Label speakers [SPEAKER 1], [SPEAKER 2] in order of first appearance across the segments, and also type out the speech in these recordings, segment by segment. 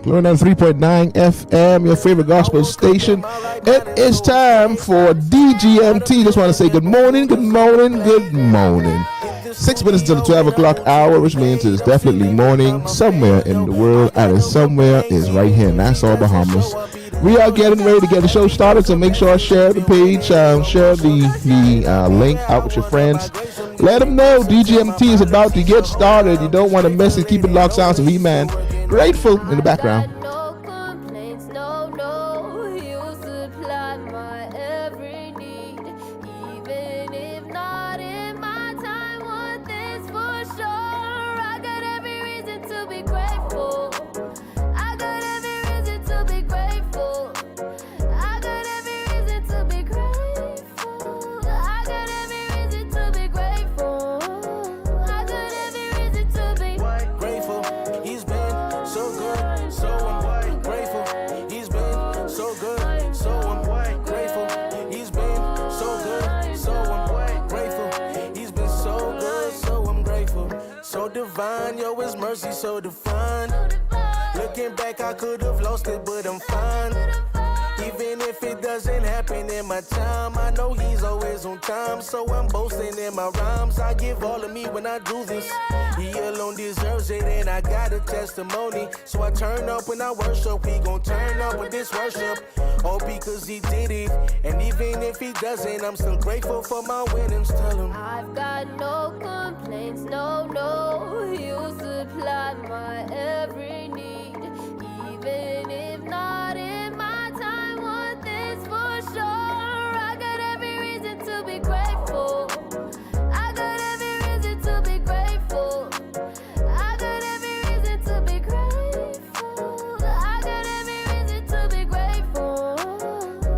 [SPEAKER 1] Going on 3.9 FM, your favorite gospel station. It is time for DGMT. Just want to say good morning, good morning, good morning. 6 minutes to the 12 o'clock hour, which means it's definitely morning somewhere in the world, and somewhere is right here in Nassau, Bahamas. We are getting ready to get the show started, so make sure to share the page, share the link out with your friends. Let them know DGMT is about to get started. You don't want to miss it. Keep it locked. Sounds of E-Man. Grateful in the background.
[SPEAKER 2] Yo, His mercy so divine. Looking back, I could have lost it, but I'm fine. Even if it doesn't happen in my time, I know He's always on time. So I'm boasting in my rhymes. I give all of me when I do this. He alone deserves it, and I got a testimony. So I turn up when I worship. He gon' turn up with this worship. All because He did it. And even if He doesn't, I'm still grateful for my winnings. Tell Him
[SPEAKER 3] I've got no complaints, no. You supply my every need. Even if not in my time, want this for sure. I got every reason to be grateful. I got every reason to be grateful. I got every reason to be grateful. I got every reason to be grateful.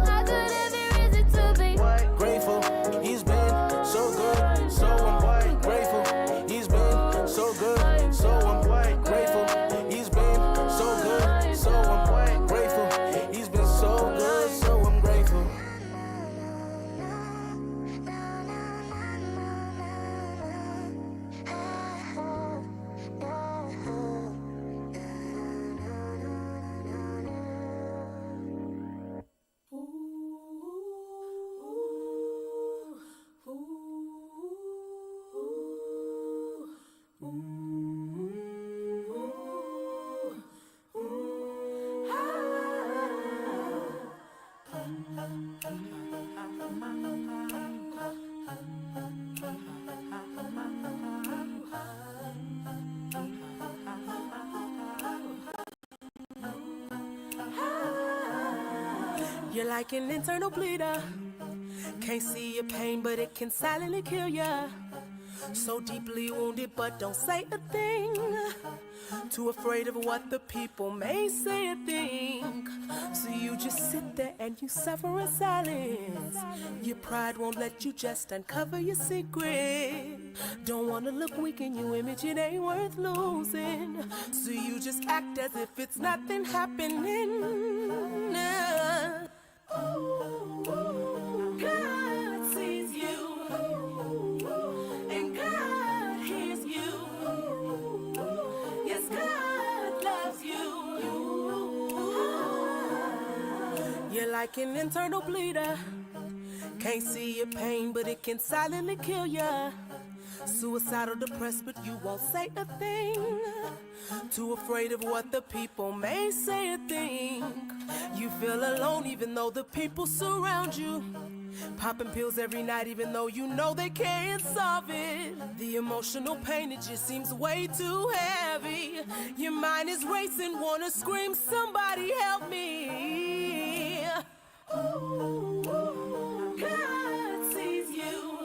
[SPEAKER 3] I got every reason to be
[SPEAKER 2] grateful. He's been so good, so I'm grateful. He's been so good, so I'm grateful. He's been so good, so I'm grateful. He's been so good, so I'm grateful.
[SPEAKER 4] You're like an internal bleeder. Can't see your pain, but it can silently kill ya. So deeply wounded, but don't say a thing. Too afraid of what the people may say or think. So you just sit there and you suffer in silence. Your pride won't let you just uncover your secret. Don't wanna look weak in your image, it ain't worth losing. So you just act as if it's nothing happening. God sees you, and God hears you. Yes, God loves you. You're like an internal bleeder. Can't see your pain, but it can silently kill ya. Suicidal, depressed, but you won't say a thing. Too afraid of what the people may say or think. You feel alone even though the people surround you. Popping pills every night even though you know they can't solve it. The emotional pain, it just seems way too heavy. Your mind is racing, wanna scream, somebody help me. God sees you,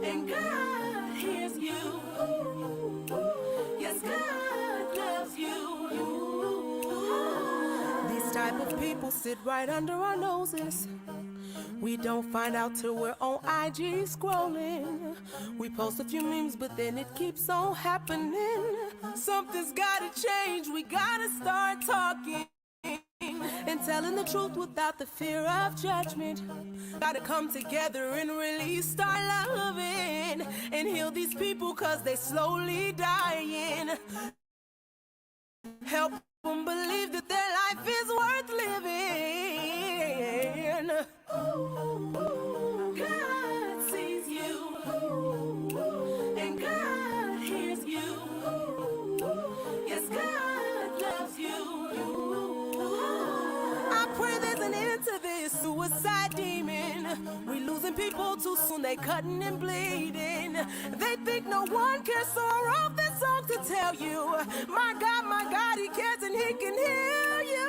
[SPEAKER 4] and God hears you. Yes, God loves you. These type of people sit right under our noses. We don't find out till we're on IG scrolling. We post a few memes, but then it keeps on happening. Something's gotta change, we gotta start talking and telling the truth without the fear of judgment. Gotta come together and really start loving and heal these people, cause they slowly dying. Help them believe that their life is worth living. God sees you, and God hears you. Yes, God loves you. I pray there's an end to this suicide demon. We losing people too soon, they cutting and bleeding. They think no one cares, so I wrote this song to tell you, my God, he cares and he can heal you.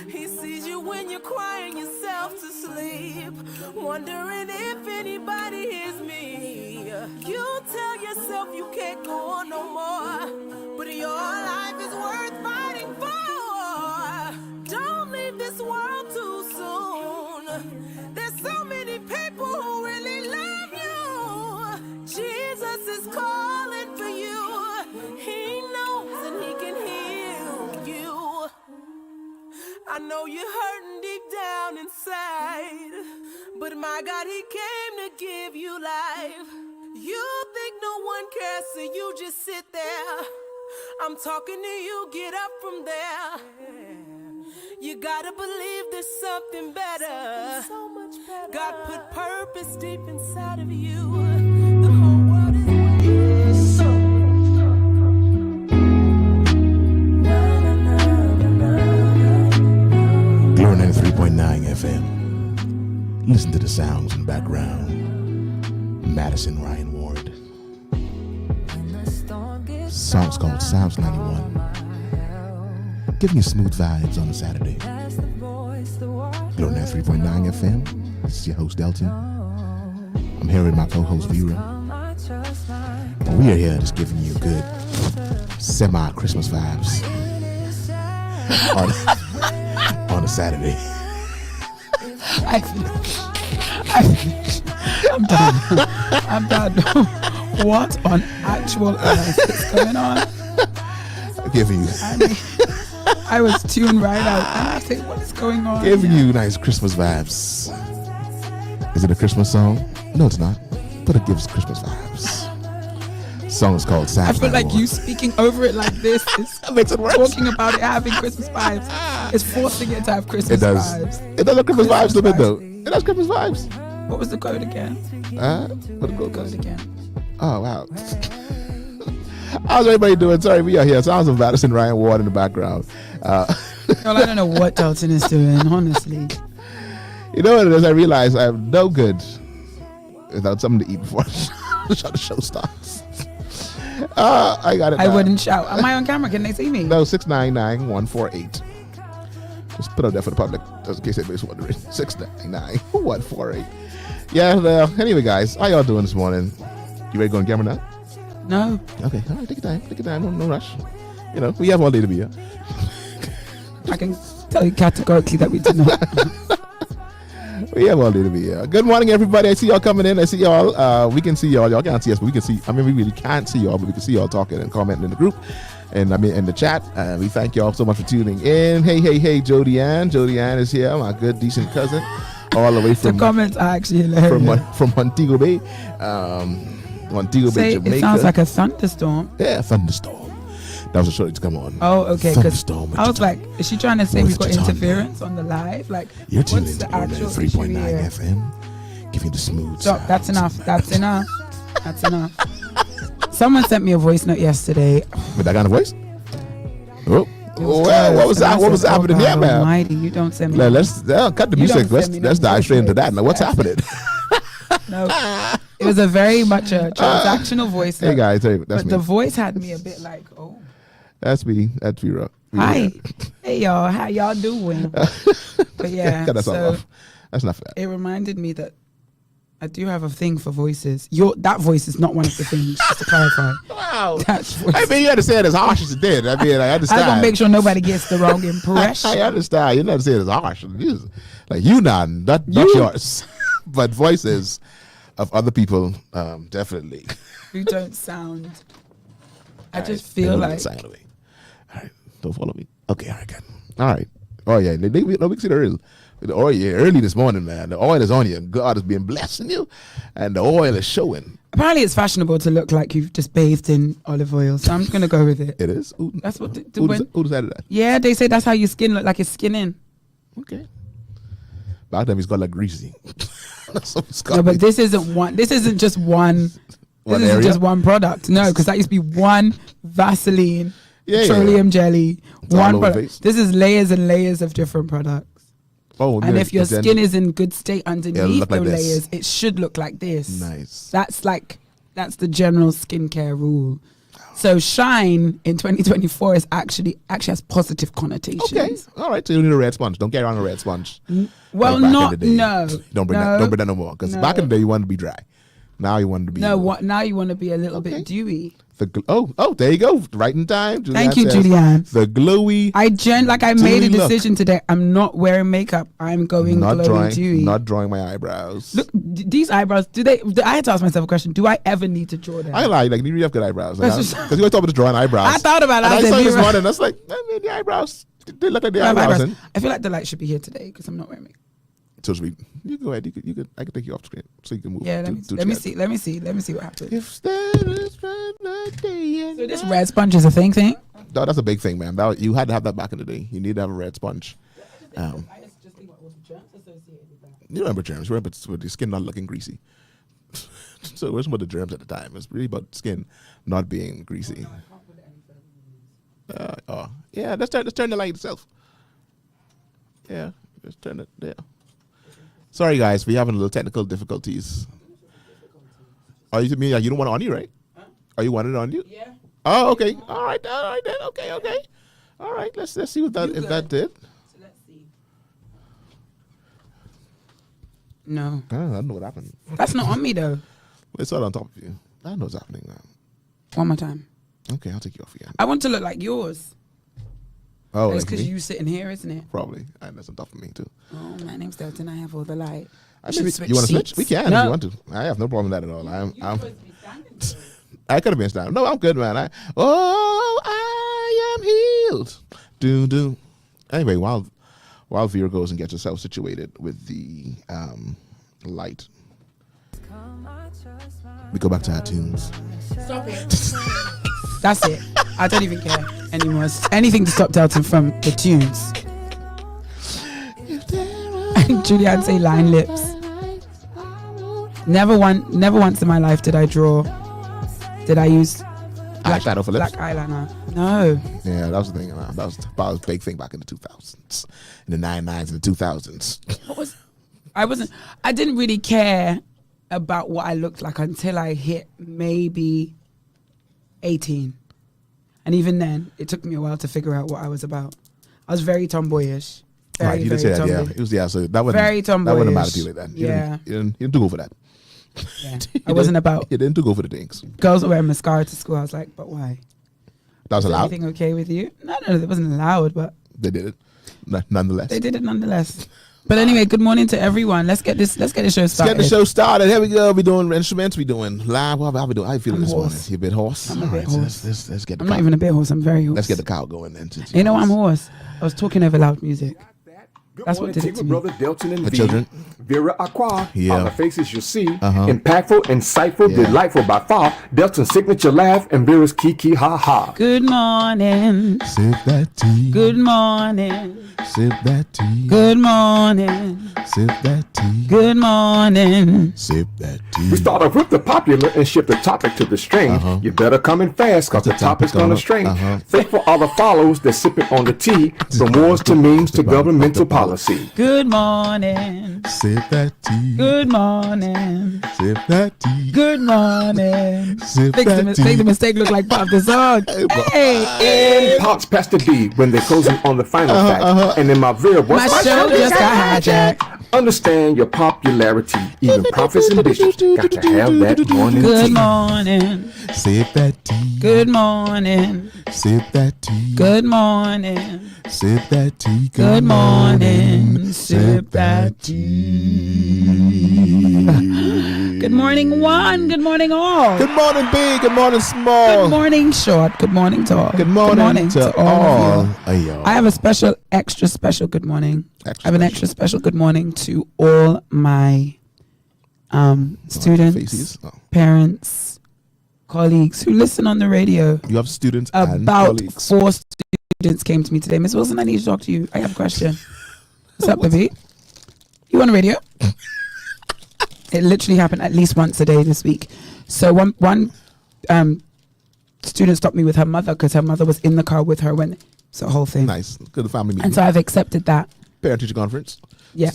[SPEAKER 4] He sees you when you're crying yourself to sleep, wondering if anybody hears me. You tell yourself you can't go on no more, but your life is worth fighting for. Don't leave this world too soon. There's so many people who really love you. Jesus is calling for you. He knows and he can heal you. I know you're hurting deep down inside, but my God, he came to give you life. You think no one cares, so you just sit there. I'm talking to you, get up from there. You gotta believe there's something better. So much better. God put purpose deep inside of you. The whole world is
[SPEAKER 1] Glory 93.9 FM. Listen to the sounds in the background. Madison Ryan Ward. Song's called Psalms 91. Giving you smooth vibes on a Saturday. Glory 93.9 FM. This is your host Delton. I'm here with my co-host Vera. We are here just giving you good semi-Christmas vibes on a Saturday.
[SPEAKER 5] I'm done. What on actual earth is going on?
[SPEAKER 1] Giving you.
[SPEAKER 5] I was tuned right out. And I think, what is going on?
[SPEAKER 1] Giving you nice Christmas vibes. Is it a Christmas song? No, it's not. But it gives Christmas vibes. The song is called Psalms 91.
[SPEAKER 5] I feel like you speaking over it like this is
[SPEAKER 1] that makes it worse.
[SPEAKER 5] Talking about it having Christmas vibes. It's forcing it to have Christmas vibes.
[SPEAKER 1] It does have Christmas vibes a bit though. It has Christmas vibes.
[SPEAKER 5] What was the code again?
[SPEAKER 1] What the code
[SPEAKER 5] again?
[SPEAKER 1] Oh wow. How's everybody doing? Sorry, we are here. Sounds of Madison Ryan Ward in the background.
[SPEAKER 5] Well, I don't know what Delton is doing, honestly.
[SPEAKER 1] You know what it is? I realize I am no good without something to eat before the show starts. I got it.
[SPEAKER 5] I wouldn't shout. Am I on camera? Can they see me?
[SPEAKER 1] No, 699-148. Just put out there for the public, just in case anybody's wondering. 699-148. Yeah, anyway, guys, how y'all doing this morning? You ready to go on camera now?
[SPEAKER 5] No.
[SPEAKER 1] Okay, all right, take your time. No rush. You know, we have all day to be here.
[SPEAKER 5] I can tell you categorically that we do not.
[SPEAKER 1] We have all day to be here. Good morning, everybody. I see y'all coming in. I see y'all. We can see y'all. Y'all can't see us, but we can see. I mean, we really can't see y'all, but we can see y'all talking and commenting in the group. And I mean, in the chat. We thank y'all so much for tuning in. Hey, Jody Ann. Jody Ann is here, my good, decent cousin, all the way from.
[SPEAKER 5] The comments are actually hilarious.
[SPEAKER 1] From Montego Bay. Montego Bay, Jamaica.
[SPEAKER 5] It sounds like a thunderstorm.
[SPEAKER 1] Yeah, thunderstorm. That was a show to come on.
[SPEAKER 5] Oh, okay. Because I was like, is she trying to say we've got interference on the live? Like,
[SPEAKER 1] you're tuned into
[SPEAKER 5] the actual
[SPEAKER 1] 3.9 FM, giving the smooth.
[SPEAKER 5] Stop. That's enough. That's enough. That's enough. Someone sent me a voice note yesterday.
[SPEAKER 1] With that kind of voice? Oh, well, what was that? What was happening here, man?
[SPEAKER 5] Almighty, you don't send me.
[SPEAKER 1] Let's cut the music. Let's dive straight into that. Now, what's happening?
[SPEAKER 5] No, it was a very much a transactional voice.
[SPEAKER 1] Hey guys, that's
[SPEAKER 5] but
[SPEAKER 1] me.
[SPEAKER 5] The voice had me a bit like, oh.
[SPEAKER 1] That's me. That's Vera.
[SPEAKER 5] Hi. Hey y'all, how y'all doing? But yeah,
[SPEAKER 1] that's not fair.
[SPEAKER 5] It reminded me that I do have a thing for voices. That voice is not one of the things, just to clarify.
[SPEAKER 1] Wow. I mean, you had to say it as harsh as it did. I mean, I understand.
[SPEAKER 5] I want to make sure nobody gets the wrong impression.
[SPEAKER 1] I understand. You never say it as harsh. Like you not yours. But voices of other people, definitely.
[SPEAKER 5] You don't sound. I just feel like.
[SPEAKER 1] All right, don't follow me. Okay, all right, good. All right. Oh yeah, we can see the oil. Oh yeah, early this morning, man. The oil is on you. God is being blessing you, and the oil is showing.
[SPEAKER 5] Apparently, it's fashionable to look like you've just bathed in olive oil, so I'm just gonna go with it.
[SPEAKER 1] It is. Ooh,
[SPEAKER 5] That's what.
[SPEAKER 1] who decided that?
[SPEAKER 5] Yeah, they say that's how your skin look like it's skinning.
[SPEAKER 1] Okay. Back then, he's got like greasy. That's what it's
[SPEAKER 5] No,
[SPEAKER 1] got.
[SPEAKER 5] but this isn't one. This isn't just one.
[SPEAKER 1] One
[SPEAKER 5] This isn't
[SPEAKER 1] area?
[SPEAKER 5] just one product. No, because that used to be one Vaseline,
[SPEAKER 1] Yeah,
[SPEAKER 5] petroleum jelly,
[SPEAKER 1] It's all
[SPEAKER 5] one
[SPEAKER 1] over the
[SPEAKER 5] product.
[SPEAKER 1] face.
[SPEAKER 5] This is layers and layers of different products.
[SPEAKER 1] Oh,
[SPEAKER 5] And
[SPEAKER 1] yeah,
[SPEAKER 5] if your
[SPEAKER 1] then-
[SPEAKER 5] skin is in good state underneath
[SPEAKER 1] look like
[SPEAKER 5] the
[SPEAKER 1] this.
[SPEAKER 5] layers, it should look like this.
[SPEAKER 1] Nice.
[SPEAKER 5] That's the general skincare rule. So shine in 2024 is actually has positive connotations.
[SPEAKER 1] Okay. All right. So you need a red sponge. Don't carry around a red sponge.
[SPEAKER 5] Well,
[SPEAKER 1] Like back in
[SPEAKER 5] not
[SPEAKER 1] the day.
[SPEAKER 5] no.
[SPEAKER 1] Don't bring that. Don't bring that no more. Because
[SPEAKER 5] No.
[SPEAKER 1] back in the day, you wanted to be dry. Now you want to be.
[SPEAKER 5] No, what now you want to be a little
[SPEAKER 1] Okay.
[SPEAKER 5] bit dewy.
[SPEAKER 1] Oh, there you go. Right in time.
[SPEAKER 5] Thank you,
[SPEAKER 1] says
[SPEAKER 5] Julianne.
[SPEAKER 1] The glowy.
[SPEAKER 5] I made a
[SPEAKER 1] Dewy look.
[SPEAKER 5] decision today. I'm not wearing makeup. I'm going
[SPEAKER 1] Not
[SPEAKER 5] glowy dewy.
[SPEAKER 1] not drawing my eyebrows.
[SPEAKER 5] Look, these eyebrows. I had to ask myself a question. Do I ever need to draw them?
[SPEAKER 1] I lie. Like you really have good eyebrows.
[SPEAKER 5] That's
[SPEAKER 1] Because
[SPEAKER 5] just-
[SPEAKER 1] you always talk about drawing eyebrows.
[SPEAKER 5] I thought about it.
[SPEAKER 1] And
[SPEAKER 5] I
[SPEAKER 1] I
[SPEAKER 5] said,
[SPEAKER 1] saw you
[SPEAKER 5] "You're
[SPEAKER 1] this
[SPEAKER 5] right."
[SPEAKER 1] morning. I was like, the eyebrows. They look like the
[SPEAKER 5] I have
[SPEAKER 1] eyebrows.
[SPEAKER 5] eyebrows. I feel like the light should be here today because I'm not wearing makeup.
[SPEAKER 1] So sweet. You go ahead. You could. I can take you off screen so you can move.
[SPEAKER 5] Yeah, let me see. Let me see what happens.
[SPEAKER 1] If there is another day
[SPEAKER 5] So this red sponge is a thing.
[SPEAKER 1] No, that's a big thing, man. You had to have that back in the day. You need to have a red sponge.
[SPEAKER 5] I just think about all the germs associated with that.
[SPEAKER 1] You remember germs. You remember with your skin not looking greasy. So it wasn't about the germs at the time. It's really about skin not being greasy. Yeah. Let's turn the light itself. Yeah, let's turn it there. Sorry, guys, we're having a little technical difficulties. Oh, you mean you don't want it on you, right?
[SPEAKER 5] Huh?
[SPEAKER 1] Oh, you want it on you?
[SPEAKER 5] Yeah.
[SPEAKER 1] Oh, okay. All right then. Okay. All right. Let's see what that
[SPEAKER 5] You
[SPEAKER 1] if
[SPEAKER 5] good?
[SPEAKER 1] that did.
[SPEAKER 5] So let's see. No,
[SPEAKER 1] I don't know what happened.
[SPEAKER 5] that's not on me though.
[SPEAKER 1] It's all on top of you. I don't know what's happening now.
[SPEAKER 5] One more time.
[SPEAKER 1] Okay, I'll take you off again.
[SPEAKER 5] I want to look like yours.
[SPEAKER 1] Oh,
[SPEAKER 5] It's
[SPEAKER 1] like
[SPEAKER 5] because
[SPEAKER 1] me?
[SPEAKER 5] you sitting here, isn't it?
[SPEAKER 1] Probably. And that's on top of me too.
[SPEAKER 5] Oh, my name's Delton. I have all the light.
[SPEAKER 1] I
[SPEAKER 5] Should we
[SPEAKER 1] think
[SPEAKER 5] switch
[SPEAKER 1] you want to switch?
[SPEAKER 5] seats?
[SPEAKER 1] We can
[SPEAKER 5] No.
[SPEAKER 1] if you want to. I have no problem with that at all. I'm
[SPEAKER 5] supposed to be standing today.
[SPEAKER 1] I could have been standing. No, I'm good, man. I am healed. Do. Anyway, while Vera goes and gets herself situated with the light, we go back to our tunes.
[SPEAKER 5] Stop it. That's it. I don't even care anymore. It's anything to stop Delton from the tunes. Julianne say line lips. Never once in my life did I use
[SPEAKER 1] Eyeshadow for lips.
[SPEAKER 5] black eyeliner. No.
[SPEAKER 1] Yeah, that was the thing. That was a big thing back in the 2000s, in the 99s and the 2000s.
[SPEAKER 5] I didn't really care about what I looked like until I hit maybe 18. And even then, it took me a while to figure out what I was about. I was very tomboyish.
[SPEAKER 1] Right, you did say that, yeah.
[SPEAKER 5] tomboy.
[SPEAKER 1] It was, so that wasn't
[SPEAKER 5] Very
[SPEAKER 1] that wouldn't matter
[SPEAKER 5] tomboyish.
[SPEAKER 1] to you like that.
[SPEAKER 5] Yeah.
[SPEAKER 1] You didn't do go for that.
[SPEAKER 5] Yeah. I wasn't about
[SPEAKER 1] You didn't do go for the things.
[SPEAKER 5] girls wearing mascara to school. I was like, but why?
[SPEAKER 1] That was
[SPEAKER 5] Is
[SPEAKER 1] allowed.
[SPEAKER 5] everything okay with you? No, it wasn't allowed, but
[SPEAKER 1] They did it, nonetheless.
[SPEAKER 5] they did it nonetheless. But anyway, good morning to everyone. Let's get the show started.
[SPEAKER 1] Let's get the show started. Here we go. We doing instruments. We doing live. How we doing? How you feeling
[SPEAKER 5] I'm
[SPEAKER 1] this morning?
[SPEAKER 5] hoarse.
[SPEAKER 1] You a bit hoarse?
[SPEAKER 5] I'm a
[SPEAKER 1] All
[SPEAKER 5] bit
[SPEAKER 1] right, so
[SPEAKER 5] hoarse.
[SPEAKER 1] let's get the
[SPEAKER 5] I'm
[SPEAKER 1] cow.
[SPEAKER 5] not even a bit hoarse. I'm very hoarse.
[SPEAKER 1] Let's get the cow going then.
[SPEAKER 5] You know I'm hoarse. I was talking over loud music. That's what did it to me.
[SPEAKER 6] Brother Delton and
[SPEAKER 1] The
[SPEAKER 6] V.
[SPEAKER 1] children.
[SPEAKER 6] Vera Aqua.
[SPEAKER 1] Yeah.
[SPEAKER 6] On the faces you see.
[SPEAKER 1] Uh-huh.
[SPEAKER 6] Impactful, insightful,
[SPEAKER 1] Yeah.
[SPEAKER 6] delightful by far. Delton's signature laugh and Vera's kiki ha ha.
[SPEAKER 5] Good morning.
[SPEAKER 1] Sip that tea.
[SPEAKER 5] Good morning.
[SPEAKER 1] Sip that tea.
[SPEAKER 5] Good morning.
[SPEAKER 1] Sip that tea.
[SPEAKER 5] Good morning.
[SPEAKER 1] Sip that tea.
[SPEAKER 6] We start off with the popular and shift the topic to the strange.
[SPEAKER 1] Uh-huh.
[SPEAKER 6] You better come in fast cause the topic's gonna strain.
[SPEAKER 1] Uh-huh.
[SPEAKER 6] Think for all the follows that sip it on the tea. From wars to memes to governmental policy.
[SPEAKER 5] Good morning.
[SPEAKER 1] Sip that tea.
[SPEAKER 5] Good morning.
[SPEAKER 1] Sip that tea.
[SPEAKER 5] Good morning.
[SPEAKER 1] Sip
[SPEAKER 5] Make
[SPEAKER 1] that tea.
[SPEAKER 5] the mistake look like part of the song. Hey.
[SPEAKER 6] And pops past the D when they're closing on the final fact. And in my Vera, what's
[SPEAKER 5] My show just got hijacked.
[SPEAKER 6] Understand your popularity. Even prophets and bishops got to have that morning
[SPEAKER 5] Good
[SPEAKER 6] tea.
[SPEAKER 5] morning.
[SPEAKER 1] Sip that tea.
[SPEAKER 5] Good morning.
[SPEAKER 1] Sip that tea.
[SPEAKER 5] Good morning.
[SPEAKER 1] Sip that tea.
[SPEAKER 5] Good morning. Sip that tea. Good morning, one. Good morning, all.
[SPEAKER 1] Good morning, big. Good morning, small.
[SPEAKER 5] Good morning, short. Good morning to all.
[SPEAKER 1] Good morning to all.
[SPEAKER 5] of you.
[SPEAKER 1] Ayo.
[SPEAKER 5] I have a special, extra special good morning.
[SPEAKER 1] Extra
[SPEAKER 5] I have an
[SPEAKER 1] special.
[SPEAKER 5] extra special good morning to all my students,
[SPEAKER 1] faces. Oh.
[SPEAKER 5] parents, colleagues who listen on the radio.
[SPEAKER 1] You have students and
[SPEAKER 5] About
[SPEAKER 1] colleagues.
[SPEAKER 5] 4 students came to me today. Miss Wilson, I need to talk to you. I have a question. What's up, baby? You on the radio? It literally happened at least once a day this week. So one student stopped me with her mother because her mother was in the car with her when it's a whole thing.
[SPEAKER 1] Nice. Good family meeting.
[SPEAKER 5] And so I've accepted that.
[SPEAKER 1] Parent teacher conference.
[SPEAKER 5] Yeah.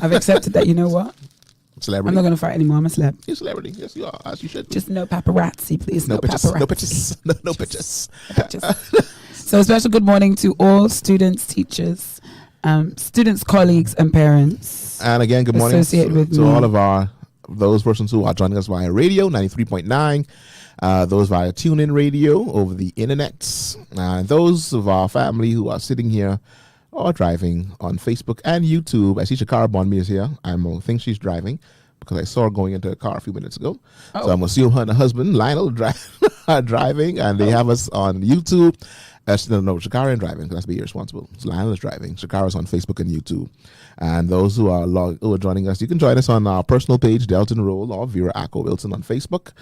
[SPEAKER 5] I've accepted that. You know what?
[SPEAKER 1] Celebrity.
[SPEAKER 5] I'm not going to fight anymore. I'm a celeb.
[SPEAKER 1] You're a celebrity. Yes, you are. As you should be.
[SPEAKER 5] Just no paparazzi, please.
[SPEAKER 1] No pictures.
[SPEAKER 5] paparazzi.
[SPEAKER 1] No pictures. No pictures.
[SPEAKER 5] Pictures. So a special good morning to all students, teachers, students, colleagues, and parents.
[SPEAKER 1] And again, good morning
[SPEAKER 5] associated with
[SPEAKER 1] to
[SPEAKER 5] me.
[SPEAKER 1] all of those persons who are joining us via radio, 93.9, those via TuneIn Radio over the internet, and those of our family who are sitting here or driving on Facebook and YouTube. I see Shakara Bonmi is here. I think she's driving because I saw her going into a car a few minutes ago. So I'm assuming her and her husband, Lionel, are driving, and they have us on YouTube. No, Shakara ain't driving because that's be irresponsible. So Lionel is driving. Shakara's on Facebook and YouTube. And those who are joining us, you can join us on our personal page, Delton Roll or Vera Acko Wilson on Facebook.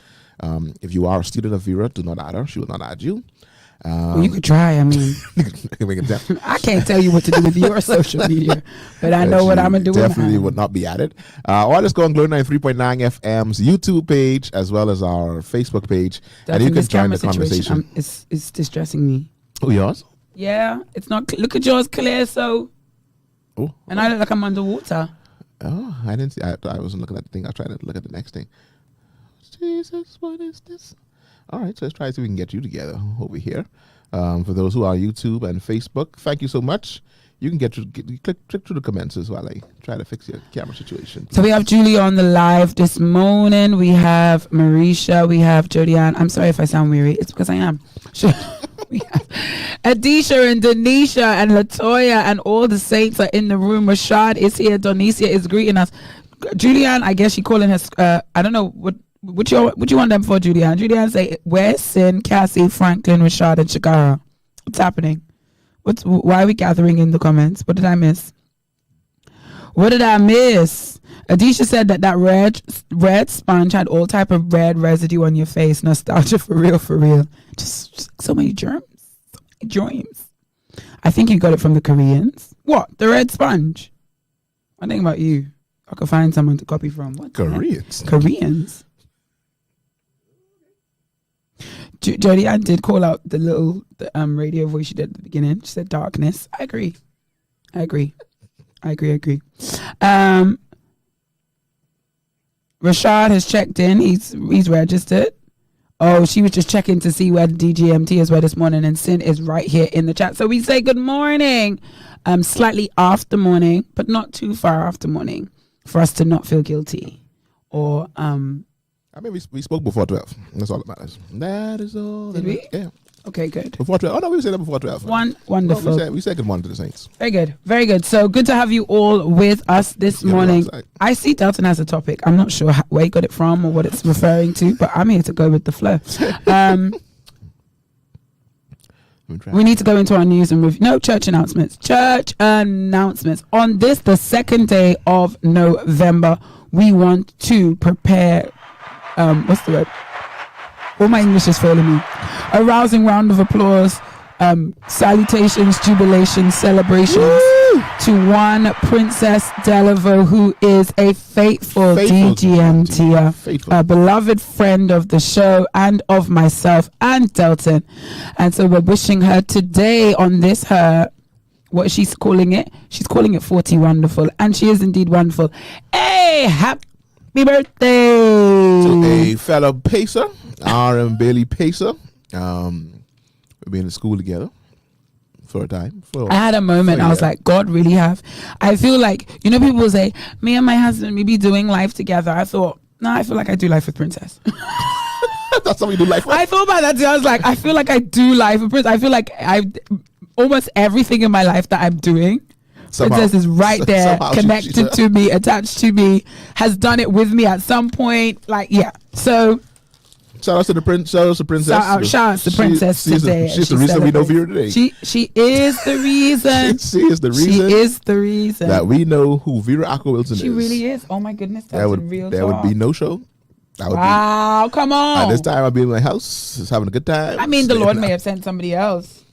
[SPEAKER 1] If you are a student of Vera, do not add her. She will not add you.
[SPEAKER 5] Well, you could try. I mean, I can't tell you what to do with your social media, but I know what I'm going to do with
[SPEAKER 1] definitely
[SPEAKER 5] mine.
[SPEAKER 1] would not be added. Or just go on Glory 93.9 FM's YouTube page as well as our Facebook page. And you can
[SPEAKER 5] This
[SPEAKER 1] join the
[SPEAKER 5] camera
[SPEAKER 1] conversation.
[SPEAKER 5] It's distressing me.
[SPEAKER 1] Oh, yours?
[SPEAKER 5] Yeah, it's not. Look at yours clear, so.
[SPEAKER 1] Oh,
[SPEAKER 5] And I look like I'm underwater.
[SPEAKER 1] oh, I didn't see. I wasn't looking at the thing. I was trying to look at the next thing. Jesus, what is this? All right, so let's try to see if we can get you together over here. For those who are YouTube and Facebook, thank you so much. You can click through the comments as well. I try to fix your camera situation.
[SPEAKER 5] So we have Julie on the live this morning. We have Marisha. We have Jodianne. I'm sorry if I sound weary. It's because I am. We have Adisha and Denisha and Latoya and all the saints are in the room. Rashad is here. Donicia is greeting us. Julianne, I guess she calling her. I don't know what you want them for, Julianne. Julianne say, where's Sin, Cassie, Franklin, Rashad, and Shakara? What's happening? Why are we gathering in the comments? What did I miss? What did I miss? Adisha said that red sponge had all type of red residue on your face. Nostalgia for real. Just so many germs. So many germs. I think you got it from the Koreans. What? The red sponge? I think about you. I could find someone to copy from. What?
[SPEAKER 1] Koreans.
[SPEAKER 5] Koreans. Jodie Ann did call out the radio voice she did at the beginning. She said darkness. I agree. Rashad has checked in. He's registered. Oh, she was just checking to see where the DGMT is this morning, and Sin is right here in the chat. So we say good morning. Slightly after morning, but not too far after morning, for us to not feel guilty. Or
[SPEAKER 1] I mean, we spoke before 12. That's all that matters. That is all.
[SPEAKER 5] Did we?
[SPEAKER 1] Yeah.
[SPEAKER 5] Okay, good.
[SPEAKER 1] Before 12. Oh, no, we said that before 12.
[SPEAKER 5] Wonderful.
[SPEAKER 1] No, we said good morning to the Saints.
[SPEAKER 5] Very good. So good to have you all with us this morning.
[SPEAKER 1] Outside.
[SPEAKER 5] I see Delton has a topic. I'm not sure where you got it from or what it's referring to, but I'm here to go with the flow. We need to go into our news and review. No, church announcements. On this, the second day of November, we want to prepare, what's the word? All my English is failing me. A rousing round of applause, salutations, jubilations, celebrations. Woo! To one Princess Delaveau, who is a faithful DGMT, a beloved friend of the show and of myself and Delton. And so we're wishing her today on this, what she's calling it. She's calling it 40 Wonderful. And she is indeed wonderful. Hey, happy birthday.
[SPEAKER 1] To a fellow Pacer, R.M. Bailey Pacer. We've been in school together for a time.
[SPEAKER 5] I had a moment. I was like, God really have. I feel like, people will say, me and my husband, we be doing life together. I thought, no, I feel like I do life with Princess.
[SPEAKER 1] That's how we do life with.
[SPEAKER 5] I thought about that too. I was like, I feel like I do life with Princess. I feel like almost everything in my life that I'm doing, Princess is right there, connected to me, attached to me, has done it with me at some point. Like, yeah. So
[SPEAKER 1] Shout out to the prince. Shout out to princess.
[SPEAKER 5] Shout out to princess today.
[SPEAKER 1] She's the reason we know Vera today.
[SPEAKER 5] She is the reason.
[SPEAKER 1] She is the reason.
[SPEAKER 5] She is the reason
[SPEAKER 1] that we know who Vera Aqua Wilson is.
[SPEAKER 5] She really is. Oh my goodness, that's
[SPEAKER 1] would be no show.
[SPEAKER 5] Wow, come on.
[SPEAKER 1] At this time, I'd be in my house, just having a good time.
[SPEAKER 5] I mean, the Lord may have sent somebody else.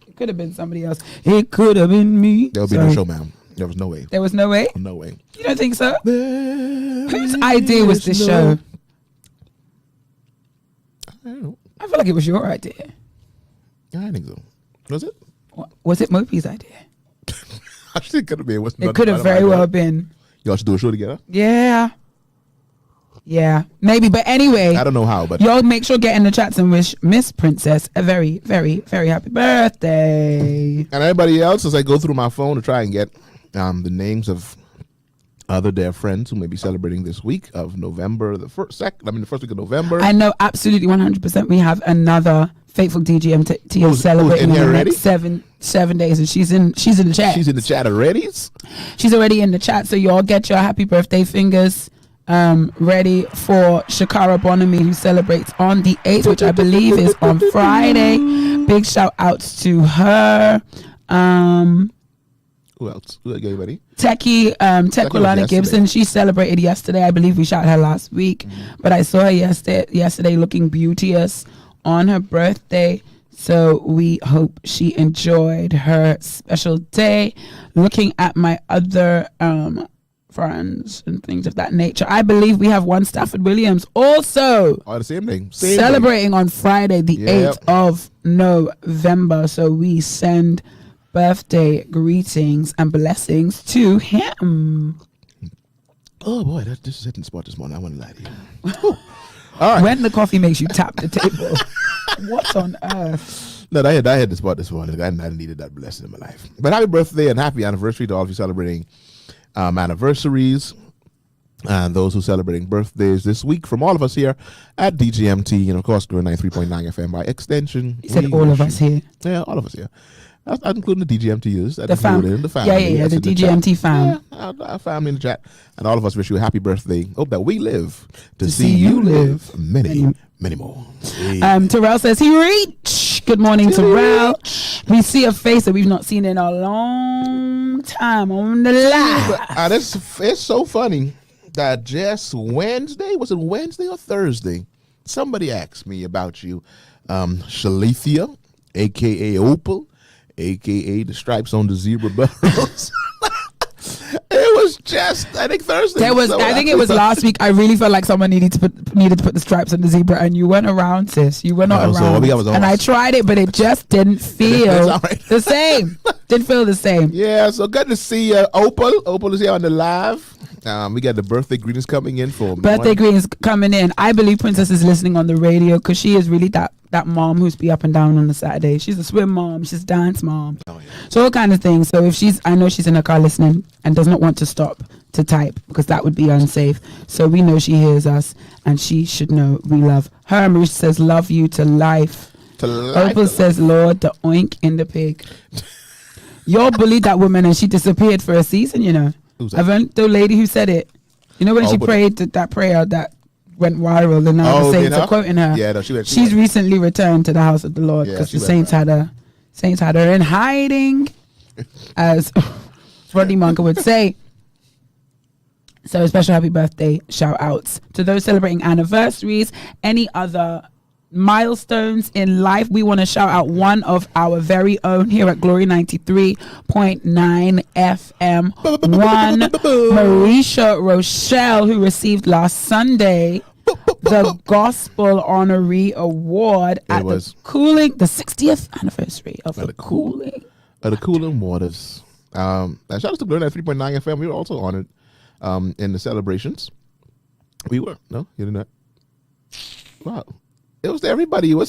[SPEAKER 5] It could have been somebody else. It could have been me.
[SPEAKER 1] There would be no show, ma'am. There was no way.
[SPEAKER 5] There was no way?
[SPEAKER 1] No way.
[SPEAKER 5] You don't think so? Whose idea was this show?
[SPEAKER 1] I don't know.
[SPEAKER 5] I feel like it was your idea.
[SPEAKER 1] I think so. Was it?
[SPEAKER 5] Was it Mopi's idea?
[SPEAKER 1] Actually, it could have been.
[SPEAKER 5] It could have very well been.
[SPEAKER 1] Y'all should do a show together?
[SPEAKER 5] Yeah, maybe. But anyway,
[SPEAKER 1] I don't know how, but
[SPEAKER 5] y'all make sure get in the chats and wish Miss Princess a very, very, very happy birthday.
[SPEAKER 1] And everybody else, as I go through my phone to try and get the names of other dear friends who may be celebrating this week of November, the first week of November.
[SPEAKER 5] I know absolutely 100%. We have another faithful DGMT celebrating in the next 7 days, and she's in the chat.
[SPEAKER 1] She's in the chat already.
[SPEAKER 5] She's already in the chat. So y'all get your happy birthday fingers ready for Shakara Bonamy, who celebrates on the 8th, which I believe is on Friday. Big shout outs to her.
[SPEAKER 1] Who else? Anybody?
[SPEAKER 5] Tekulani Gibson. She celebrated yesterday. I believe we shot her last week, but I saw her yesterday looking beauteous on her birthday. So we hope she enjoyed her special day. Looking at my other friends and things of that nature, I believe we have one Stafford Williams also
[SPEAKER 1] the same thing.
[SPEAKER 5] Celebrating on Friday, the 8th of November. So we send birthday greetings and blessings to him.
[SPEAKER 1] Oh boy, this is hitting the spot this morning. I want to lie to you. All right.
[SPEAKER 5] When the coffee makes you tap the table. What on earth?
[SPEAKER 1] No, I had the spot this morning. I needed that blessing in my life. But happy birthday and happy anniversary to all of you celebrating anniversaries and those who are celebrating birthdays this week from all of us here at DGMT and of course doing 93.9 FM by extension.
[SPEAKER 5] You said all of us here.
[SPEAKER 1] Yeah, all of us here. That's including the DGMTers.
[SPEAKER 5] The family. Yeah, the DGMT fam.
[SPEAKER 1] Our family in the chat. And all of us wish you a happy birthday. Hope that we live to see you live many, many more.
[SPEAKER 5] Terrell says he reached. Good morning, Terrell. We see a face that we've not seen in a long time on the live.
[SPEAKER 1] And it's so funny that just Wednesday, was it Wednesday or Thursday? Somebody asked me about you, Shalithia, a.k.a. Opal, a.k.a. the stripes on the zebra burrows. It was just, I think Thursday.
[SPEAKER 5] I think it was last week. I really felt like someone needed to put the stripes on the zebra, and you weren't around, sis. You were not around. And I tried it, but it just didn't feel the same. Didn't feel the same.
[SPEAKER 1] Yeah, so good to see Opal. Opal is here on the live. We got the birthday greetings coming in for
[SPEAKER 5] birthday greetings coming in. I believe Princess is listening on the radio because she is really that mom who's be up and down on the Saturday. She's a swim mom. She's a dance mom. Oh, yeah. So all kind of things. So if I know she's in her car listening and does not want to stop to type because that would be unsafe. So we know she hears us and she should know we love her. Marisha says, love you to life. Opal says, Lord, the oink in the pig. Y'all bullied that woman and she disappeared for a season, you know. The lady who said it. You know when she prayed that prayer that went viral and now the saints are quoting her.
[SPEAKER 1] Yeah, no,
[SPEAKER 5] she's recently returned to the house of the Lord because the saints had her in hiding, as Rodney Monk would say. So a special happy birthday shout outs to those celebrating anniversaries, any other milestones in life. We want to shout out one of our very own here at Glory 93.9 FM. One Marisha Rochelle, who received last Sunday the Gospel Honoree Award at the 60th anniversary of the Cooling.
[SPEAKER 1] The Cooling Waters. Shout out to Glory 93.9 FM. We were also honored in the celebrations. We were. No, you did not. Wow. It was to everybody. I'm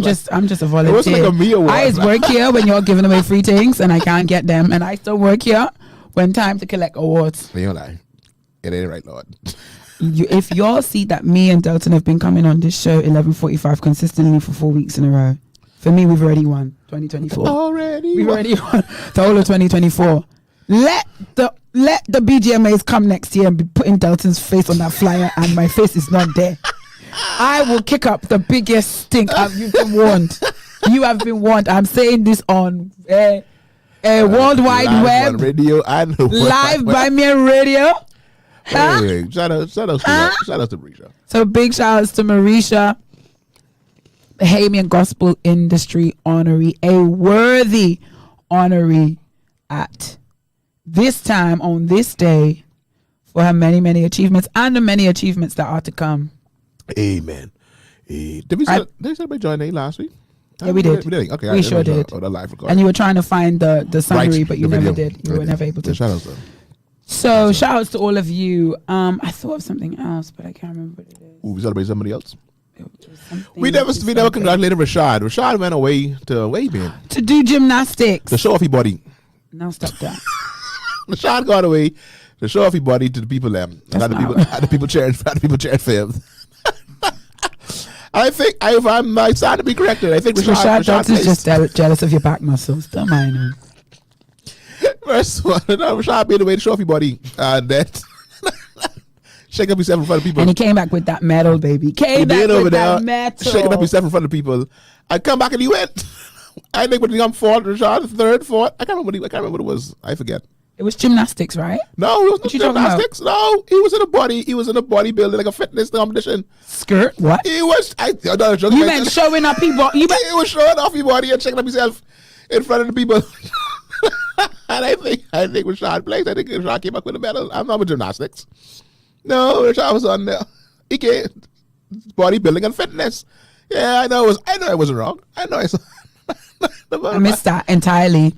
[SPEAKER 5] just a volunteer.
[SPEAKER 1] It wasn't like a me award.
[SPEAKER 5] I work here when you're giving away free things and I can't get them, and I still work here when time to collect awards.
[SPEAKER 1] You're like, it ain't right, Lord.
[SPEAKER 5] If y'all see that me and Delton have been coming on this show 11:45 consistently for 4 weeks in a row, for me we've already won 2024. We've already won the whole of 2024. Let the BGMAs come next year and be putting Delton's face on that flyer, and my face is not there. I will kick up the biggest stink. You've been warned. You have been warned. I'm saying this on World Wide Web.
[SPEAKER 1] On radio. I know.
[SPEAKER 5] Live by me on radio. Huh?
[SPEAKER 1] Anyway, shout out to Marisha.
[SPEAKER 5] So big shout outs to Marisha, Bahamian Gospel Industry honoree, a worthy honoree at this time on this day for her many, many achievements and the many achievements that are to come.
[SPEAKER 1] Amen. Did we celebrate Joy Day last week?
[SPEAKER 5] Yeah, we did.
[SPEAKER 1] We did. Okay,
[SPEAKER 5] we sure did.
[SPEAKER 1] The live recording.
[SPEAKER 5] And you were trying to find the summary,
[SPEAKER 1] Right,
[SPEAKER 5] but you
[SPEAKER 1] the
[SPEAKER 5] never
[SPEAKER 1] video.
[SPEAKER 5] did. You were never able to.
[SPEAKER 1] Shout out to
[SPEAKER 5] So shout outs to all of you. I thought of something else, but I can't remember what it is.
[SPEAKER 1] Ooh, we celebrate somebody else.
[SPEAKER 5] It was something
[SPEAKER 1] We never congratulated Rashad. Rashad went away
[SPEAKER 5] to do gymnastics.
[SPEAKER 1] to show off his body.
[SPEAKER 5] Now stop that.
[SPEAKER 1] Rashad got away to show off his body to the people them. And the people cheering for him. I think if I'm starting to be corrected, I think
[SPEAKER 5] Rashad is
[SPEAKER 1] placed.
[SPEAKER 5] just jealous of your back muscles. Don't mind him.
[SPEAKER 1] First one, Rashad made the way to show off his body, and then shake up himself in front of people.
[SPEAKER 5] And he came back with that medal, baby.
[SPEAKER 1] He
[SPEAKER 5] Came back
[SPEAKER 1] did over
[SPEAKER 5] with
[SPEAKER 1] there,
[SPEAKER 5] that medal.
[SPEAKER 1] shaking up himself in front of people. I come back and he went. I think when he got fourth, Rashad third, fourth. I can't remember what it was. I forget.
[SPEAKER 5] It was gymnastics, right?
[SPEAKER 1] No, it was
[SPEAKER 5] What
[SPEAKER 1] not
[SPEAKER 5] you talking about?
[SPEAKER 1] gymnastics. No, he was in a bodybuilding, like a fitness competition.
[SPEAKER 5] Skirt? What?
[SPEAKER 1] He was. No,
[SPEAKER 5] You meant showing up people.
[SPEAKER 1] He was showing off his body and shaking up himself in front of the people. And I think Rashad placed. I think Rashad came back with a medal. I'm not with gymnastics. No, Rashad was on there. He came bodybuilding and fitness. Yeah, I know I wasn't wrong. I know
[SPEAKER 5] I missed that entirely.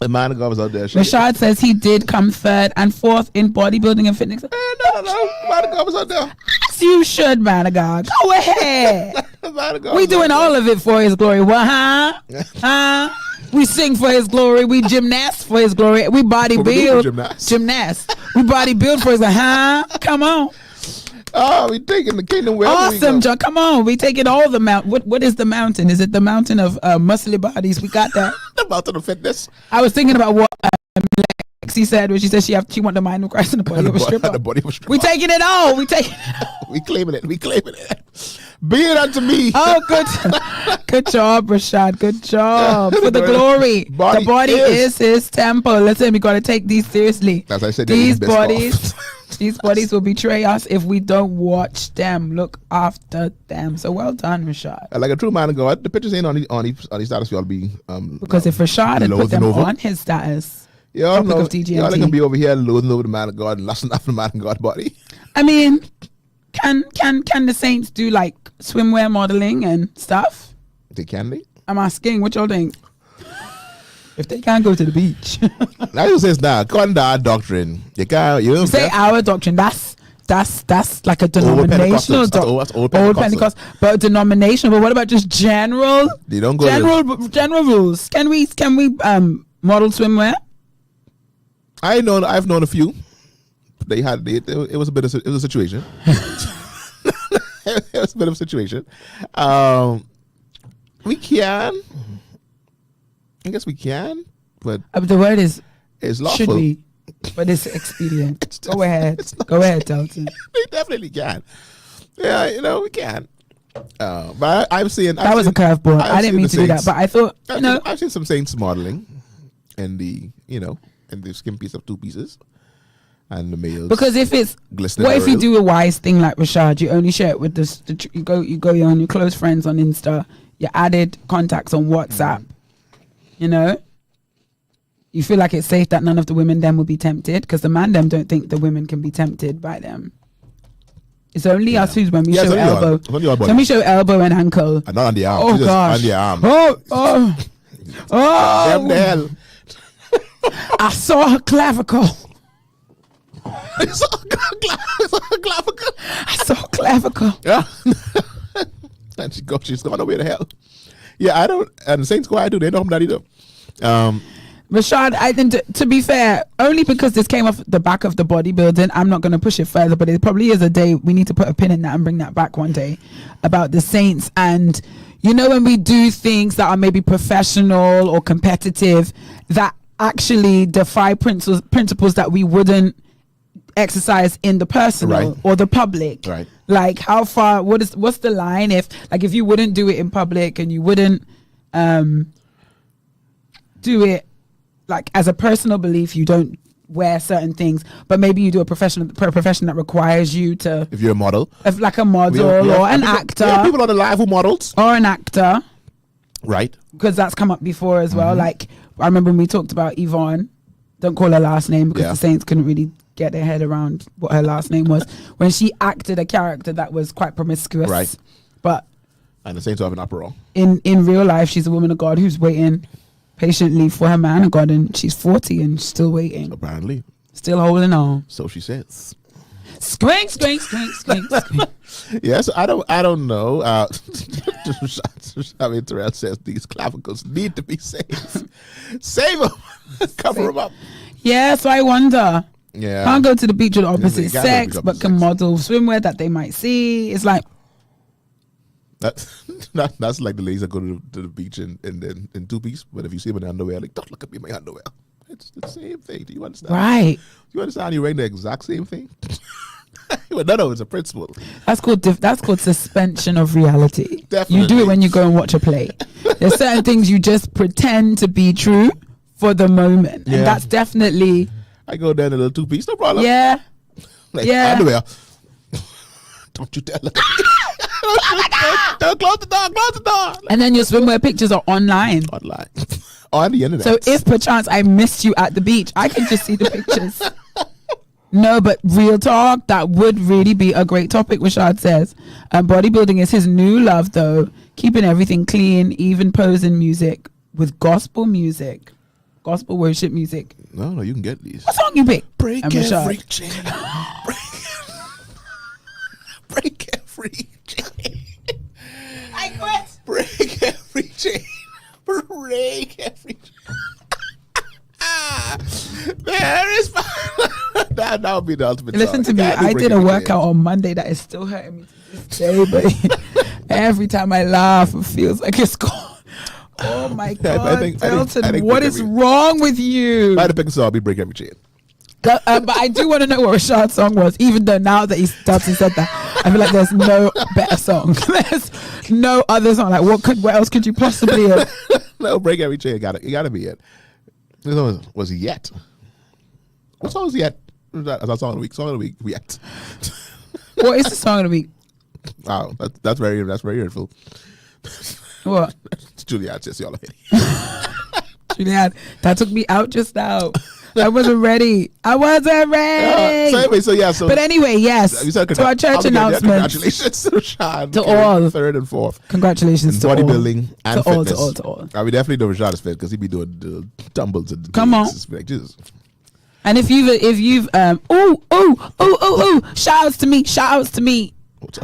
[SPEAKER 1] The man of God was out there.
[SPEAKER 5] Rashad says he did come third and fourth in bodybuilding and fitness.
[SPEAKER 1] No. The man of God was out there.
[SPEAKER 5] As you should, man of God. Go ahead.
[SPEAKER 1] The man of God
[SPEAKER 5] We
[SPEAKER 1] was
[SPEAKER 5] doing
[SPEAKER 1] out
[SPEAKER 5] all of it for his glory. What, huh? We sing for his glory. We gymnast for his glory. We body
[SPEAKER 1] What we do
[SPEAKER 5] build.
[SPEAKER 1] for
[SPEAKER 5] Gymnast. We body build for his glory. Come on.
[SPEAKER 1] Oh, we taking the kingdom where
[SPEAKER 5] Awesome, John. Come on. We taking all the mount. What is the mountain? Is it the mountain of muscly bodies? We got that.
[SPEAKER 1] The mountain of fitness.
[SPEAKER 5] I was thinking about what Lexi said when she said she want the mind of Christ in the body of a stripper.
[SPEAKER 1] The body of a stripper.
[SPEAKER 5] We taking it all. We taking it all.
[SPEAKER 1] We claiming it. Be it unto me.
[SPEAKER 5] Oh, good job, Rashad. Good job for the glory.
[SPEAKER 1] Body
[SPEAKER 5] the body is his temple. Listen, we gotta take these seriously.
[SPEAKER 1] As I said,
[SPEAKER 5] these bodies will betray us if we don't watch them, look after them. So well done, Rashad.
[SPEAKER 1] Like a true man of God, the pictures ain't on his status. Y'all be
[SPEAKER 5] Because if Rashad had put them on his status,
[SPEAKER 1] y'all
[SPEAKER 5] Tropic of DGMT.
[SPEAKER 1] Y'all can be over here loathing over the man of God and lusting after the man of God body.
[SPEAKER 5] I mean, can the saints do like swimwear modeling and stuff?
[SPEAKER 1] They can be.
[SPEAKER 5] I'm asking, what y'all think? If they can't go to the beach.
[SPEAKER 1] I just says now, according to our doctrine, you can't. You
[SPEAKER 5] say our doctrine. That's like a denominational doctrine. Old Pentecost, but denominational. But what about just general?
[SPEAKER 1] They don't go
[SPEAKER 5] general rules. Can we model swimwear?
[SPEAKER 1] I've known a few. It was a situation. It was a bit of a situation. We can. I guess we can, but
[SPEAKER 5] the word is
[SPEAKER 1] it's lawful.
[SPEAKER 5] Should be, but it's expedient. Go ahead, Delton.
[SPEAKER 1] We definitely can. Yeah, we can. But I've seen
[SPEAKER 5] that was a curveball. I didn't mean to do that, but I thought
[SPEAKER 1] I've seen some saints modeling, in the skin piece of 2 pieces, and the males.
[SPEAKER 5] Because if it's what if you do a wise thing like Rashad, you only share it with you go on your close friends on Insta, your added contacts on WhatsApp. You feel like it's safe that none of the women then will be tempted because the man them don't think the women can be tempted by them. It's only us who's when we show elbow. When we show elbow and ankle.
[SPEAKER 1] And not on the arm.
[SPEAKER 5] Oh gosh.
[SPEAKER 1] On the arm.
[SPEAKER 5] Oh.
[SPEAKER 1] Damn the hell.
[SPEAKER 5] I saw her clavicle.
[SPEAKER 1] I saw her clavicle.
[SPEAKER 5] I saw her clavicle.
[SPEAKER 1] Yeah. And she's gone away to hell. Yeah, I don't. And the saints go, I do. They don't have that either.
[SPEAKER 5] Rashad, I think to be fair, only because this came off the back of the bodybuilding, I'm not going to push it further, but it probably is a day we need to put a pin in that and bring that back one day about the saints. And when we do things that are maybe professional or competitive that actually defy principles that we wouldn't exercise in the personal or the public.
[SPEAKER 1] Right.
[SPEAKER 5] Like how far? What's the line? If you wouldn't do it in public and you wouldn't do it like as a personal belief, you don't wear certain things, but maybe you do a profession that requires you to.
[SPEAKER 1] If you're a model,
[SPEAKER 5] like a model or an actor,
[SPEAKER 1] people on the live who models,
[SPEAKER 5] or an actor,
[SPEAKER 1] right?
[SPEAKER 5] Because that's come up before as well. Like I remember when we talked about Yvonne. Don't call her last name because the Saints couldn't really get their head around what her last name was when she acted a character that was quite promiscuous.
[SPEAKER 1] Right.
[SPEAKER 5] But
[SPEAKER 1] and the Saints have an uproar.
[SPEAKER 5] In real life, she's a woman of God who's waiting patiently for her man of God, and she's 40 and still waiting.
[SPEAKER 1] Apparently.
[SPEAKER 5] Still holding on.
[SPEAKER 1] So she says.
[SPEAKER 5] Squink, squink, squink, squink, squink.
[SPEAKER 1] Yes, I don't know. I mean, Terrell says these clavicles need to be saved. Save them. Cover them up.
[SPEAKER 5] Yeah, so I wonder.
[SPEAKER 1] Yeah.
[SPEAKER 5] Can't go to the beach with the opposite sex, but can model swimwear that they might see. It's like.
[SPEAKER 1] That's like the ladies that go to the beach in two-piece, but if you see them in underwear, like, don't look at me in my underwear. It's the same thing. Do you understand?
[SPEAKER 5] Right.
[SPEAKER 1] Do you understand? You're wearing the exact same thing. Well, no, it's a principle.
[SPEAKER 5] That's called suspension of reality.
[SPEAKER 1] Definitely.
[SPEAKER 5] You do it when you go and watch a play. There's certain things you just pretend to be true for the moment, and that's definitely.
[SPEAKER 1] I go down in a little two-piece, no problem.
[SPEAKER 5] Yeah.
[SPEAKER 1] Like underwear. Don't you tell her. Don't close the door. Close the door.
[SPEAKER 5] And then your swimwear pictures are online.
[SPEAKER 1] On the internet.
[SPEAKER 5] So if perchance I missed you at the beach, I can just see the pictures. No, but real talk, that would really be a great topic, Rashad says. Bodybuilding is his new love, though. Keeping everything clean, even posing music with gospel music. Gospel worship music.
[SPEAKER 1] No, you can get these.
[SPEAKER 5] What song you pick?
[SPEAKER 1] Break every chain. Break every chain.
[SPEAKER 5] I quit.
[SPEAKER 1] Break every chain. Break every chain. There is that would be the ultimate.
[SPEAKER 5] Listen to me. I did a workout on Monday that is still hurting me to this day, but every time I laugh, it feels like it's gone. Oh my God, Delton, what is wrong with you?
[SPEAKER 1] I had to pick a song. We break every chain.
[SPEAKER 5] But I do want to know what Rashad's song was, even though now that Delton said that, I feel like there's no better song. There's no other song. Like what else could you possibly have?
[SPEAKER 1] No, break every chain. It gotta be it. This one was Yet. What song was Yet? That's our song of the week. Song of the week, Yet.
[SPEAKER 5] What is the song of the week?
[SPEAKER 1] Wow, that's very hurtful.
[SPEAKER 5] What?
[SPEAKER 1] Julianne says y'all are hitting.
[SPEAKER 5] Julianne, that took me out just now. I wasn't ready. But anyway, yes. To our church announcement.
[SPEAKER 1] Congratulations to Rashad.
[SPEAKER 5] To all.
[SPEAKER 1] Third and fourth.
[SPEAKER 5] Congratulations to
[SPEAKER 1] bodybuilding and fitness.
[SPEAKER 5] To all.
[SPEAKER 1] We definitely know Rashad is fit because he be doing the tumbles and
[SPEAKER 5] come on.
[SPEAKER 1] Like, Jesus.
[SPEAKER 5] And if you've shout outs to me.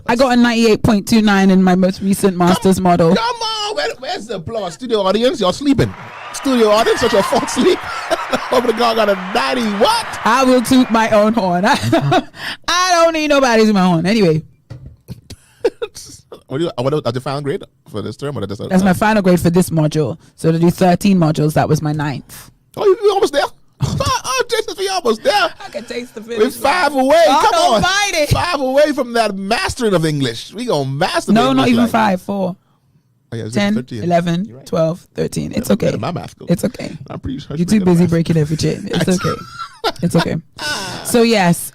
[SPEAKER 5] I got a 98.29 in my most recent master's model.
[SPEAKER 1] Come on, where's the applause? Studio audience, y'all sleeping. Studio audience, such a false sleep. Over the God got a 90. What?
[SPEAKER 5] I will toot my own horn. I don't need nobody to my horn. Anyway.
[SPEAKER 1] What that's your final grade for this term? Or
[SPEAKER 5] that's my final grade for this module. So to do 13 modules, that was my 9th.
[SPEAKER 1] Oh, you're almost there? Jesus, we almost there.
[SPEAKER 5] I can taste the finish.
[SPEAKER 1] We're 5 away. Come on.
[SPEAKER 5] Fight it.
[SPEAKER 1] 5 away from that mastering of English. We gonna master.
[SPEAKER 5] No, not even 5. 4.
[SPEAKER 1] Oh, yeah,
[SPEAKER 5] 10,
[SPEAKER 1] 13.
[SPEAKER 5] 11, right. 12, 13. It's okay.
[SPEAKER 1] My math goes.
[SPEAKER 5] It's okay.
[SPEAKER 1] I'm pretty sure
[SPEAKER 5] you're too busy breaking every chain. It's okay. It's okay. So yes,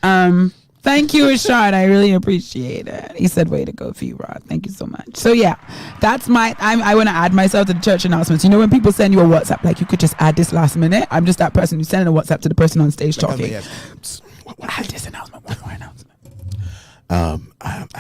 [SPEAKER 5] thank you, Rashad. I really appreciate it. He said, "Way to go, Vera." Thank you so much. So yeah, that's I want to add myself to the church announcements. You know when people send you a WhatsApp, like you could just add this last minute. I'm just that person who's sending a WhatsApp to the person on stage talking. Add this announcement. One more announcement.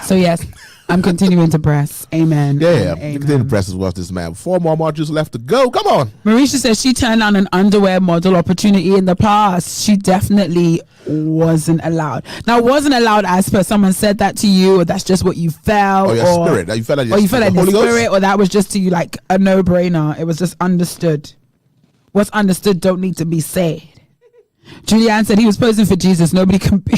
[SPEAKER 5] So yes, I'm continuing to press. Amen.
[SPEAKER 1] Yeah, continue to press as well. This man. 4 more modules left to go. Come on.
[SPEAKER 5] Marisha says she turned down an underwear model opportunity in the past. She definitely wasn't allowed. Now, wasn't allowed as per someone said that to you, or that's just what you felt,
[SPEAKER 1] or your spirit. You felt like,
[SPEAKER 5] or you felt like the spirit, or that was just to you like a no-brainer. It was just understood. What's understood don't need to be said. Julianne said he was posing for Jesus. Nobody can be.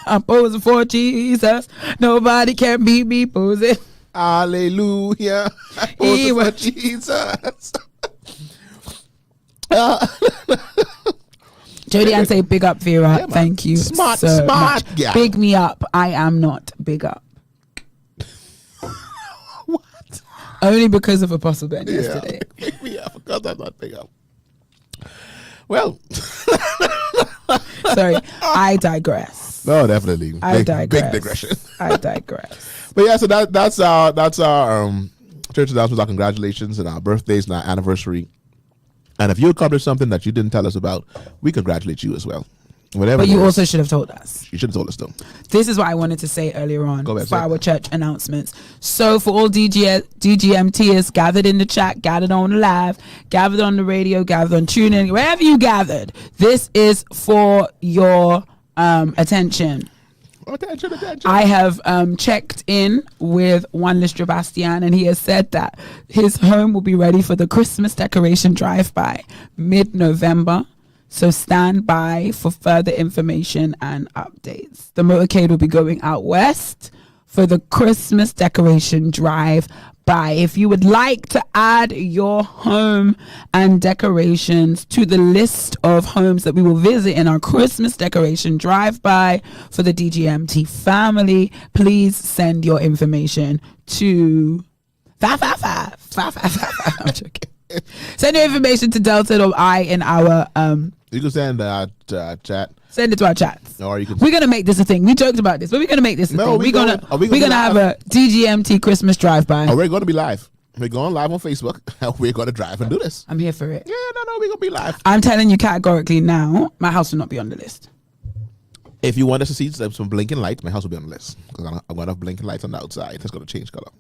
[SPEAKER 5] I'm posing for Jesus. Nobody can beat me posing.
[SPEAKER 1] Hallelujah. Posing for Jesus.
[SPEAKER 5] Julianne say big up Vera.
[SPEAKER 1] Yeah,
[SPEAKER 5] thank you
[SPEAKER 1] smart
[SPEAKER 5] so much.
[SPEAKER 1] Yeah.
[SPEAKER 5] Big me up. I am not big up. Only because of Apostle Ben yesterday.
[SPEAKER 1] Yeah, because I'm not big up. Well,
[SPEAKER 5] sorry, I digress.
[SPEAKER 1] No, definitely.
[SPEAKER 5] I digress.
[SPEAKER 1] Big digression.
[SPEAKER 5] I digress.
[SPEAKER 1] But yeah, so that's our church announcements. Our congratulations and our birthdays and our anniversary. And if you accomplished something that you didn't tell us about, we congratulate you as well. Whatever.
[SPEAKER 5] But you also should have told us.
[SPEAKER 1] You should have told us though.
[SPEAKER 5] This is what I wanted to say earlier on
[SPEAKER 1] Go ahead,
[SPEAKER 5] for
[SPEAKER 1] say
[SPEAKER 5] our church announcements. So for all DGMTers gathered in the chat, gathered on the live, gathered on the radio, gathered on TuneIn, wherever you gathered, this is for your attention.
[SPEAKER 1] Attention.
[SPEAKER 5] I have checked in with Juan Listrabastian, and he has said that his home will be ready for the Christmas decoration drive-by mid-November. So stand by for further information and updates. The motorcade will be going out west for the Christmas decoration drive-by. If you would like to add your home and decorations to the list of homes that we will visit in our Christmas decoration drive-by for the DGMT family, please send your information to 555. I'm joking. Send your information to Delton or I in our
[SPEAKER 1] you can send that chat.
[SPEAKER 5] Send it to our chats.
[SPEAKER 1] Or you can.
[SPEAKER 5] We're gonna make this a thing. We joked about this, but we're gonna make this a thing. We're gonna have a DGMT Christmas drive-by.
[SPEAKER 1] Oh, we're gonna be live. We're going live on Facebook. We're gonna drive and do this.
[SPEAKER 5] I'm here for it.
[SPEAKER 1] Yeah, no, we're gonna be live.
[SPEAKER 5] I'm telling you categorically now, my house will not be on the list.
[SPEAKER 1] If you want us to see some blinking lights, my house will be on the list because I'm gonna have blinking lights on the outside. It's gonna change color.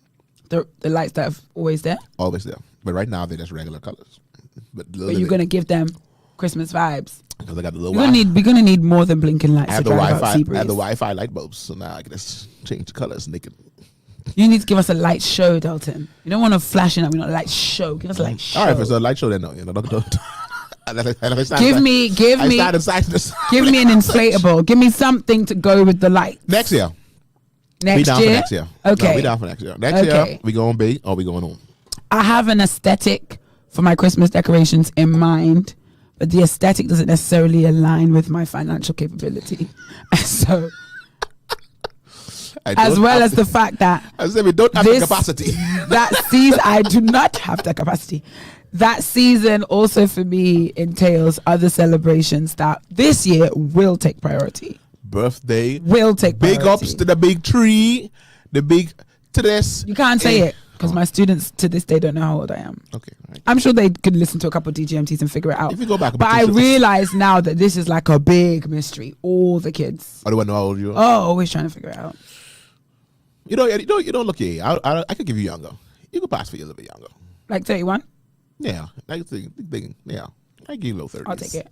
[SPEAKER 5] The lights that are always there.
[SPEAKER 1] Always there, but right now they're just regular colors. But
[SPEAKER 5] you're gonna give them Christmas vibes.
[SPEAKER 1] Because I got the little.
[SPEAKER 5] We're gonna need more than blinking lights.
[SPEAKER 1] I have
[SPEAKER 5] to
[SPEAKER 1] the
[SPEAKER 5] drive
[SPEAKER 1] Wi-Fi.
[SPEAKER 5] out Seabreeze.
[SPEAKER 1] I have the Wi-Fi light bulbs, so now I can just change the colors and they can.
[SPEAKER 5] You need to give us a light show, Delton. You don't want to flash in. We want a light show. Give us a light show.
[SPEAKER 1] All right, if it's a light show, then no. Don't.
[SPEAKER 5] Give me an inflatable. Give me something to go with the light.
[SPEAKER 1] Next year.
[SPEAKER 5] Next year. Okay.
[SPEAKER 1] No, we down for next year. Next year, we going big or we going home.
[SPEAKER 5] I have an aesthetic for my Christmas decorations in mind, but the aesthetic doesn't necessarily align with my financial capability. So, as well as the fact that
[SPEAKER 1] I said we don't have the capacity.
[SPEAKER 5] That season, I do not have the capacity. That season also for me entails other celebrations that this year will take priority.
[SPEAKER 1] Birthday
[SPEAKER 5] will take priority.
[SPEAKER 1] Big ups to the big tree, the big to this.
[SPEAKER 5] You can't say it because my students to this day don't know how old I am.
[SPEAKER 1] Okay, right.
[SPEAKER 5] I'm sure they could listen to a couple of DGMTs and figure it out.
[SPEAKER 1] If you go back,
[SPEAKER 5] but I realize now that this is like a big mystery. All the kids.
[SPEAKER 1] I don't know how old you are.
[SPEAKER 5] Oh, always trying to figure it out.
[SPEAKER 1] You don't look here. I could give you younger. You could pass for you a little bit younger.
[SPEAKER 5] Like 31.
[SPEAKER 1] Yeah, I give you a little 30s.
[SPEAKER 5] I'll take it.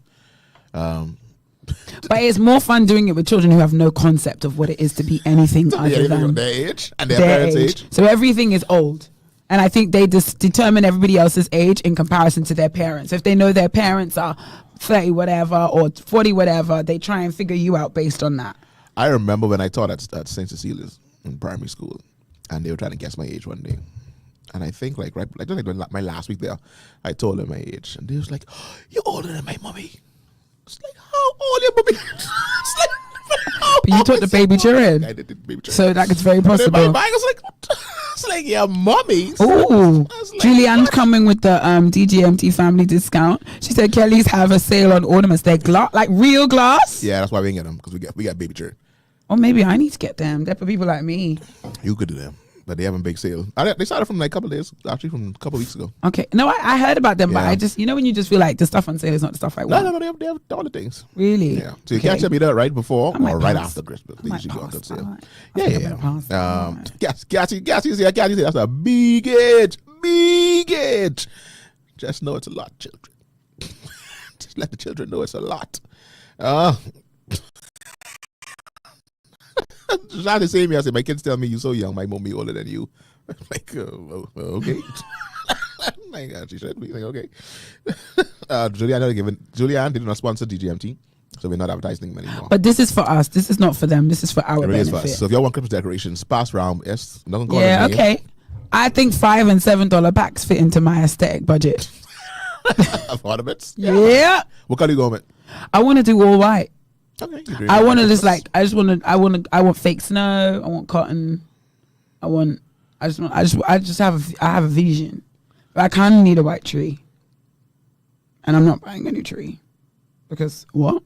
[SPEAKER 5] But it's more fun doing it with children who have no concept of what it is to be anything other than
[SPEAKER 1] their age and their parents' age.
[SPEAKER 5] So everything is old. And I think they just determine everybody else's age in comparison to their parents. If they know their parents are 30 whatever or 40 whatever, they try and figure you out based on that.
[SPEAKER 1] I remember when I taught at St. Cecilia's in primary school, and they were trying to guess my age one day. And I think like my last week there, I told them my age, and they was like, oh, "You're older than my mommy." It's like, how old your mommy? It's like,
[SPEAKER 5] but you taught the baby children.
[SPEAKER 1] I did the baby children.
[SPEAKER 5] So that is very possible.
[SPEAKER 1] And my was like, it's like, yeah, mommy.
[SPEAKER 5] Ooh,
[SPEAKER 1] like,
[SPEAKER 5] Julianne's coming with the DGMT family discount. She said Kelly's have a sale on ornaments. They're glass, like real glass.
[SPEAKER 1] Yeah, that's why we didn't get them because we got baby children.
[SPEAKER 5] Or maybe I need to get them. They're for people like me.
[SPEAKER 1] You could do them. But they have a big sale. They started from like a couple of days, actually from a couple of weeks ago.
[SPEAKER 5] Okay. No, I heard about them, but I just, when you just feel like the stuff on sale is not the stuff I want.
[SPEAKER 1] No, they have all the things.
[SPEAKER 5] Really?
[SPEAKER 1] Yeah. So you catch up either right before or right after Christmas. They usually go on good sale. Yeah. Gassy, that's a big age. Big age. Just know it's a lot, children. Just let the children know it's a lot. Not the same. I said, my kids tell me you're so young. My mom be older than you. Like, okay. My God, she said, like, okay. Julianne did not sponsor DGMT, so we're not advertising them anymore.
[SPEAKER 5] But this is for us. This is not for them. This is for our benefit.
[SPEAKER 1] For us. So if y'all want Christmas decorations, pass around. Yes, nothing called
[SPEAKER 5] okay. I think $5 and $7 packs fit into my aesthetic budget.
[SPEAKER 1] Of ornaments?
[SPEAKER 5] Yeah.
[SPEAKER 1] What color you going with?
[SPEAKER 5] I want to do all white.
[SPEAKER 1] Okay.
[SPEAKER 5] I want fake snow. I want cotton. I want I just have a vision. But I kind of need a white tree. And I'm not buying a new tree. Because what?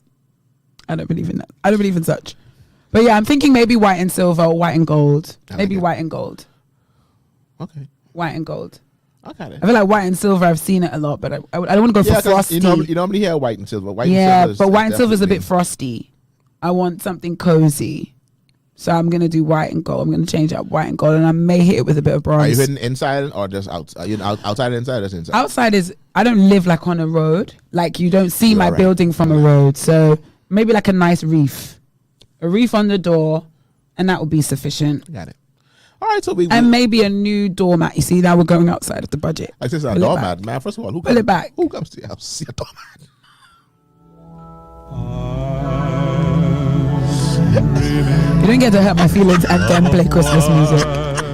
[SPEAKER 5] I don't believe in that. I don't believe in such. But yeah, I'm thinking maybe white and silver or white and gold. Maybe white and gold.
[SPEAKER 1] Okay.
[SPEAKER 5] White and gold.
[SPEAKER 1] I got it.
[SPEAKER 5] I feel like white and silver, I've seen it a lot, but I don't want to go for frosty.
[SPEAKER 1] You normally hear white and silver. White
[SPEAKER 5] and silver but white and silver is a bit frosty. I want something cozy. So I'm going to do white and gold. I'm going to change up white and gold, and I may hit it with a bit of bronze.
[SPEAKER 1] Are you hitting inside or just out? Are you outside and inside or just inside?
[SPEAKER 5] Outside is, I don't live like on a road. Like you don't see my building from a road. So maybe like a nice reef. A reef on the door, and that would be sufficient.
[SPEAKER 1] Got it. All right, so
[SPEAKER 5] and maybe a new doormat. You see, now we're going outside of the budget.
[SPEAKER 1] Like this is a doormat, man. First of all, who
[SPEAKER 5] pull it back?
[SPEAKER 1] Who comes to your house to see a doormat?
[SPEAKER 5] You don't get to hurt my feelings and then play Christmas music.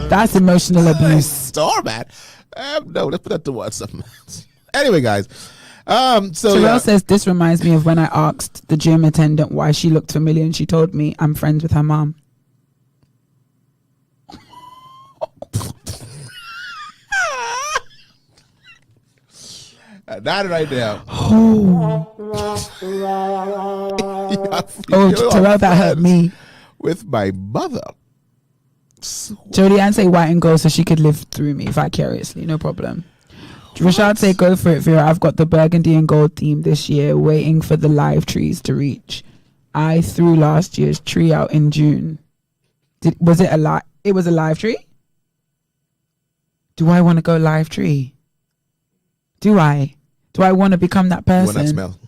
[SPEAKER 5] That's emotional abuse.
[SPEAKER 1] Doormat? No, let's put that towards something else. Anyway, guys. So
[SPEAKER 5] Terrell says this reminds me of when I asked the gym attendant why she looked familiar, and she told me I'm friends with her mom.
[SPEAKER 1] That right there.
[SPEAKER 5] Oh, Terrell, that hurt me.
[SPEAKER 1] With my mother.
[SPEAKER 5] Jodie Ann say white and gold so she could live through me vicariously. No problem. Rashad say go for it, Vera. I've got the burgundy and gold theme this year, waiting for the live trees to reach. I threw last year's tree out in June. Was it a live? It was a live tree? Do I want to go live tree? Do I want to become that person?
[SPEAKER 1] When that smell.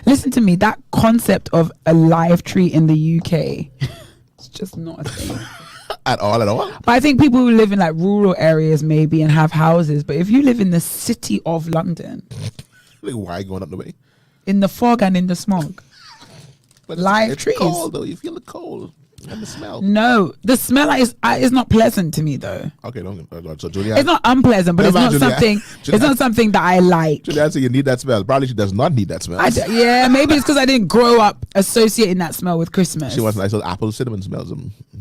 [SPEAKER 5] Listen to me. That concept of a live tree in the UK, it's just not a thing.
[SPEAKER 1] At all.
[SPEAKER 5] But I think people who live in like rural areas maybe and have houses. But if you live in the city of London,
[SPEAKER 1] like why going up the way?
[SPEAKER 5] In the fog and in the smog.
[SPEAKER 1] But
[SPEAKER 5] live trees.
[SPEAKER 1] It's cold though. You feel the cold and the smell.
[SPEAKER 5] No, the smell is not pleasant to me though.
[SPEAKER 1] Okay, so Julianne,
[SPEAKER 5] it's not unpleasant, but it's not something. It's not something that I like.
[SPEAKER 1] Julianne said you need that smell. Probably she does not need that smell.
[SPEAKER 5] Yeah, maybe it's because I didn't grow up associating that smell with Christmas.
[SPEAKER 1] She wants nice little apple cinnamon smells.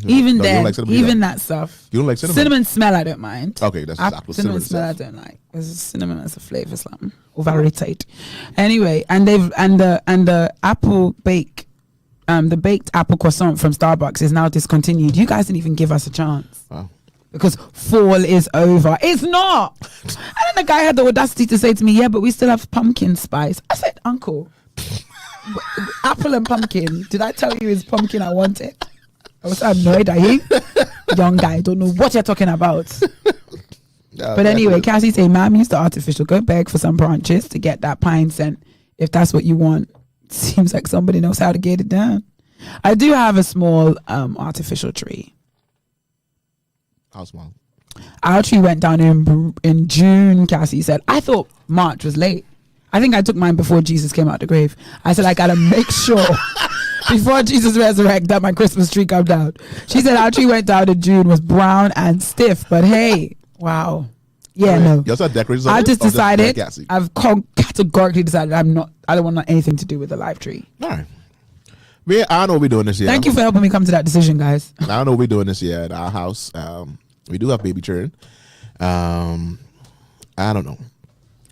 [SPEAKER 5] Even then, like even that stuff.
[SPEAKER 1] You don't like cinnamon?
[SPEAKER 5] Cinnamon smell, I don't mind.
[SPEAKER 1] Okay, that's apple cinnamon
[SPEAKER 5] smell. I don't like. Cinnamon as a flavor, something overrated. Anyway, and the apple bake. The baked apple croissant from Starbucks is now discontinued. You guys didn't even give us a chance.
[SPEAKER 1] Wow.
[SPEAKER 5] Because fall is over. It's not. And then the guy had the audacity to say to me, yeah, but we still have pumpkin spice. I said, uncle, apple and pumpkin. Did I tell you it's pumpkin I wanted? I was so annoyed at you. Young guy, don't know what you're talking about. But anyway, Cassie say, ma'am, use the artificial. Go beg for some branches to get that pine scent if that's what you want. Seems like somebody knows how to get it done. I do have a small artificial tree.
[SPEAKER 1] How small?
[SPEAKER 5] Our tree went down in June, Cassie said. I thought March was late. I think I took mine before Jesus came out of the grave. I said, I got to make sure before Jesus resurrects that my Christmas tree come down. She said our tree went down in June, was brown and stiff. But hey, wow. Yeah, no.
[SPEAKER 1] You also had decorations.
[SPEAKER 5] I just decided, I've categorically decided I don't want anything to do with the live tree.
[SPEAKER 1] All right. I know what we're doing this year.
[SPEAKER 5] Thank you for helping me come to that decision, guys.
[SPEAKER 1] I know what we're doing this year at our house. We do have baby children. I don't know.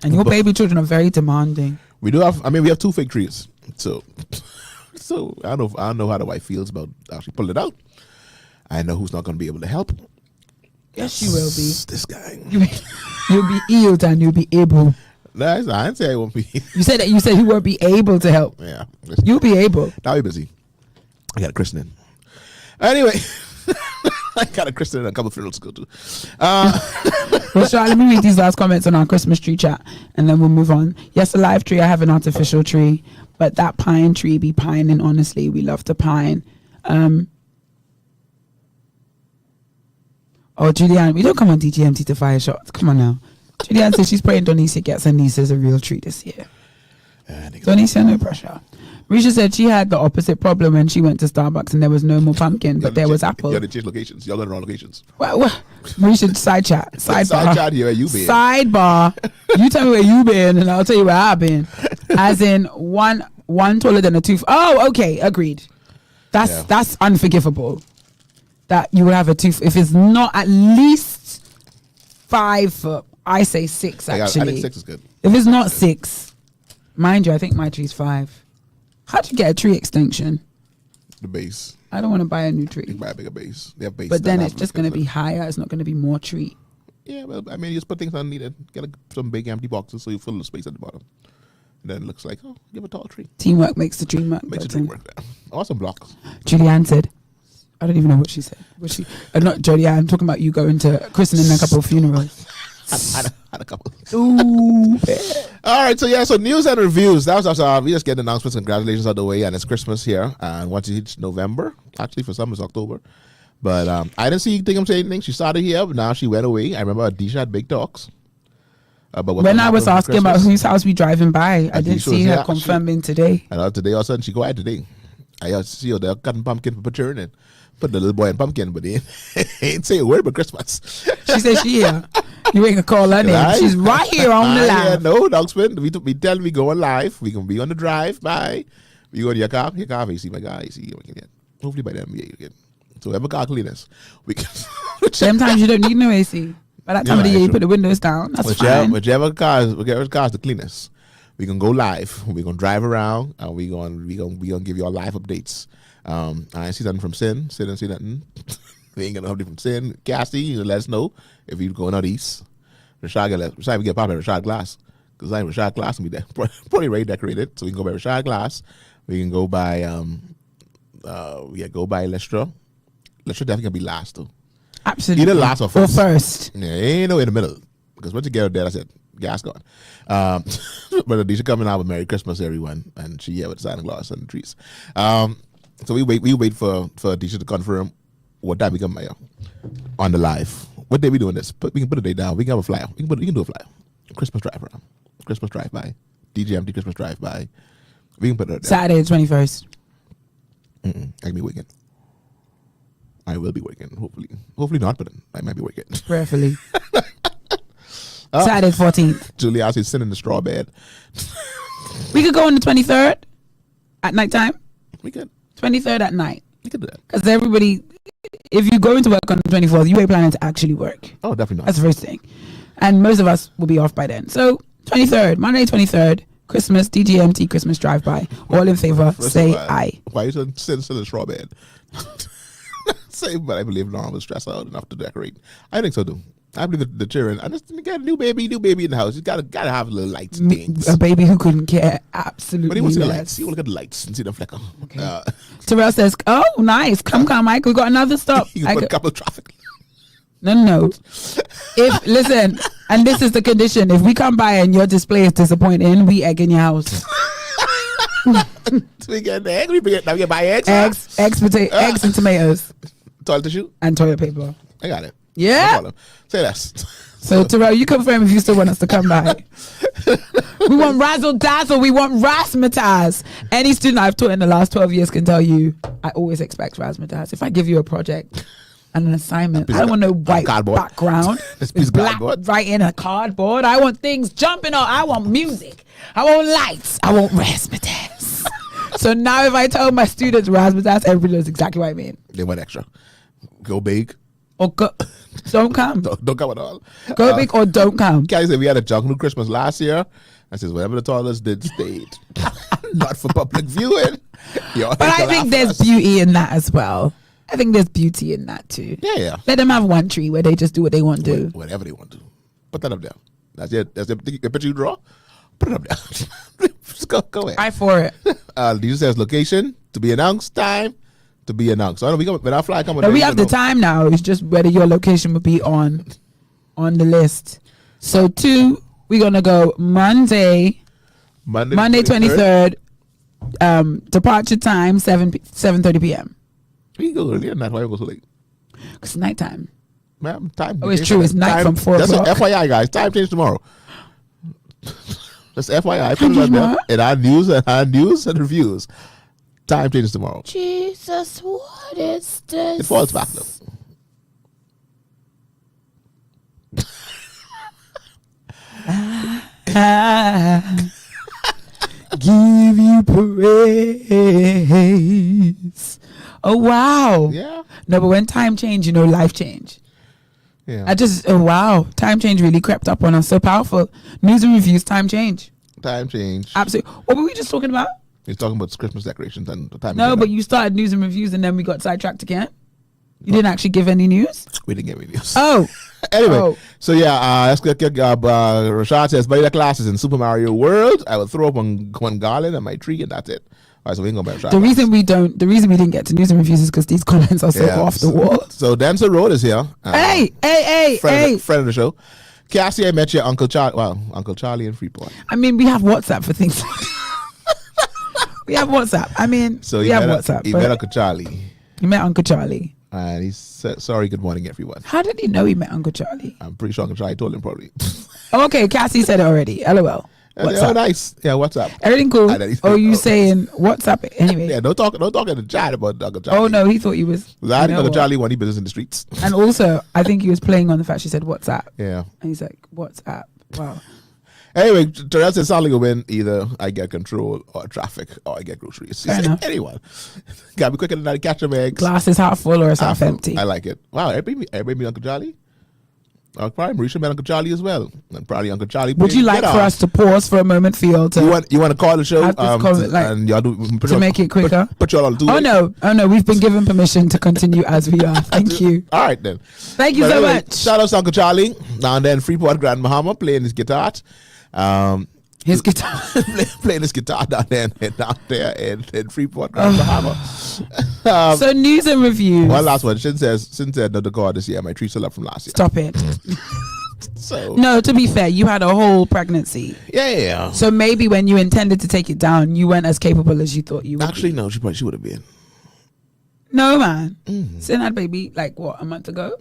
[SPEAKER 5] And your baby children are very demanding.
[SPEAKER 1] We do have, we have 2 fig trees. So I know how the wife feels about actually pulling it out. I know who's not going to be able to help.
[SPEAKER 5] Yes, you will be.
[SPEAKER 1] This guy.
[SPEAKER 5] You'll be healed and you'll be able.
[SPEAKER 1] No, I didn't say I won't be.
[SPEAKER 5] You said you won't be able to help.
[SPEAKER 1] Yeah.
[SPEAKER 5] You'll be able.
[SPEAKER 1] Now you're busy. I got a christening. Anyway. I got a christening and a couple funerals to go to.
[SPEAKER 5] Rashad, let me read these last comments on our Christmas tree chat and then we'll move on. Yes, a live tree. I have an artificial tree. But that pine tree be pining, honestly. We love to pine. Oh, Julianne, we don't come on DGMT to fire shots. Come on now. Julianne says she's praying Donicia gets her nieces a real treat this year. Donicia, no pressure. Marisha said she had the opposite problem when she went to Starbucks and there was no more pumpkin, but there was apple.
[SPEAKER 1] You had to change locations. Y'all got the wrong locations.
[SPEAKER 5] Well, Marisha, side chat. Sidebar.
[SPEAKER 1] Side chat here, where you been?
[SPEAKER 5] Sidebar. You tell me where you been and I'll tell you where I've been. As in one taller than a tooth. Oh, okay. Agreed. That's unforgivable. That you would have a tooth if it's not at least 5 foot. I say 6 actually.
[SPEAKER 1] I think 6 is good.
[SPEAKER 5] If it's not 6, mind you, I think my tree's 5. How'd you get a tree extension?
[SPEAKER 1] The base.
[SPEAKER 5] I don't want to buy a new
[SPEAKER 1] You
[SPEAKER 5] tree.
[SPEAKER 1] buy a bigger base. They have base.
[SPEAKER 5] But then it's just going to be higher. It's not going to be more tree.
[SPEAKER 1] Yeah, well, I mean, you just put things underneath it. Get some big empty boxes so you fill the space at the bottom. And then it looks like, oh, give a tall tree.
[SPEAKER 5] Teamwork makes the dream work.
[SPEAKER 1] Makes the tree work. Yeah. Awesome blocks.
[SPEAKER 5] Julianne said, I don't even know what she said. Was she? Not Julianne. I'm talking about you going to christening a couple of funerals.
[SPEAKER 1] Had a couple.
[SPEAKER 5] Ooh.
[SPEAKER 1] All right, so news and reviews. That was our, we just get announcements. Congratulations out the way, and it's Christmas here. And once it hits November, actually for some it's October. But I didn't see Tingum say anything. She started here, but now she went away. I remember Adisha had big talks. About
[SPEAKER 5] When I was asking about whose house we driving by, I didn't see her
[SPEAKER 1] yeah,
[SPEAKER 5] confirming today.
[SPEAKER 1] And today all of a sudden she quiet today. I see her there cutting pumpkin for churning. Put the little boy in pumpkin, but he ain't say a word about Christmas.
[SPEAKER 5] She said she here. You ain't gonna call her name.
[SPEAKER 1] Right?
[SPEAKER 5] She's right here on the
[SPEAKER 1] Yeah,
[SPEAKER 5] live.
[SPEAKER 1] no, Dogsman. We tell me going live. We can be on the drive. Bye. We go to your car. You see my guy. You see we can get. Hopefully by then you get. So ever car cleaners. We can.
[SPEAKER 5] Sometimes you don't need no AC. By that time of the year, you
[SPEAKER 1] true.
[SPEAKER 5] put the windows down. That's fine.
[SPEAKER 1] Whichever car is the cleanest. We can go live. We're gonna drive around and we gonna give you all live updates. I ain't see nothing from Sin. Sin didn't see nothing. We ain't gonna have nothing from Sin. Cassie, you let us know if you're going out east. Rashad we get popping Rashad Glass. Because I Rashad Glass and be there. Probably already decorated. So we can go by Rashad Glass. We can go by go by Lestra. Lestra definitely gonna be last though.
[SPEAKER 5] Absolutely.
[SPEAKER 1] Either last or first.
[SPEAKER 5] first.
[SPEAKER 1] Yeah, ain't no in the middle. Because once you get out there, that's it. Gas gone. But Adisha coming out with Merry Christmas, everyone. And she here with Santa Claus and the trees. So we wait for Adisha to confirm what time we come here on the live. What day we doing this? We can put a day down. We can have a flyer. We can do a flyer. Christmas drive around. Christmas drive by. DGMT Christmas drive by. We can put it there.
[SPEAKER 5] Saturday the 21st.
[SPEAKER 1] I can be working. I will be working. Hopefully not, but I might be working.
[SPEAKER 5] Prayerfully. Saturday the 14th.
[SPEAKER 1] Julie asked me to sit in the straw bed.
[SPEAKER 5] We could go on the 23rd at nighttime.
[SPEAKER 1] We could.
[SPEAKER 5] 23rd at night.
[SPEAKER 1] We could do that.
[SPEAKER 5] Because everybody, if you go into work on the 24th, you ain't planning to actually work.
[SPEAKER 1] Oh, definitely not.
[SPEAKER 5] That's the first thing. And most of us will be off by then. So 23rd, Monday 23rd, Christmas, DGMT Christmas drive-by. All in favor, say aye.
[SPEAKER 1] Why you should sit in the straw bed? Say, but I believe Lauren was stressed out enough to decorate. I think so too. I believe the children. I just got a new baby in the house. You gotta have a little lights and things.
[SPEAKER 5] A baby who couldn't care absolutely.
[SPEAKER 1] But he wants to see the
[SPEAKER 5] less.
[SPEAKER 1] lights. He want to look at the lights and see them flicker.
[SPEAKER 5] Okay. Terrell says, "Oh, nice. Come, Mike. We got another stop."
[SPEAKER 1] You can put a couple of traffic.
[SPEAKER 5] No. If listen, and this is the condition: if we come by and your display is disappointing, we egg in your house.
[SPEAKER 1] We get the egg. We buy eggs.
[SPEAKER 5] Eggs and tomatoes
[SPEAKER 1] Toilet tissue
[SPEAKER 5] and toilet paper.
[SPEAKER 1] I got it.
[SPEAKER 5] Yeah.
[SPEAKER 1] No problem. Say that.
[SPEAKER 5] So Terrell, you confirm if you still want us to come by. We want razzle dazzle. We want razzmatazz. Any student I've taught in the last 12 years can tell you, I always expect razzmatazz. If I give you a project and an assignment, I don't want no white background.
[SPEAKER 1] It's
[SPEAKER 5] black
[SPEAKER 1] cardboard.
[SPEAKER 5] right in a cardboard. I want things jumping on. I want music. I want lights. I want razzmatazz. So now if I tell my students razzmatazz, everybody knows exactly what I mean.
[SPEAKER 1] They want extra. Go big.
[SPEAKER 5] Or don't come.
[SPEAKER 1] Don't come at all.
[SPEAKER 5] Go big or don't come.
[SPEAKER 1] Guys said we had a jungle Christmas last year. I says whatever the toilets did stayed. Not for public viewing.
[SPEAKER 5] But I think there's beauty in that as well. I think there's beauty in that too.
[SPEAKER 1] Yeah.
[SPEAKER 5] Let them have one tree where they just do what they want to do.
[SPEAKER 1] Whatever they want to. Put that up there. That's it. That's the picture you draw. Put it up there. Just go ahead.
[SPEAKER 5] I for it.
[SPEAKER 1] DJ says location to be announced. Time to be announced. So when our fly come,
[SPEAKER 5] No, we have the time now. It's just whether your location would be on the list. So 2, we're gonna go Monday 23rd. Departure time 7:30 p.m.
[SPEAKER 1] We go earlier than that. Why we go so late?
[SPEAKER 5] It's nighttime.
[SPEAKER 1] Ma'am, time.
[SPEAKER 5] Oh, it's true. It's night from 4 o'clock.
[SPEAKER 1] That's FYI, guys. Time change tomorrow. That's FYI. Put it on there. In our news and reviews. Time changes tomorrow.
[SPEAKER 3] Jesus, what is this?
[SPEAKER 1] It falls back though.
[SPEAKER 5] Give you praise. Oh wow.
[SPEAKER 1] Yeah.
[SPEAKER 5] No, but when time change, life change.
[SPEAKER 1] Yeah.
[SPEAKER 5] Wow, time change really crept up on us. So powerful. News and reviews, time change.
[SPEAKER 1] Time change.
[SPEAKER 5] Absolutely. What were we just talking about?
[SPEAKER 1] You're talking about Christmas decorations and the time.
[SPEAKER 5] No, but you started news and reviews and then we got sidetracked again. You didn't actually give any news?
[SPEAKER 1] We didn't give any news.
[SPEAKER 5] Oh.
[SPEAKER 1] Anyway, so yeah, let's get Rashad says, buy the classes in Super Mario World. I will throw up one garland on my tree and that's it. All right, so we ain't gonna buy Rashad.
[SPEAKER 5] The reason we didn't get to news and reviews is because these comments are so off the wall.
[SPEAKER 1] So Denzel Road is here.
[SPEAKER 5] Hey.
[SPEAKER 1] Friend of the show. Cassie, I met your Uncle Charlie. Well, Uncle Charlie in Freeport.
[SPEAKER 5] I mean, we have WhatsApp for things. We have WhatsApp. I mean,
[SPEAKER 1] so
[SPEAKER 5] we have WhatsApp.
[SPEAKER 1] He met Uncle Charlie.
[SPEAKER 5] He met Uncle Charlie.
[SPEAKER 1] And he said, sorry, good morning, everyone.
[SPEAKER 5] How did he know he met Uncle Charlie?
[SPEAKER 1] I'm pretty sure Uncle Charlie told him probably.
[SPEAKER 5] Oh, okay, Cassie said it already. LOL. What's up?
[SPEAKER 1] Nice. Yeah, what's up?
[SPEAKER 5] Everything cool? Oh, you saying what's up? Anyway.
[SPEAKER 1] Yeah, don't talk in the chat about Uncle Charlie.
[SPEAKER 5] Oh, no, he thought he was.
[SPEAKER 1] I think Uncle Charlie when he business in the streets.
[SPEAKER 5] And also, I think he was playing on the fact she said WhatsApp.
[SPEAKER 1] Yeah.
[SPEAKER 5] And he's like, WhatsApp. Wow.
[SPEAKER 1] Anyway, Terrell says something will win either I get control or traffic or I get groceries. He said, anyone. Gotta be quicker than that, catch them eggs.
[SPEAKER 5] Glass is half full or it's half empty.
[SPEAKER 1] I like it. Wow, everybody meet Uncle Charlie? Probably Marisha met Uncle Charlie as well. And probably Uncle Charlie.
[SPEAKER 5] Would you like for us to pause for a moment for y'all to...
[SPEAKER 1] You want to call the show?
[SPEAKER 5] And y'all to make it quicker?
[SPEAKER 1] Put y'all on do
[SPEAKER 5] Oh no, we've been given permission to continue as we are. Thank you.
[SPEAKER 1] All right then.
[SPEAKER 5] Thank you so much.
[SPEAKER 1] Shout out to Uncle Charlie. Now and then Freeport Grand Bahama playing his guitar.
[SPEAKER 5] His guitar.
[SPEAKER 1] playing his guitar down there in Freeport Grand Bahama.
[SPEAKER 5] So news and reviews.
[SPEAKER 1] One last one. Shin said no, the God this year. My tree still up from last year.
[SPEAKER 5] Stop it.
[SPEAKER 1] So
[SPEAKER 5] no, to be fair, you had a whole pregnancy.
[SPEAKER 1] Yeah.
[SPEAKER 5] So maybe when you intended to take it down, you weren't as capable as you thought you would.
[SPEAKER 1] Actually, no, she would have been.
[SPEAKER 5] No, man. Sin had baby like what, a month ago?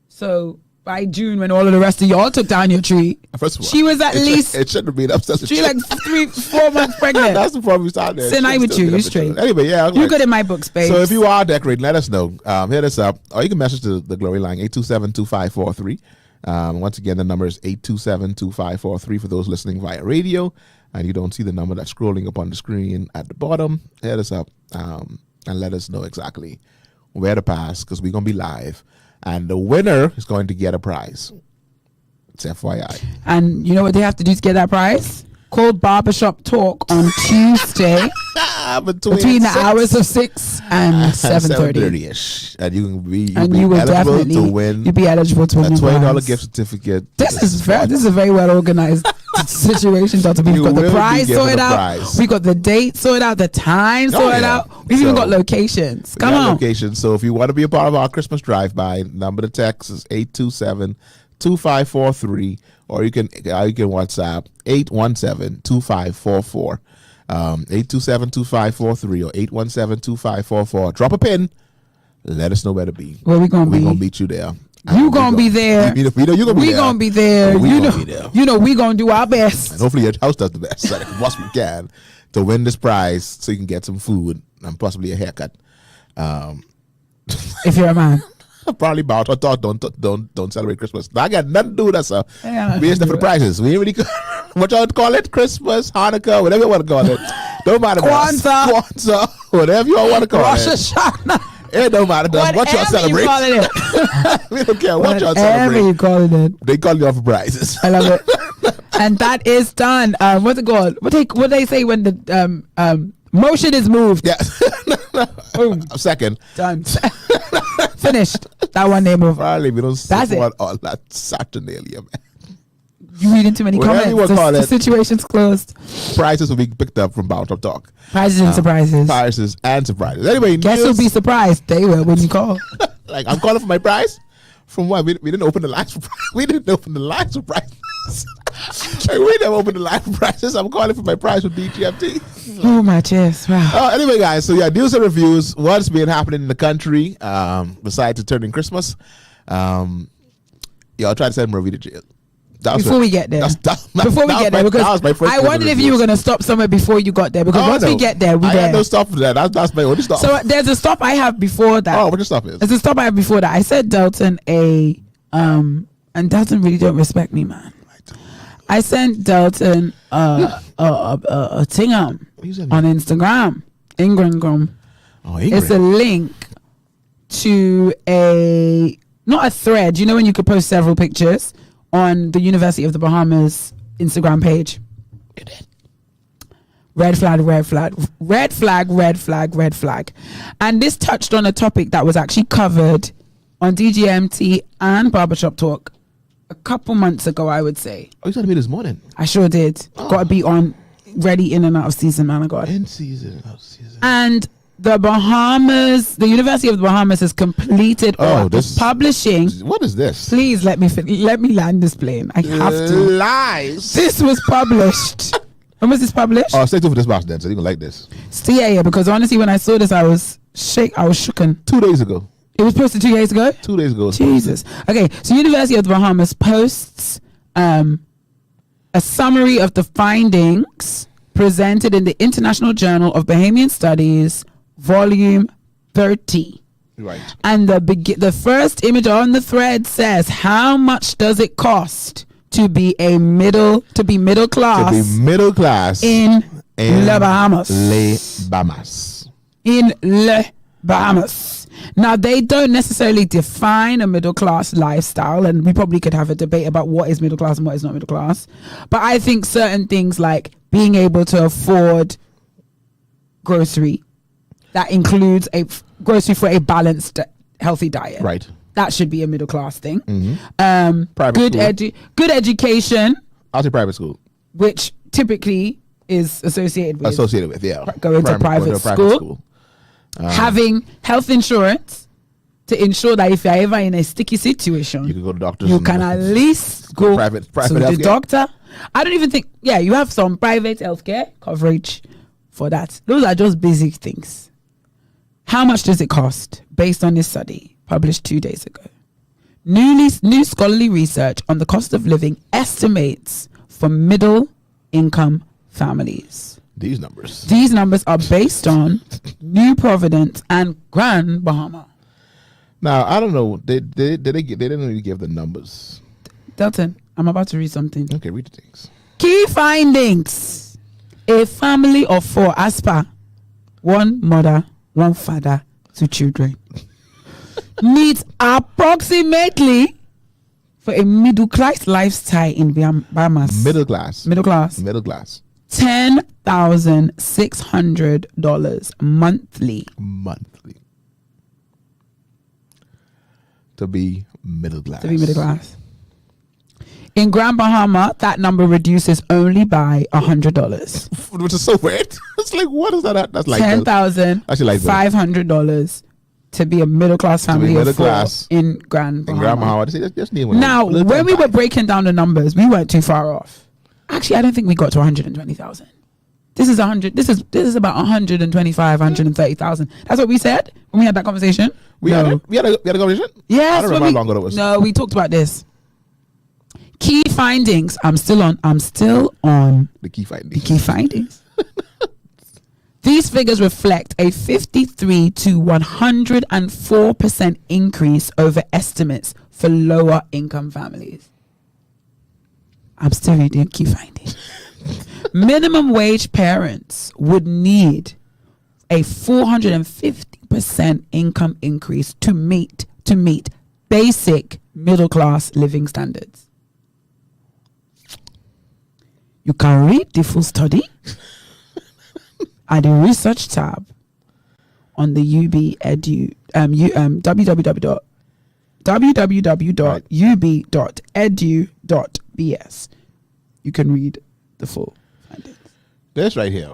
[SPEAKER 5] So by June, when all of the rest of y'all took down your tree,
[SPEAKER 1] first of all,
[SPEAKER 5] she was at least
[SPEAKER 1] it shouldn't have been upstairs.
[SPEAKER 5] She like 3-4 months pregnant.
[SPEAKER 1] That's the problem we started there.
[SPEAKER 5] Sin, I with you. You straight.
[SPEAKER 1] Anyway, yeah,
[SPEAKER 5] you're good in my books, babe.
[SPEAKER 1] So if you are decorating, let us know. Hit us up, or you can message the Glory line 827-2543. Once again, the number is 827-2543 for those listening via radio, and you don't see the number that's scrolling up on the screen at the bottom. Hit us up and let us know exactly where to pass, because we're gonna be live. And the winner is going to get a prize. It's FYI.
[SPEAKER 5] And you know what they have to do to get that prize? Call Barbershop Talk on Tuesday between the hours of 6 and 7:30.
[SPEAKER 1] And you
[SPEAKER 5] will be eligible to win
[SPEAKER 1] a $20
[SPEAKER 5] prize.
[SPEAKER 1] gift certificate.
[SPEAKER 5] This is a very well organized situation, Doctor. We've got the prize sorted out. We got the date sorted out, the time sorted out. We've even got locations. Come on.
[SPEAKER 1] Locations. So if you want to be a part of our Christmas drive-by, number to text is 827-2543, or you can WhatsApp 817-2544. 827-2543 or 817-2544. Drop a pin. Let us know where to be.
[SPEAKER 5] Where we gonna be?
[SPEAKER 1] We're gonna meet you there.
[SPEAKER 5] You gonna be there.
[SPEAKER 1] We know you gonna be there.
[SPEAKER 5] We gonna be there. You know we gonna do our best.
[SPEAKER 1] And hopefully your house does the best so that we can to win this prize, so you can get some food and possibly a haircut.
[SPEAKER 5] If you're a man.
[SPEAKER 1] Probably about or thought don't celebrate Christmas. I got nothing to do with that, sir.
[SPEAKER 5] Yeah,
[SPEAKER 1] we just there for the prizes. We ain't really what y'all call it, Christmas, Hanukkah, whatever you want to call it. Don't matter. Kwanzaa, whatever you all want to call
[SPEAKER 5] Rosh
[SPEAKER 1] it.
[SPEAKER 5] Hashanah.
[SPEAKER 1] It don't matter what y'all celebrate. We don't care what y'all celebrate.
[SPEAKER 5] You call it.
[SPEAKER 1] They call you off for prizes.
[SPEAKER 5] I love it. And that is done. What's it called? What they say when the motion is moved?
[SPEAKER 1] Yeah. Second.
[SPEAKER 5] Done. Finished. That one name over.
[SPEAKER 1] Probably we don't
[SPEAKER 5] support
[SPEAKER 1] all that Saturnalia, man.
[SPEAKER 5] You reading too many comments. The situation's closed.
[SPEAKER 1] Prizes will be picked up from Bounce Up Talk.
[SPEAKER 5] Prizes and surprises.
[SPEAKER 1] Prizes and surprises. Anyway,
[SPEAKER 5] guess who'll be surprised? They will when you call.
[SPEAKER 1] Like, I'm calling for my prize. From what? We didn't open the lines for prizes. We didn't open the lines for prizes. We never opened the line for prizes. I'm calling for my prize from DGMT.
[SPEAKER 5] Oh my chest! Wow.
[SPEAKER 1] Anyway, guys. So yeah, news and reviews. What's been happening in the country besides returning Christmas? Y'all try to send Marie to jail.
[SPEAKER 5] Before we get there, because I wondered if you were going to stop somewhere before you got there. Because once we get there,
[SPEAKER 1] I had no stop for that. That's my only stop.
[SPEAKER 5] So there's a stop I have before that.
[SPEAKER 1] Oh, what the stop is?
[SPEAKER 5] There's a stop I have before that. I said Delton and Delton really don't respect me, man. I sent Delton a thing on Instagram. Ingram.
[SPEAKER 1] Oh, Ingram.
[SPEAKER 5] It's a link to not a thread. You know when you could post several pictures on the University of the Bahamas Instagram page? It did. Red flag, red flag, red flag, red flag, red flag. And this touched on a topic that was actually covered on DGMT and Barbershop Talk a couple months ago, I would say.
[SPEAKER 1] Oh, you told me this morning.
[SPEAKER 5] I sure did. Got to be on, ready in and out of season, man. I got
[SPEAKER 1] in season, out of season.
[SPEAKER 5] And the University of the Bahamas has completed publishing.
[SPEAKER 1] What is this?
[SPEAKER 5] Please let me land this plane. I have to.
[SPEAKER 1] Lies.
[SPEAKER 5] This was published. When was this published?
[SPEAKER 1] Oh, stay tuned for this box then, so you can like this.
[SPEAKER 5] Yeah, because honestly, when I saw this, I was shooken.
[SPEAKER 1] 2 days ago.
[SPEAKER 5] It was posted 2 days ago?
[SPEAKER 1] 2 days ago.
[SPEAKER 5] Jesus. Okay, so University of the Bahamas posts a summary of the findings presented in the International Journal of Bahamian Studies, Volume 30.
[SPEAKER 1] Right.
[SPEAKER 5] And the first image on the thread says, how much does it cost to be middle class in Le Bahamas. In Le Bahamas. Now, they don't necessarily define a middle class lifestyle, and we probably could have a debate about what is middle class and what is not middle class. But I think certain things like being able to afford grocery that includes a grocery for a balanced, healthy diet.
[SPEAKER 1] Right.
[SPEAKER 5] That should be a middle class thing.
[SPEAKER 1] Private
[SPEAKER 5] good education.
[SPEAKER 1] I'll say private school,
[SPEAKER 5] which typically is associated with going to private school. Having health insurance to ensure that if you're ever in a sticky situation,
[SPEAKER 1] you can go to doctors.
[SPEAKER 5] You can at least go
[SPEAKER 1] private
[SPEAKER 5] to the doctor. I don't even think. Yeah, you have some private healthcare coverage for that. Those are just basic things. How much does it cost based on this study published 2 days ago? New scholarly research on the cost of living estimates for middle income families.
[SPEAKER 1] These numbers
[SPEAKER 5] are based on New Providence and Grand Bahama.
[SPEAKER 1] Now, I don't know. They didn't really give the numbers.
[SPEAKER 5] Delton, I'm about to read something.
[SPEAKER 1] Okay, read the things.
[SPEAKER 5] Key findings. A family of 4 as per one mother, one father, 2 children needs approximately for a middle class lifestyle in Bahamas.
[SPEAKER 1] Middle class.
[SPEAKER 5] $10,600 monthly.
[SPEAKER 1] To be middle class.
[SPEAKER 5] In Grand Bahama, that number reduces only by $100.
[SPEAKER 1] Which is so weird. It's like, what is that? That's like
[SPEAKER 5] $10,500 to be a middle class family of 4 in Grand Bahama.
[SPEAKER 1] Just need one.
[SPEAKER 5] Now, when we were breaking down the numbers, we weren't too far off. Actually, I don't think we got to 120,000. This is 100. This is about 125, 130,000. That's what we said when we had that conversation.
[SPEAKER 1] We had a conversation.
[SPEAKER 5] Yes.
[SPEAKER 1] I don't remember how long ago it was.
[SPEAKER 5] No, we talked about this. Key findings. I'm still on
[SPEAKER 1] the key findings.
[SPEAKER 5] These figures reflect a 53 to 104% increase over estimates for lower income families. I'm still reading key findings. Minimum wage parents would need a 450% income increase to meet basic middle class living standards. You can read the full study at the research tab on the www.ub.edu.bs. You can read the full findings.
[SPEAKER 1] This right here.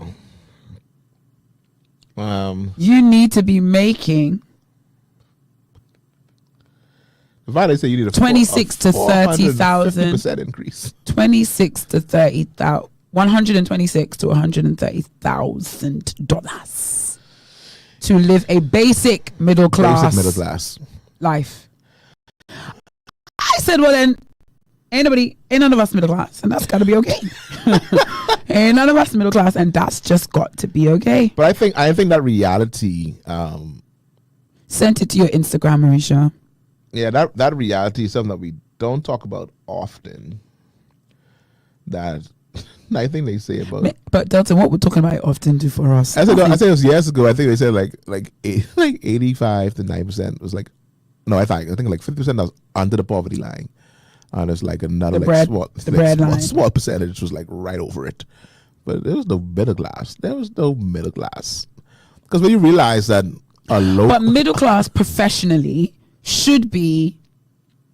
[SPEAKER 5] You need to be making
[SPEAKER 1] they say you need a
[SPEAKER 5] 26 to 30,000
[SPEAKER 1] percent increase.
[SPEAKER 5] 26 to 30,000. $126 to $130,000 to live a basic middle class life. I said, well then, ain't none of us middle class, and that's got to be okay. Ain't none of us middle class, and that's just got to be okay.
[SPEAKER 1] But I think that reality.
[SPEAKER 5] Sent it to your Instagram, Marisha.
[SPEAKER 1] Yeah, that reality is something that we don't talk about often. That I think they say about.
[SPEAKER 5] But Delton, what we're talking about often do for us.
[SPEAKER 1] I said it was years ago. I think they said like 85 to 9% was like No, I think like 50% that was under the poverty line. And there's like another small percentage was like right over it. But there was no middle class. Because when you realize that
[SPEAKER 5] but middle class professionally should be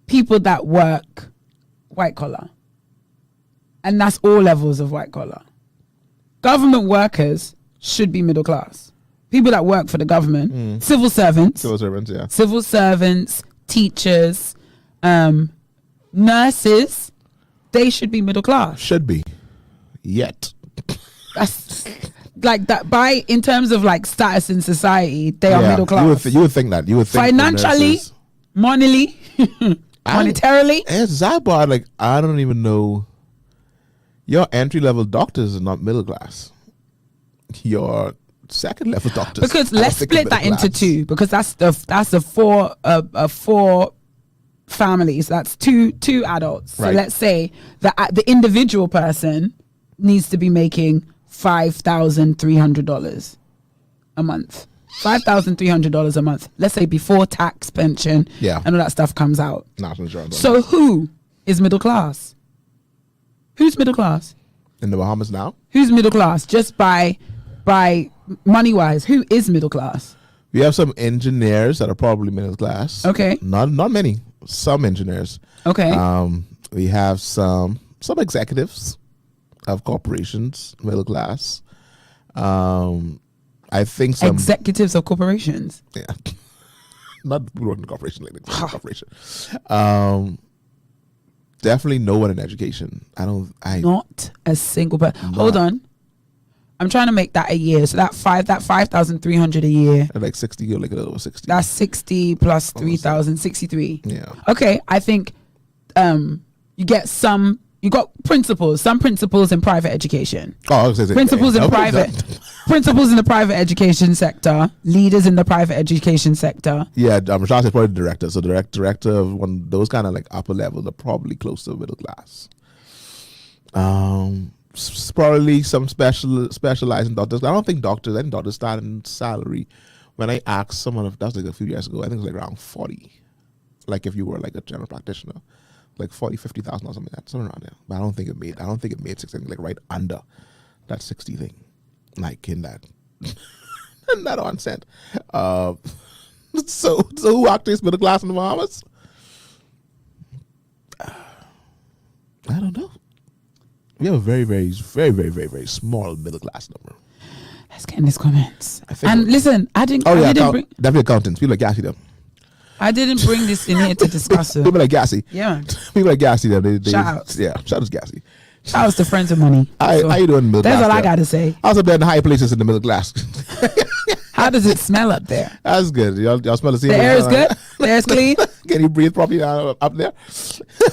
[SPEAKER 5] people that work white collar. And that's all levels of white collar. Government workers should be middle class. People that work for the government, civil servants, teachers, nurses, they should be middle class.
[SPEAKER 1] Should be. Yet.
[SPEAKER 5] That's like that in terms of like status in society, they are middle class.
[SPEAKER 1] You would think that. You would think
[SPEAKER 5] financially, monetarily.
[SPEAKER 1] It's Zybar, like I don't even know. Your entry level doctors are not middle class. Your second level doctors.
[SPEAKER 5] Because let's split that into two. Because that's the four families. That's two adults. So let's say that the individual person needs to be making $5,300 a month. $5,300 a month. Let's say before tax, pension, and all that stuff comes out. So who is middle class? Who's middle class?
[SPEAKER 1] In the Bahamas now?
[SPEAKER 5] Who's middle class? Just by money wise, who is middle class?
[SPEAKER 1] We have some engineers that are probably middle class.
[SPEAKER 5] Okay.
[SPEAKER 1] Not many. Some engineers.
[SPEAKER 5] Okay.
[SPEAKER 1] We have some executives of corporations, middle class. I think some
[SPEAKER 5] executives of corporations.
[SPEAKER 1] Yeah. Not working in corporation like corporation. Definitely no one in education.
[SPEAKER 5] Not a single person. Hold on. I'm trying to make that a year. So that 5,300 a year.
[SPEAKER 1] Like 60, you're like a little 60.
[SPEAKER 5] That's 60 plus 3,000, 63.
[SPEAKER 1] Yeah.
[SPEAKER 5] Okay. I think you got some principals in private education. Principals in the private education sector, leaders in the private education sector.
[SPEAKER 1] Yeah, Rashad is probably the director. So director of one those kind of like upper levels are probably close to middle class. Probably some specializing doctors. I think doctors start in salary. When I asked someone, that was like a few years ago, I think it was like around 40. Like if you were like a general practitioner. Like 40, 50,000 or something like that, somewhere around there. But I don't think it made 60, like right under that 60 thing, like in that onset. So who actually is middle class in the Bahamas? I don't know. We have a very, very, very, very, very, very small middle class number.
[SPEAKER 5] Let's get in these comments. And listen, I didn't.
[SPEAKER 1] Definitely accountants. People like Gassy them.
[SPEAKER 5] I didn't bring this in here to discuss it.
[SPEAKER 1] People like Gassy.
[SPEAKER 5] Yeah.
[SPEAKER 1] People like Gassy. They
[SPEAKER 5] shout out.
[SPEAKER 1] Yeah. Shout out to Gassy.
[SPEAKER 5] Shout out to friends of money.
[SPEAKER 1] How you doing, middle class?
[SPEAKER 5] That's all I got to say.
[SPEAKER 1] I was up there in the high places in the middle class.
[SPEAKER 5] How does it smell up there?
[SPEAKER 1] That's good. Y'all smell the same.
[SPEAKER 5] The air is good? The air is clean?
[SPEAKER 1] Can you breathe properly up there?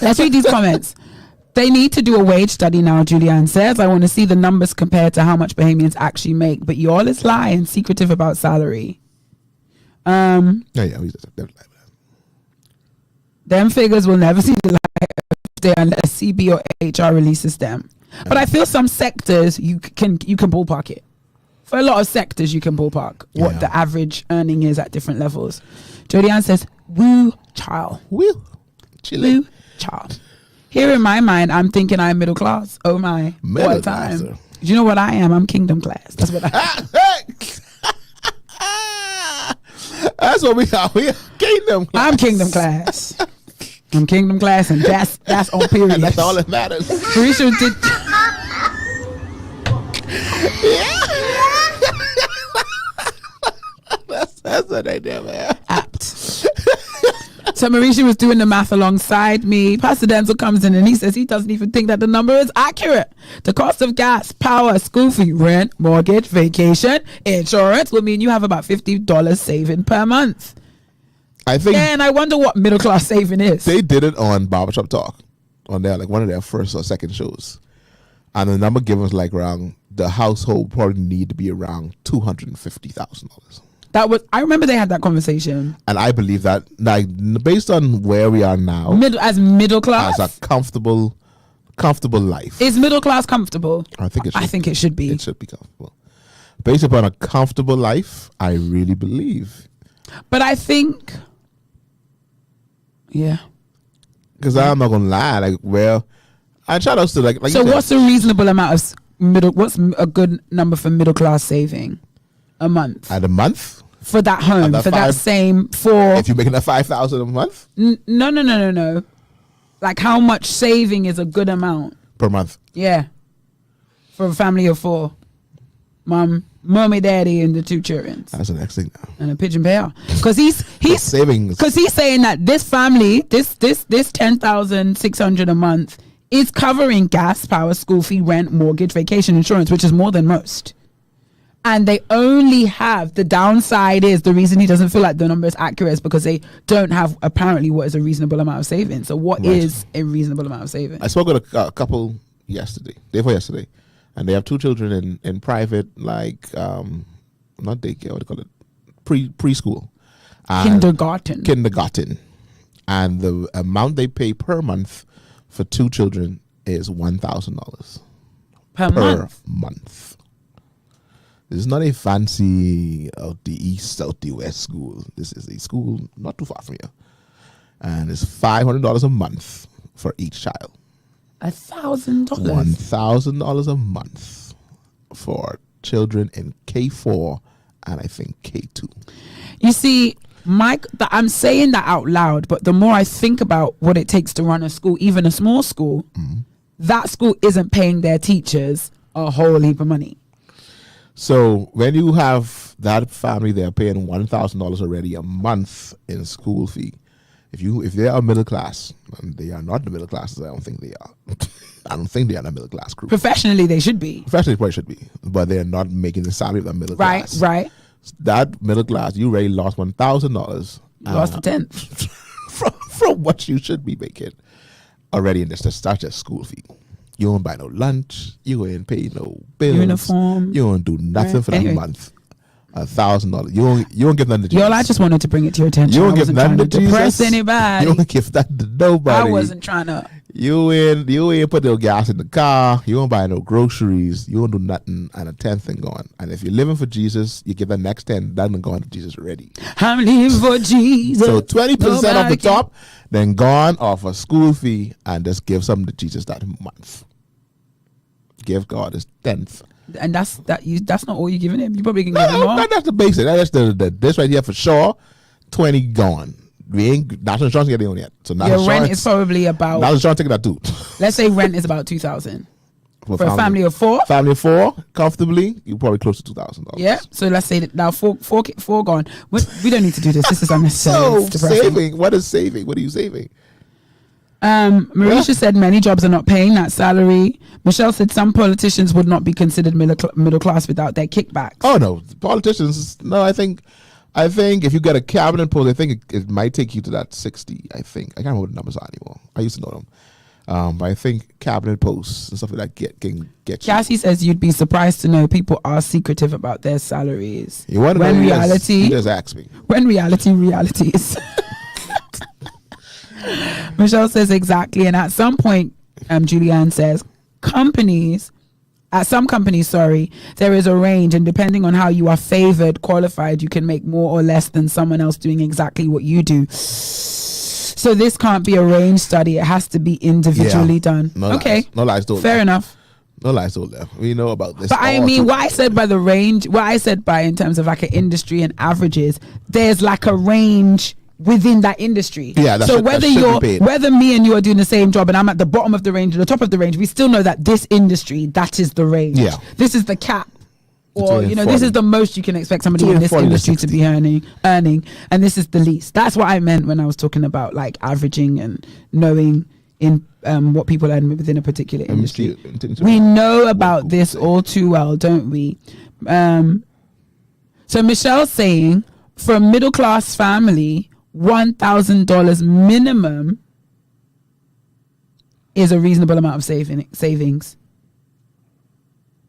[SPEAKER 5] Let's read these comments. They need to do a wage study now, Julianne says. I want to see the numbers compared to how much Bahamians actually make. But you all is lying, secretive about salary.
[SPEAKER 1] We just
[SPEAKER 5] them figures will never see the light of day unless CB or HR releases them. But I feel some sectors you can ballpark it. For a lot of sectors, you can ballpark what the average earning is at different levels. Jodianne says, woo child.
[SPEAKER 1] Woo
[SPEAKER 5] child. Here in my mind, I'm thinking I'm middle class. Oh my.
[SPEAKER 1] Middle
[SPEAKER 5] what time. Do you know what I am? I'm kingdom class. That's what I am.
[SPEAKER 1] That's what we are. We are kingdom class.
[SPEAKER 5] I'm kingdom class. I'm kingdom class, and that's on period.
[SPEAKER 1] That's all that matters.
[SPEAKER 5] Marisha did.
[SPEAKER 1] That's what they do, man.
[SPEAKER 5] Apt. So Marisha was doing the math alongside me. Pastor Denzel comes in and he says he doesn't even think that the number is accurate. The cost of gas, power, school fee, rent, mortgage, vacation, insurance will mean you have about $50 saving per month.
[SPEAKER 1] I think.
[SPEAKER 5] And I wonder what middle class saving is.
[SPEAKER 1] They did it on Barbershop Talk, on their like one of their first or second shows, and the number given was like around the household probably need to be around $250,000.
[SPEAKER 5] I remember they had that conversation,
[SPEAKER 1] and I believe that, like, based on where we are now,
[SPEAKER 5] middle class,
[SPEAKER 1] as a comfortable life.
[SPEAKER 5] Is middle class comfortable?
[SPEAKER 1] I think it should.
[SPEAKER 5] I think it should be.
[SPEAKER 1] It should be comfortable. Based upon a comfortable life, I really believe.
[SPEAKER 5] But I think Yeah.
[SPEAKER 1] Because I'm not gonna lie, like, well, I shout outs to like
[SPEAKER 5] So
[SPEAKER 1] you said,
[SPEAKER 5] what's a reasonable amount of what's a good number for middle class saving a month
[SPEAKER 1] at a month?
[SPEAKER 5] for that home,
[SPEAKER 1] that
[SPEAKER 5] for that
[SPEAKER 1] five-
[SPEAKER 5] same four?
[SPEAKER 1] If you're making that 5,000 a month
[SPEAKER 5] No. Like how much saving is a good amount?
[SPEAKER 1] per month,
[SPEAKER 5] Yeah. For a family of four. Mommy, daddy, and the 2 children.
[SPEAKER 1] that's the next thing now.
[SPEAKER 5] And a pigeon pair. Because he's
[SPEAKER 1] Savings.
[SPEAKER 5] because he's saying that this family, this 10,600 a month is covering gas, power, school fee, rent, mortgage, vacation insurance, which is more than most. And they only have, the downside is, the reason he doesn't feel like the number is accurate is because they don't have apparently what is a reasonable amount of savings. So what is a reasonable amount of savings?
[SPEAKER 1] I spoke with a couple yesterday, day before yesterday, and they have 2 children in private, like not daycare, what do you call it, preschool, and kindergarten, and the amount they pay per month for 2 children is $1,000
[SPEAKER 5] per
[SPEAKER 1] month. This is not a fancy out the east, out the west school. This is a school not too far from here, and it's $500 a month for each child.
[SPEAKER 5] $1,000.
[SPEAKER 1] $1,000 a month for children in K4 and I think K2.
[SPEAKER 5] You see, Mike, I'm saying that out loud, but the more I think about what it takes to run a school, even a small school, that school isn't paying their teachers a whole heap of money.
[SPEAKER 1] So when you have that family, they're paying $1,000 already a month in school fee. If they are middle class, and they are not the middle classes, I don't think they are. I don't think they are the middle class group.
[SPEAKER 5] Professionally, they should be.
[SPEAKER 1] Professionally, probably should be, but they are not making the salary of the middle class.
[SPEAKER 5] Right.
[SPEAKER 1] That middle class, you already lost $1,000.
[SPEAKER 5] Lost a tenth
[SPEAKER 1] from what you should be making already in this. That's just school fee. You don't buy no lunch. You ain't pay no bills.
[SPEAKER 5] Uniform.
[SPEAKER 1] You don't do nothing for that month. $1,000. You don't give nothing to Jesus.
[SPEAKER 5] Y'all, I just wanted to bring it to your attention.
[SPEAKER 1] You don't give nothing to Jesus.
[SPEAKER 5] Depress anybody.
[SPEAKER 1] You don't give that to nobody.
[SPEAKER 5] I wasn't trying to.
[SPEAKER 1] You ain't put no gas in the car. You don't buy no groceries. You don't do nothing, and a 10th thing going. And if you're living for Jesus, you give the next 10. That going to Jesus already.
[SPEAKER 5] I'm living for Jesus.
[SPEAKER 1] So 20% off the top, then gone off a school fee, and just give something to Jesus that month. Give God his 10th.
[SPEAKER 5] And that's not all you're giving him. You probably can give him more.
[SPEAKER 1] That's the basic. That's this right here for sure. 20 gone. We ain't national insurance getting on yet. So
[SPEAKER 5] your rent is probably about.
[SPEAKER 1] National insurance taking that too.
[SPEAKER 5] Let's say rent is about $2,000 for a family of 4.
[SPEAKER 1] Family of 4, comfortably, you probably close to $2,000.
[SPEAKER 5] Yeah. So let's say that now four gone. We don't need to do this. This is unnecessary.
[SPEAKER 1] So saving. What is saving? What are you saving?
[SPEAKER 5] Marisha said many jobs are not paying that salary. Michelle said some politicians would not be considered middle class without their kickbacks.
[SPEAKER 1] Oh no, politicians. No, I think if you get a cabinet post, I think it might take you to that 60. I think I can't remember what the numbers are anymore. I used to know them, but I think cabinet posts and stuff like that can get you.
[SPEAKER 5] Cassie says you'd be surprised to know people are secretive about their salaries.
[SPEAKER 1] You want to know reality? You just ask me.
[SPEAKER 5] When reality is. Michelle says exactly, and at some point, Julianne says at some companies, there is a range, and depending on how you are favored, qualified, you can make more or less than someone else doing exactly what you do. So this can't be a range study; it has to be individually done.
[SPEAKER 1] No
[SPEAKER 5] okay,
[SPEAKER 1] lies. No lies told.
[SPEAKER 5] Fair enough.
[SPEAKER 1] No lies told there. We know about this.
[SPEAKER 5] But I mean, what I said by the range, what I said by in terms of like an industry and averages, there's like a range within that industry.
[SPEAKER 1] Yeah,
[SPEAKER 5] so whether me and you are doing the same job and I'm at the bottom of the range or the top of the range, we still know that this industry, that is the range.
[SPEAKER 1] Yeah.
[SPEAKER 5] This is the cap. Or, this is the most you can expect somebody in this industry to be earning, and this is the least. That's what I meant when I was talking about like averaging and knowing in what people earn within a particular industry. We know about this all too well, don't we? So Michelle's saying for a middle class family, $1,000 minimum is a reasonable amount of savings.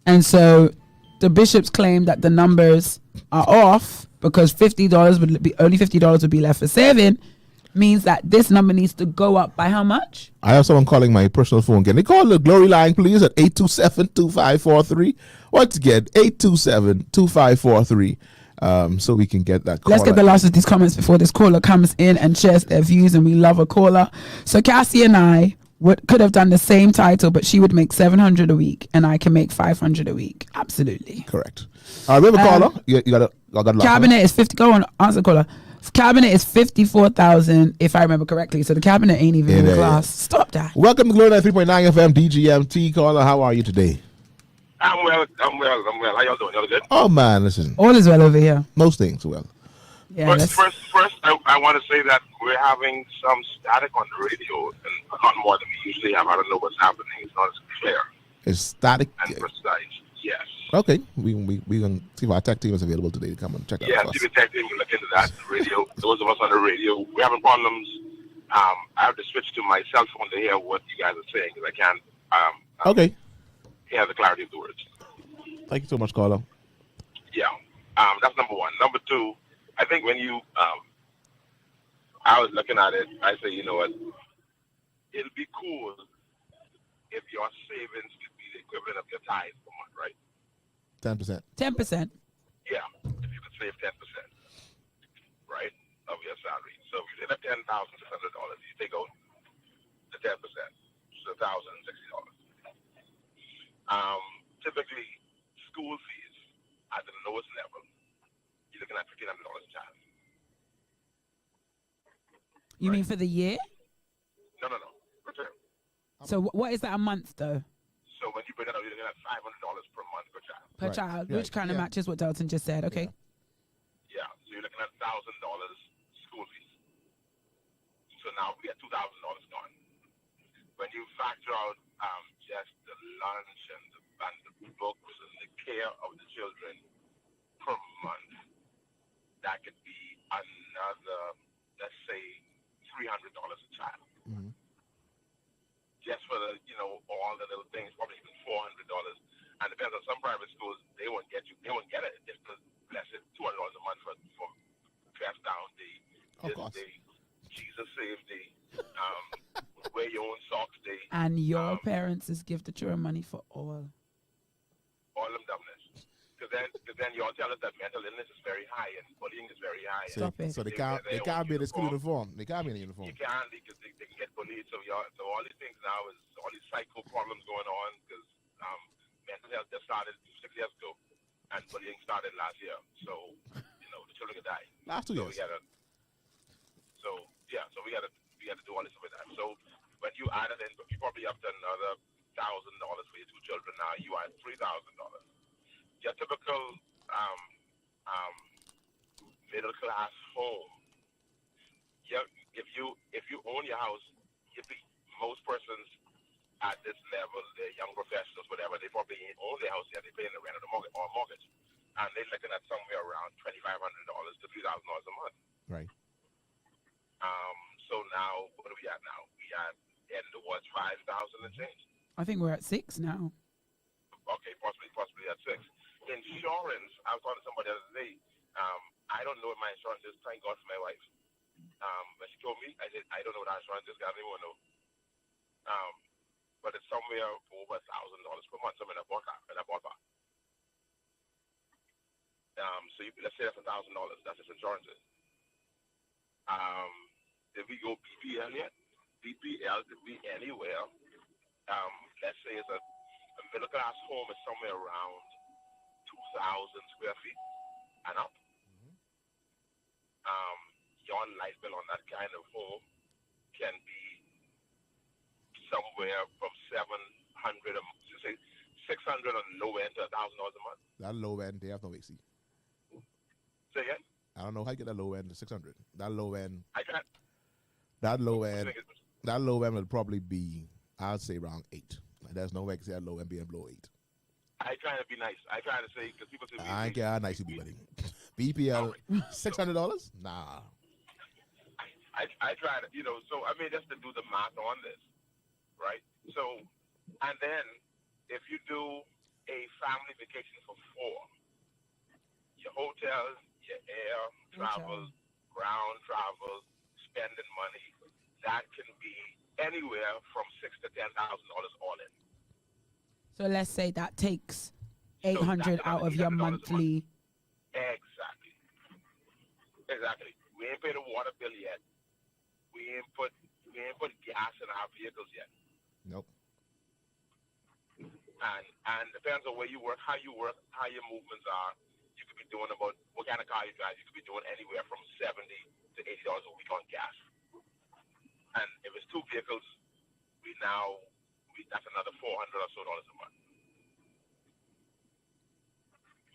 [SPEAKER 5] And so the bishops claim that the numbers are off because only $50 would be left for saving, means that this number needs to go up by how much?
[SPEAKER 1] I have someone calling my personal phone. Can they call the glory line, please, at 827-2543? Once again, 827-2543. so we can get that.
[SPEAKER 5] Let's get the last of these comments before this caller comes in and shares their views, and we love a caller. So Cassie and I could have done the same title, but she would make $700 a week, and I can make $500 a week. Absolutely
[SPEAKER 1] correct. We have a caller. You got a
[SPEAKER 5] cabinet is 50. Go on, answer the caller. Cabinet is 54,000, if I remember correctly. So the cabinet ain't even in the class. Yeah. Stop that.
[SPEAKER 1] Welcome to Glory 3.9 FM DGMT. Caller, how are you today?
[SPEAKER 7] I'm well. How y'all doing? Y'all good?
[SPEAKER 1] Oh man, listen.
[SPEAKER 5] All is well over here.
[SPEAKER 1] Most things well.
[SPEAKER 5] Yeah.
[SPEAKER 7] First, I want to say that we're having some static on the radio, and a lot more than we usually have. I don't know what's happening. It's not as clear.
[SPEAKER 1] It's static
[SPEAKER 7] and precise. Yes.
[SPEAKER 1] Okay, we gonna see if our tech team is available today to come and check out.
[SPEAKER 7] Yeah, see the tech team. We look into that. The radio. Those of us on the radio, we're having problems. I have to switch to my cell phone to hear what you guys are saying because I can't.
[SPEAKER 1] Okay.
[SPEAKER 7] Hear the clarity of the words.
[SPEAKER 1] Thank you so much, caller.
[SPEAKER 7] Yeah. That's number one. Number two, I think when you, I was looking at it, I say, you know what, it'll be cool if your savings could be the equivalent of your tithe per month, right?
[SPEAKER 1] 10%.
[SPEAKER 5] 10%.
[SPEAKER 7] Yeah, if you could save 10%, right, of your salary. So if you save $10,600, you take out the 10%, so $1,060. Typically, school fees at the lowest level, you're looking at $1,500 a child.
[SPEAKER 5] You mean for the year?
[SPEAKER 7] No. Per term.
[SPEAKER 5] So what is that a month though?
[SPEAKER 7] So when you bring it up, you're looking at $500 per month per child.
[SPEAKER 5] Per child, which kind of matches what Delton just said. Okay.
[SPEAKER 7] Yeah. So you're looking at $1,000 school fees. So now we got $2,000 gone. When you factor out just the lunch and the books and the care of the children per month, that could be another, let's say, $300 a child.
[SPEAKER 1] Mm-hmm.
[SPEAKER 7] Just for the, all the little things, probably even $400. And depends on some private schools, they won't get it. Just because, let's say, $200 a month for Dress Down Day, this day, Jesus Save Day, wear your own socks day.
[SPEAKER 5] And your parents is give the children money for all
[SPEAKER 7] them dumbness. Because then you all tell us that mental illness is very high and bullying is very high.
[SPEAKER 5] Stop it.
[SPEAKER 1] So they can't be in the school uniform. They can't be in the uniform.
[SPEAKER 7] You can't because they can get bullied. So all these things now is all these psycho problems going on because mental health just started 6 years ago and bullying started last year. So the children could die.
[SPEAKER 1] Last 2 years.
[SPEAKER 7] So we had to do all this with that. So when you add it in, you probably up to another $1,000 for your two children. Now you are at $3,000. Your typical middle class home. If you own your house, most persons at this level, they're young professionals, whatever, they probably own their house yet. They pay the rent or mortgage, and they're looking at somewhere around $2,500 to $3,000 a month.
[SPEAKER 1] Right.
[SPEAKER 7] So now, what are we at now? We are heading towards 5,000 and change.
[SPEAKER 5] I think we're at 6 now.
[SPEAKER 7] Okay, possibly at 6. Insurance, I was talking to somebody the other day. I don't know what my insurance is. Thank God for my wife. But she told me, I said, I don't know what our insurance is. I don't even know. But it's somewhere over $1,000 per month. Something in a ballpark. So let's say that's $1,000. That's his insurances. If we go BPL yet, BPL could be anywhere. Let's say it's a middle class home is somewhere around 2,000 square feet and up. Your light bill on that kind of home can be somewhere from $700, say $600 on the low end to $1,000 a month.
[SPEAKER 1] That low end, they have no AC.
[SPEAKER 7] Say again?
[SPEAKER 1] I don't know how you get that low end to 600. That low end.
[SPEAKER 7] I can't.
[SPEAKER 1] That low end will probably be, I'd say, around 8. There's no way I can say that low end being below 8.
[SPEAKER 7] I try to be nice. I try to say, because people say,
[SPEAKER 1] I ain't care how nice you be, buddy. BPL, $600? Nah.
[SPEAKER 7] I try to, so I mean, just to do the math on this, right? So, and then if you do a family vacation for 4, your hotels, your air, travel, ground travel, spending money, that can be anywhere from $6,000 to $10,000 all in.
[SPEAKER 5] So let's say that takes $800 out of your monthly.
[SPEAKER 7] Exactly. Exactly. We ain't paid a water bill yet. We ain't put gas in our vehicles yet.
[SPEAKER 1] Nope.
[SPEAKER 7] And depends on where you work, how your movements are. You could be doing about what kind of car you drive. You could be doing anywhere from $70 to $80 a week on gas. And if it's 2 vehicles, that's another $400 or so a month.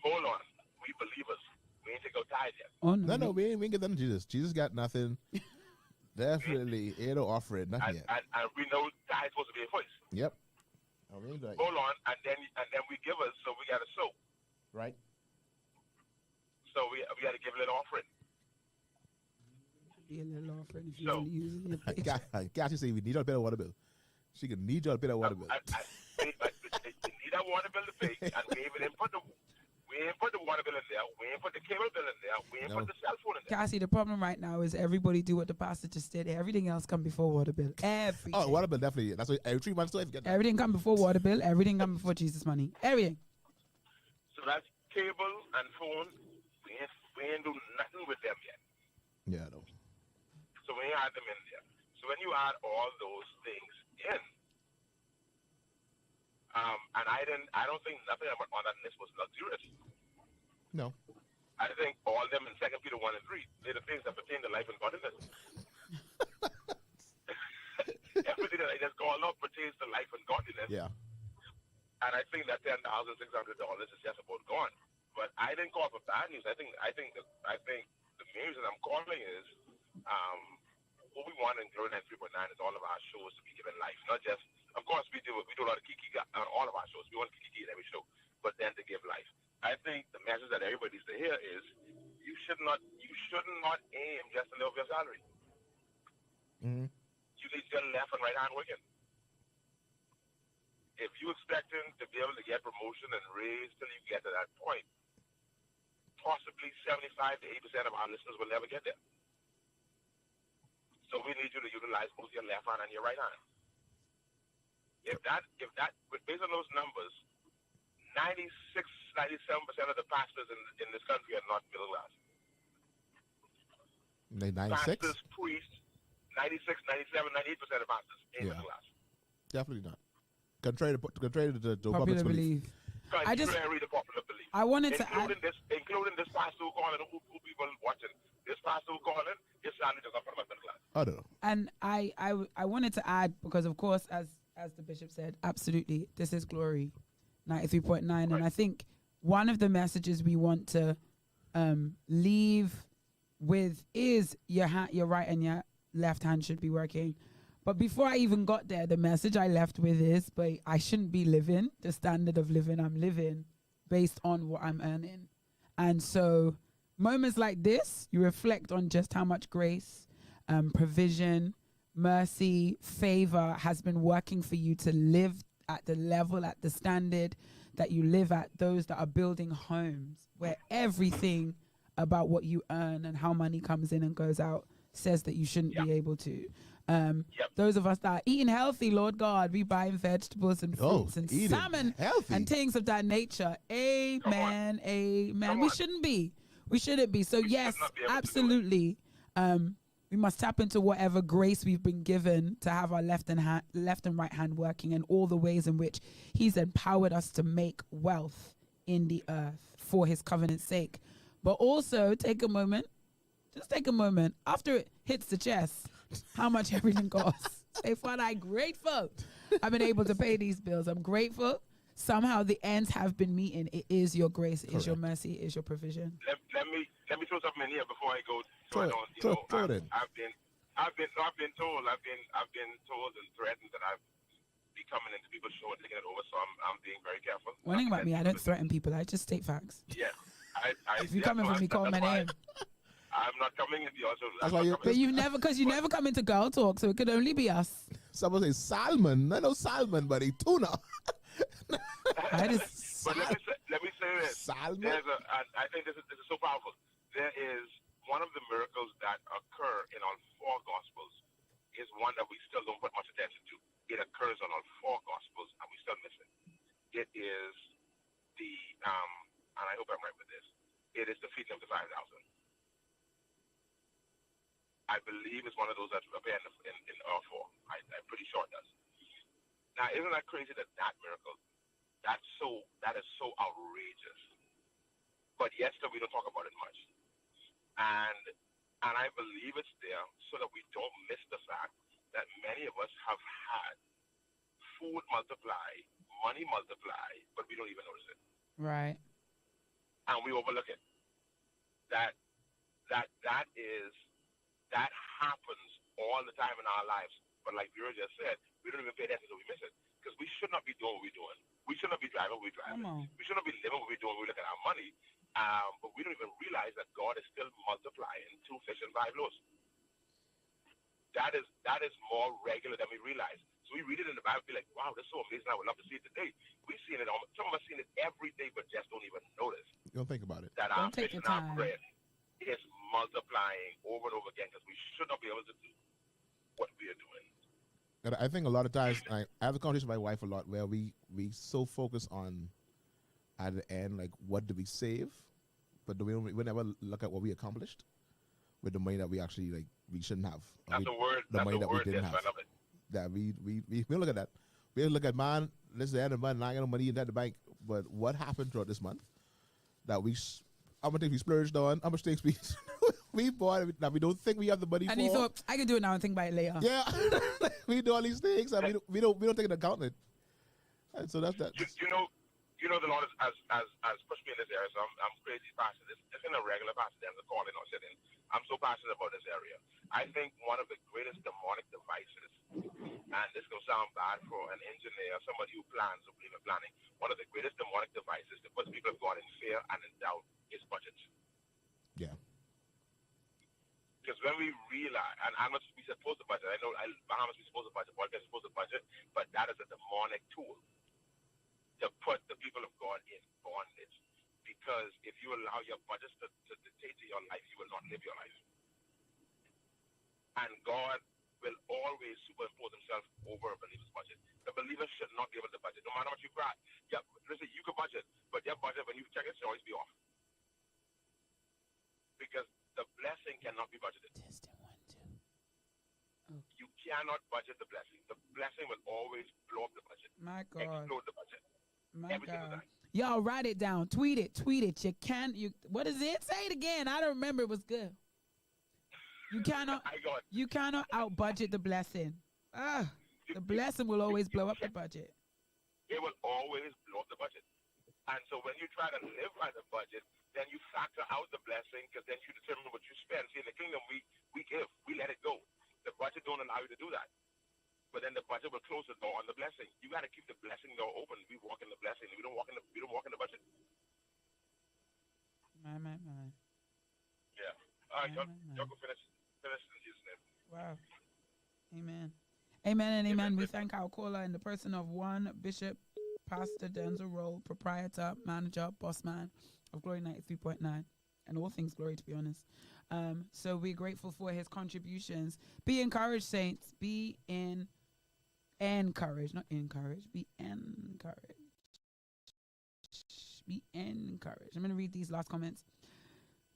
[SPEAKER 7] Hold on, we believers. We ain't take our tithe yet.
[SPEAKER 5] Oh
[SPEAKER 1] No, we ain't get nothing to Jesus. Jesus got nothing. Definitely ain't no offering, nothing yet.
[SPEAKER 7] And we know tithe's supposed to be a voice.
[SPEAKER 1] Yep. I mean, like,
[SPEAKER 7] hold on, and then we give us, so we got to sow.
[SPEAKER 1] Right.
[SPEAKER 7] So we got to give a little offering.
[SPEAKER 5] Be a little offering if you're using your pay.
[SPEAKER 1] Cassie say we need y'all to pay that water bill. She could need y'all to pay that water bill.
[SPEAKER 7] We need that water bill to pay, and we ain't put the water bill in there. We ain't put the cable bill in there. We ain't put the cell phone in there.
[SPEAKER 5] Cassie, the problem right now is everybody do what the pastor just did. Everything else come before water bill. Everything.
[SPEAKER 1] Oh, water bill definitely. That's what every 3 months. So
[SPEAKER 5] everything come before water bill. Everything come before Jesus money. Everything.
[SPEAKER 7] So that's cable and phone. We ain't do nothing with them yet.
[SPEAKER 1] Yeah, I know.
[SPEAKER 7] So we ain't add them in there. So when you add all those things in, and I don't think nothing on that list was luxurious.
[SPEAKER 1] No.
[SPEAKER 7] I think all of them in 2 Peter 1 and 3, they're the things that pertain to life and godliness. Everything that I just called up pertains to life and godliness.
[SPEAKER 1] Yeah.
[SPEAKER 7] And I think that $10,600 is just about gone. But I didn't call for bad news. I think the main reason I'm calling is what we want in Glory 93.9 is all of our shows to be given life. Not just, of course, we do a lot of kiki on all of our shows. We want kiki in every show, but then to give life. I think the message that everybody needs to hear is you should not aim just to live off your salary.
[SPEAKER 1] Mm-hmm.
[SPEAKER 7] You need your left and right hand working. If you're expecting to be able to get promotion and raise till you get to that point, possibly 75 to 80% of our listeners will never get there. So we need you to utilize both your left hand and your right hand. If that, based on those numbers, 96, 97% of the pastors in this country are not middle class.
[SPEAKER 1] 96?
[SPEAKER 7] Pastors, priests, 96, 97, 98% of pastors ain't middle class.
[SPEAKER 1] Definitely not. Contrary to the
[SPEAKER 5] popular belief.
[SPEAKER 7] Contrary to popular belief.
[SPEAKER 5] I wanted
[SPEAKER 7] including this pastor who calling, who people watching. This pastor who calling, his salary does not come from middle class.
[SPEAKER 1] I don't know.
[SPEAKER 5] And I wanted to add, because of course, as the bishop said, absolutely, this is Glory 93.9. Right. And I think one of the messages we want to leave with is your right and your left hand should be working. But before I even got there, the message I left with is, but I shouldn't be living the standard of living I'm living based on what I'm earning. And so moments like this, you reflect on just how much grace, provision, mercy, favor has been working for you to live at the level, at the standard that you live at. Those that are building homes where everything about what you earn and how money comes in and goes out says that you shouldn't be able to. Those of us that are eating healthy, Lord God, we buying vegetables and fruits and salmon healthy and things of that nature. Amen. Amen. We shouldn't be. So yes, absolutely. We must tap into whatever grace we've been given to have our left and right hand working, and all the ways in which he's empowered us to make wealth in the earth for his covenant's sake. But also take a moment after it hits the chest, how much everything costs. Say, Father, I'm grateful I've been able to pay these bills. I'm grateful somehow the ends have been meeting. It is your grace, it is your mercy, it is your provision.
[SPEAKER 7] Let me throw something in here before I go.
[SPEAKER 1] Throw it in.
[SPEAKER 7] I've been told and threatened that I'll be coming into people's show and taking it over. So I'm being very careful.
[SPEAKER 5] One thing about me, I don't threaten people. I just state facts.
[SPEAKER 7] Yeah.
[SPEAKER 5] If you're coming for me, call my name.
[SPEAKER 7] I'm not coming into your show.
[SPEAKER 5] But you never come into Girl Talk, so it could only be us.
[SPEAKER 1] Someone say salmon. No salmon, buddy. Tuna.
[SPEAKER 7] But let me say this.
[SPEAKER 1] Salmon.
[SPEAKER 7] I think this is so powerful. There is one of the miracles that occur in all 4 Gospels is one that we still don't put much attention to. It occurs on all 4 Gospels, and we still miss it. It is and I hope I'm right with this. It is the feeding of the 5,000. I believe it's one of those that appear in R4. I'm pretty sure it does. Now, isn't that crazy that miracle, that is so outrageous. But yet still we don't talk about it much. And I believe it's there so that we don't miss the fact that many of us have had food multiply, money multiply, but we don't even notice it.
[SPEAKER 5] Right.
[SPEAKER 7] And we overlook it. That happens all the time in our lives. But like Vera just said, we don't even pay attention so we miss it. Because we should not be doing what we're doing. We should not be driving what we're driving. We should not be living what we're doing when we look at our money. But we don't even realize that God is still multiplying 2 fish and 5 loaves. That is more regular than we realize. So we read it in the Bible, be like, wow, that's so amazing. I would love to see it today. We've seen it, some of us seen it every day, but just don't even notice.
[SPEAKER 1] You don't think about it.
[SPEAKER 7] That our fish and our bread is multiplying over and over again because we should not be able to do what we are doing.
[SPEAKER 1] And I think a lot of times, I have a conversation with my wife a lot where we so focus on, at the end, like, what do we save? But we never look at what we accomplished with the money that we actually, like, we shouldn't have.
[SPEAKER 7] That's the word.
[SPEAKER 1] The money that we didn't have.
[SPEAKER 7] I love it.
[SPEAKER 1] That we don't look at that. We look at, man, this is the end of the month, and I got no money in that the bank. But what happened throughout this month that how much things we splurged on, how much things we bought that we don't think we have the money for.
[SPEAKER 5] And you thought, I can do it now and think about it later.
[SPEAKER 1] Yeah. We do all these things and we don't take into account it. And so that's that.
[SPEAKER 7] You know the Lord has pushed me in this area, so I'm crazy passionate. It's in a regular passion, there's a calling or sitting. I'm so passionate about this area. I think one of the greatest demonic devices, and this will sound bad for an engineer, somebody who plans or believe in planning, one of the greatest demonic devices to put people of God in fear and in doubt is budgets.
[SPEAKER 1] Yeah.
[SPEAKER 7] Because when we realize, and I'm not supposed to budget, I know Bahamas is supposed to budget, podcast is supposed to budget, but that is a demonic tool to put the people of God in bondage. Because if you allow your budgets to dictate to your life, you will not live your life. And God will always superimpose himself over a believer's budget. The believer should not be able to budget, no matter what you grab. Yeah, listen, you can budget, but your budget, when you check it, should always be off. Because the blessing cannot be budgeted. You cannot budget the blessing. The blessing will always blow up the budget.
[SPEAKER 5] My God.
[SPEAKER 7] Explode the budget.
[SPEAKER 5] My
[SPEAKER 7] Every single
[SPEAKER 5] God.
[SPEAKER 7] time.
[SPEAKER 5] Y'all write it down. Tweet it. What is it? Say it again. I don't remember. It was good. You cannot out budget the blessing. The blessing will always blow up the budget.
[SPEAKER 7] It will always blow up the budget. And so when you try to live by the budget, then you factor out the blessing because then you determine what you spend. See, in the kingdom, we give. We let it go. The budget don't allow you to do that. But then the budget will close the door on the blessing. You got to keep the blessing door open. We walk in the blessing. We don't walk in the budget.
[SPEAKER 5] My.
[SPEAKER 7] Yeah. All right, y'all go finish in Jesus' name.
[SPEAKER 5] Wow. Amen. Amen and amen. We thank our caller in the person of one Bishop Pastor Denzel Roll, proprietor, manager, boss man of Glory 93.9 and all things glory, to be honest. So we're grateful for his contributions. Be encouraged, saints. Be encouraged, not encouraged. Be encouraged. Be encouraged. I'm going to read these last comments.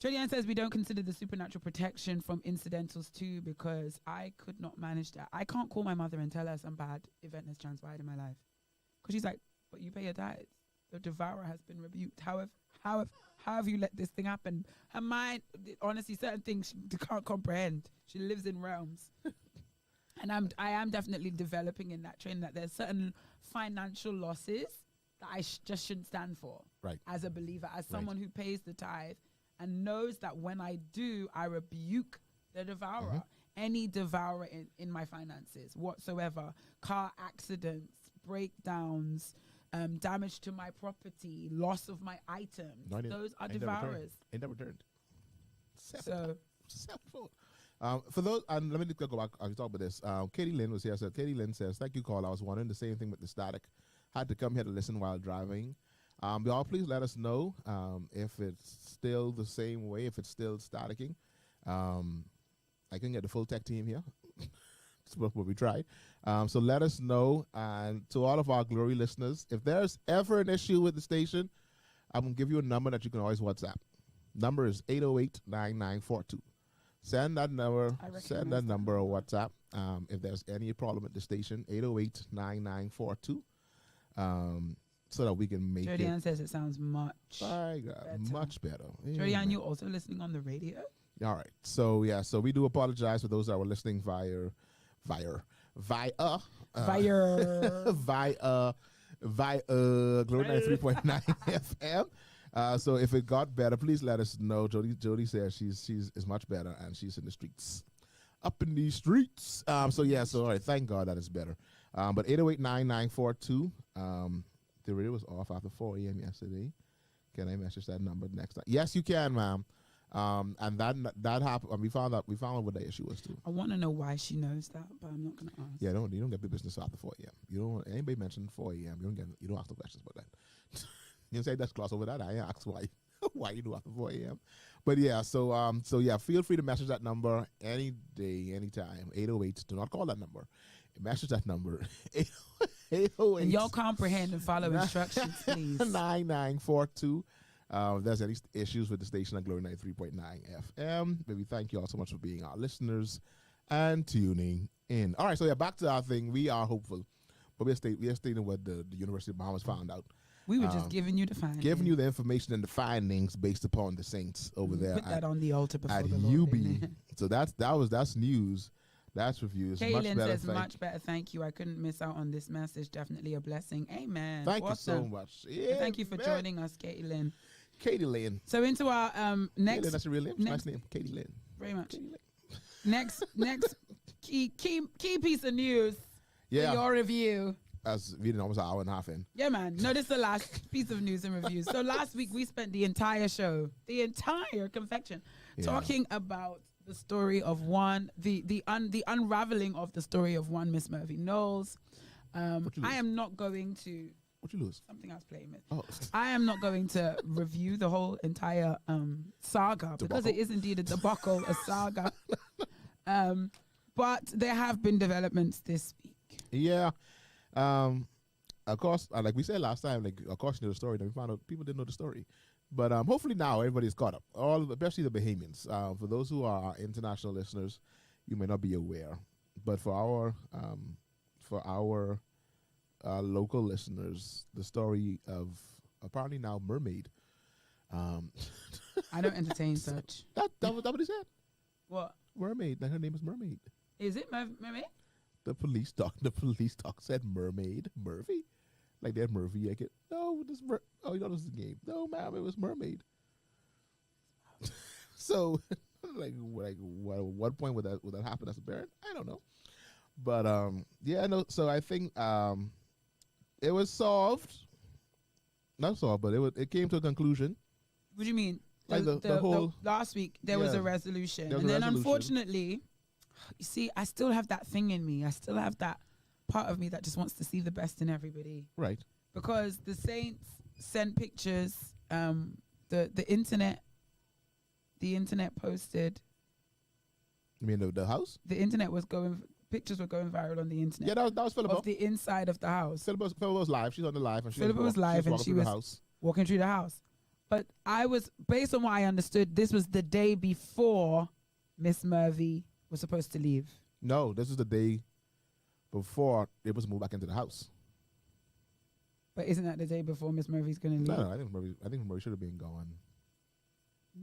[SPEAKER 5] Julianne says we don't consider the supernatural protection from incidentals too because I could not manage that. I can't call my mother and tell her some bad event has transpired in my life. Because she's like, but you pay your tithes. The devourer has been rebuked. How have you let this thing happen? Her mind, honestly, certain things she can't comprehend. She lives in realms. And I am definitely developing in that training that there's certain financial losses that I just shouldn't stand for.
[SPEAKER 1] Right.
[SPEAKER 5] As a believer, as someone who pays the tithe and knows that when I do, I rebuke the devourer. Mm-hmm. Any devourer in my finances whatsoever. Car accidents, breakdowns, damage to my property, loss of my items. Those are devourers.
[SPEAKER 1] Ain't never returned. For those, and let me go back. I'll talk about this. Katie Lynn was here. So Katie Lynn says, "Thank you, call. I was wondering the same thing with the static. Had to come here to listen while driving. Y'all, please let us know if it's still the same way. If it's still staticking. I can get the full tech team here." That's what we tried. So let us know. And to all of our Glory listeners, if there's ever an issue with the station, I'm going to give you a number that you can always WhatsApp. Number is 808-9942. Send that number.
[SPEAKER 5] I
[SPEAKER 1] Send
[SPEAKER 5] recognize
[SPEAKER 1] that number or WhatsApp. If there's any problem at the station, 808-9942. So that we can make
[SPEAKER 5] Jody Ann
[SPEAKER 1] it.
[SPEAKER 5] says it sounds much
[SPEAKER 1] better. Much better.
[SPEAKER 5] Jody Ann, you also listening on the radio?
[SPEAKER 1] All right. So yeah. So we do apologize for those that were listening via Glory 93.9 FM. So if it got better, please let us know. Jody says she's is much better and she's in the streets, up in these streets. So yeah. So all right. Thank God that it's better. But 808-9942. The radio was off after 4 a.m. yesterday. Can I message that number next time? Yes, you can, ma'am. And that happened. And we found out what the issue was too.
[SPEAKER 5] I want to know why she knows that, but I'm not going to ask.
[SPEAKER 1] Yeah, you don't get big business after 4 a.m. You don't want anybody mention 4 a.m. You don't ask no questions about that. You say that's class over that. I ask why you do after 4 a.m. But yeah, so yeah, feel free to message that number any day, anytime. 808. Do not call that number. Message that number. 808.
[SPEAKER 5] And y'all comprehend and follow instructions, please.
[SPEAKER 1] 9942. If there's any issues with the station at Glory 93.9 FM, baby, thank you all so much for being our listeners and tuning in. All right, so yeah, back to our thing. We are hopeful, but we are stating what the University of Bahamas found out.
[SPEAKER 5] We were just giving you the findings.
[SPEAKER 1] Giving you the information and the findings based upon the Saints over there.
[SPEAKER 5] Put that on the altar before
[SPEAKER 1] at
[SPEAKER 5] the Lord.
[SPEAKER 1] UB. So that's news. That's reviews.
[SPEAKER 5] Kaylin says, much better. Thank you. I couldn't miss out on this message. Definitely a blessing. Amen.
[SPEAKER 1] Thank you so much. Yeah,
[SPEAKER 5] thank you for joining us, Kaylin.
[SPEAKER 1] Katie Lynn.
[SPEAKER 5] So into our next.
[SPEAKER 1] Kaylin, that's a real name. Nice name. Katie Lynn.
[SPEAKER 5] Very much. Next key piece of news.
[SPEAKER 1] Yeah.
[SPEAKER 5] For your review.
[SPEAKER 1] As we almost an hour and a half in.
[SPEAKER 5] Yeah, man. No, this is the last piece of news and reviews. So last week we spent the entire show, the entire confection, talking about the story of the unraveling of the story of one Miss Murphy Knowles. I am not going to.
[SPEAKER 1] What you lose?
[SPEAKER 5] Something I was playing with.
[SPEAKER 1] Oh.
[SPEAKER 5] I am not going to review the whole entire saga because it is indeed a debacle, a saga. But there have been developments this week.
[SPEAKER 1] Yeah. Of course, like we said last time, of course you know the story. Then we found out people didn't know the story. But hopefully now everybody's caught up. Especially the Bahamians. For those who are international listeners, you may not be aware. But for our local listeners, the story of apparently now Mermaid.
[SPEAKER 5] I don't entertain such.
[SPEAKER 1] That what he said.
[SPEAKER 5] What?
[SPEAKER 1] Mermaid. Like her name is Mermaid.
[SPEAKER 5] Is it Mermaid?
[SPEAKER 1] The police doc said Mermaid. Murphy? Like that Murphy. Like you thought this was a game. No, ma'am, it was Mermaid. So, like what point would that happen as a parent? I don't know. But yeah, no. So I think it was solved. Not solved, but it came to a conclusion.
[SPEAKER 5] What do you mean?
[SPEAKER 1] The whole
[SPEAKER 5] last week there was a resolution,
[SPEAKER 1] and
[SPEAKER 5] then unfortunately, you see, I still have that thing in me. I still have that part of me that just wants to see the best in everybody.
[SPEAKER 1] Right.
[SPEAKER 5] Because the Saints sent pictures. The internet posted.
[SPEAKER 1] You mean the house?
[SPEAKER 5] The internet was pictures were going viral on the internet.
[SPEAKER 1] Yeah, that was Philippa.
[SPEAKER 5] Of the inside of the house.
[SPEAKER 1] Philippa was live. She's on the live. And
[SPEAKER 5] Philippa was live and she was walking through the house. But I was, based on what I understood, this was the day before Miss Murphy was supposed to leave.
[SPEAKER 1] No, this is the day before it was moved back into the house.
[SPEAKER 5] But isn't that the day before Miss Murphy's going to leave?
[SPEAKER 1] No, I think Murphy should have been gone.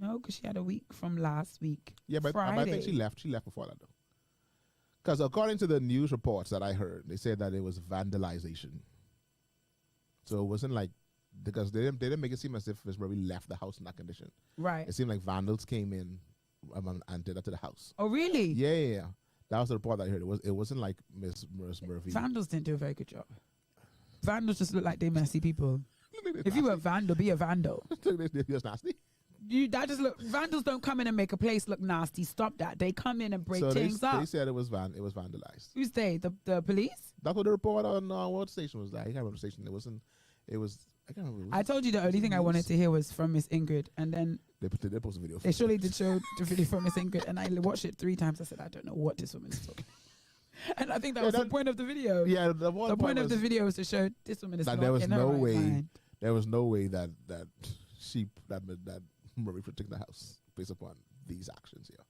[SPEAKER 5] No, because she had a week from last week.
[SPEAKER 1] Yeah, but I think she left. She left before that, though. Because according to the news reports that I heard, they said that it was vandalization. So it wasn't like, because they didn't make it seem as if Miss Murphy left the house in that condition.
[SPEAKER 5] Right.
[SPEAKER 1] It seemed like vandals came in and did that to the house.
[SPEAKER 5] Oh, really?
[SPEAKER 1] Yeah. That was the report that I heard. It wasn't like Miss Murphy.
[SPEAKER 5] Vandals didn't do a very good job. Vandals just look like they messy people. If you were a vandal, be a vandal.
[SPEAKER 1] That's nasty.
[SPEAKER 5] Vandals don't come in and make a place look nasty. Stop that. They come in and break things up.
[SPEAKER 1] They said it was vandalized.
[SPEAKER 5] Who's they? The police?
[SPEAKER 1] That's what the report on what station was like. I can't remember the station. I can't remember.
[SPEAKER 5] I told you the only thing I wanted to hear was from Miss Ingrid, and then
[SPEAKER 1] they posted a video.
[SPEAKER 5] They surely did show the video from Miss Ingrid, and I watched it 3 times. I said, I don't know what this woman is talking. And I think that was the point of the video.
[SPEAKER 1] Yeah, the point of
[SPEAKER 5] the video was to show this woman is not
[SPEAKER 1] there was
[SPEAKER 5] in her
[SPEAKER 1] no
[SPEAKER 5] right
[SPEAKER 1] way.
[SPEAKER 5] mind.
[SPEAKER 1] There was no way that Murray protected the house based upon these actions here.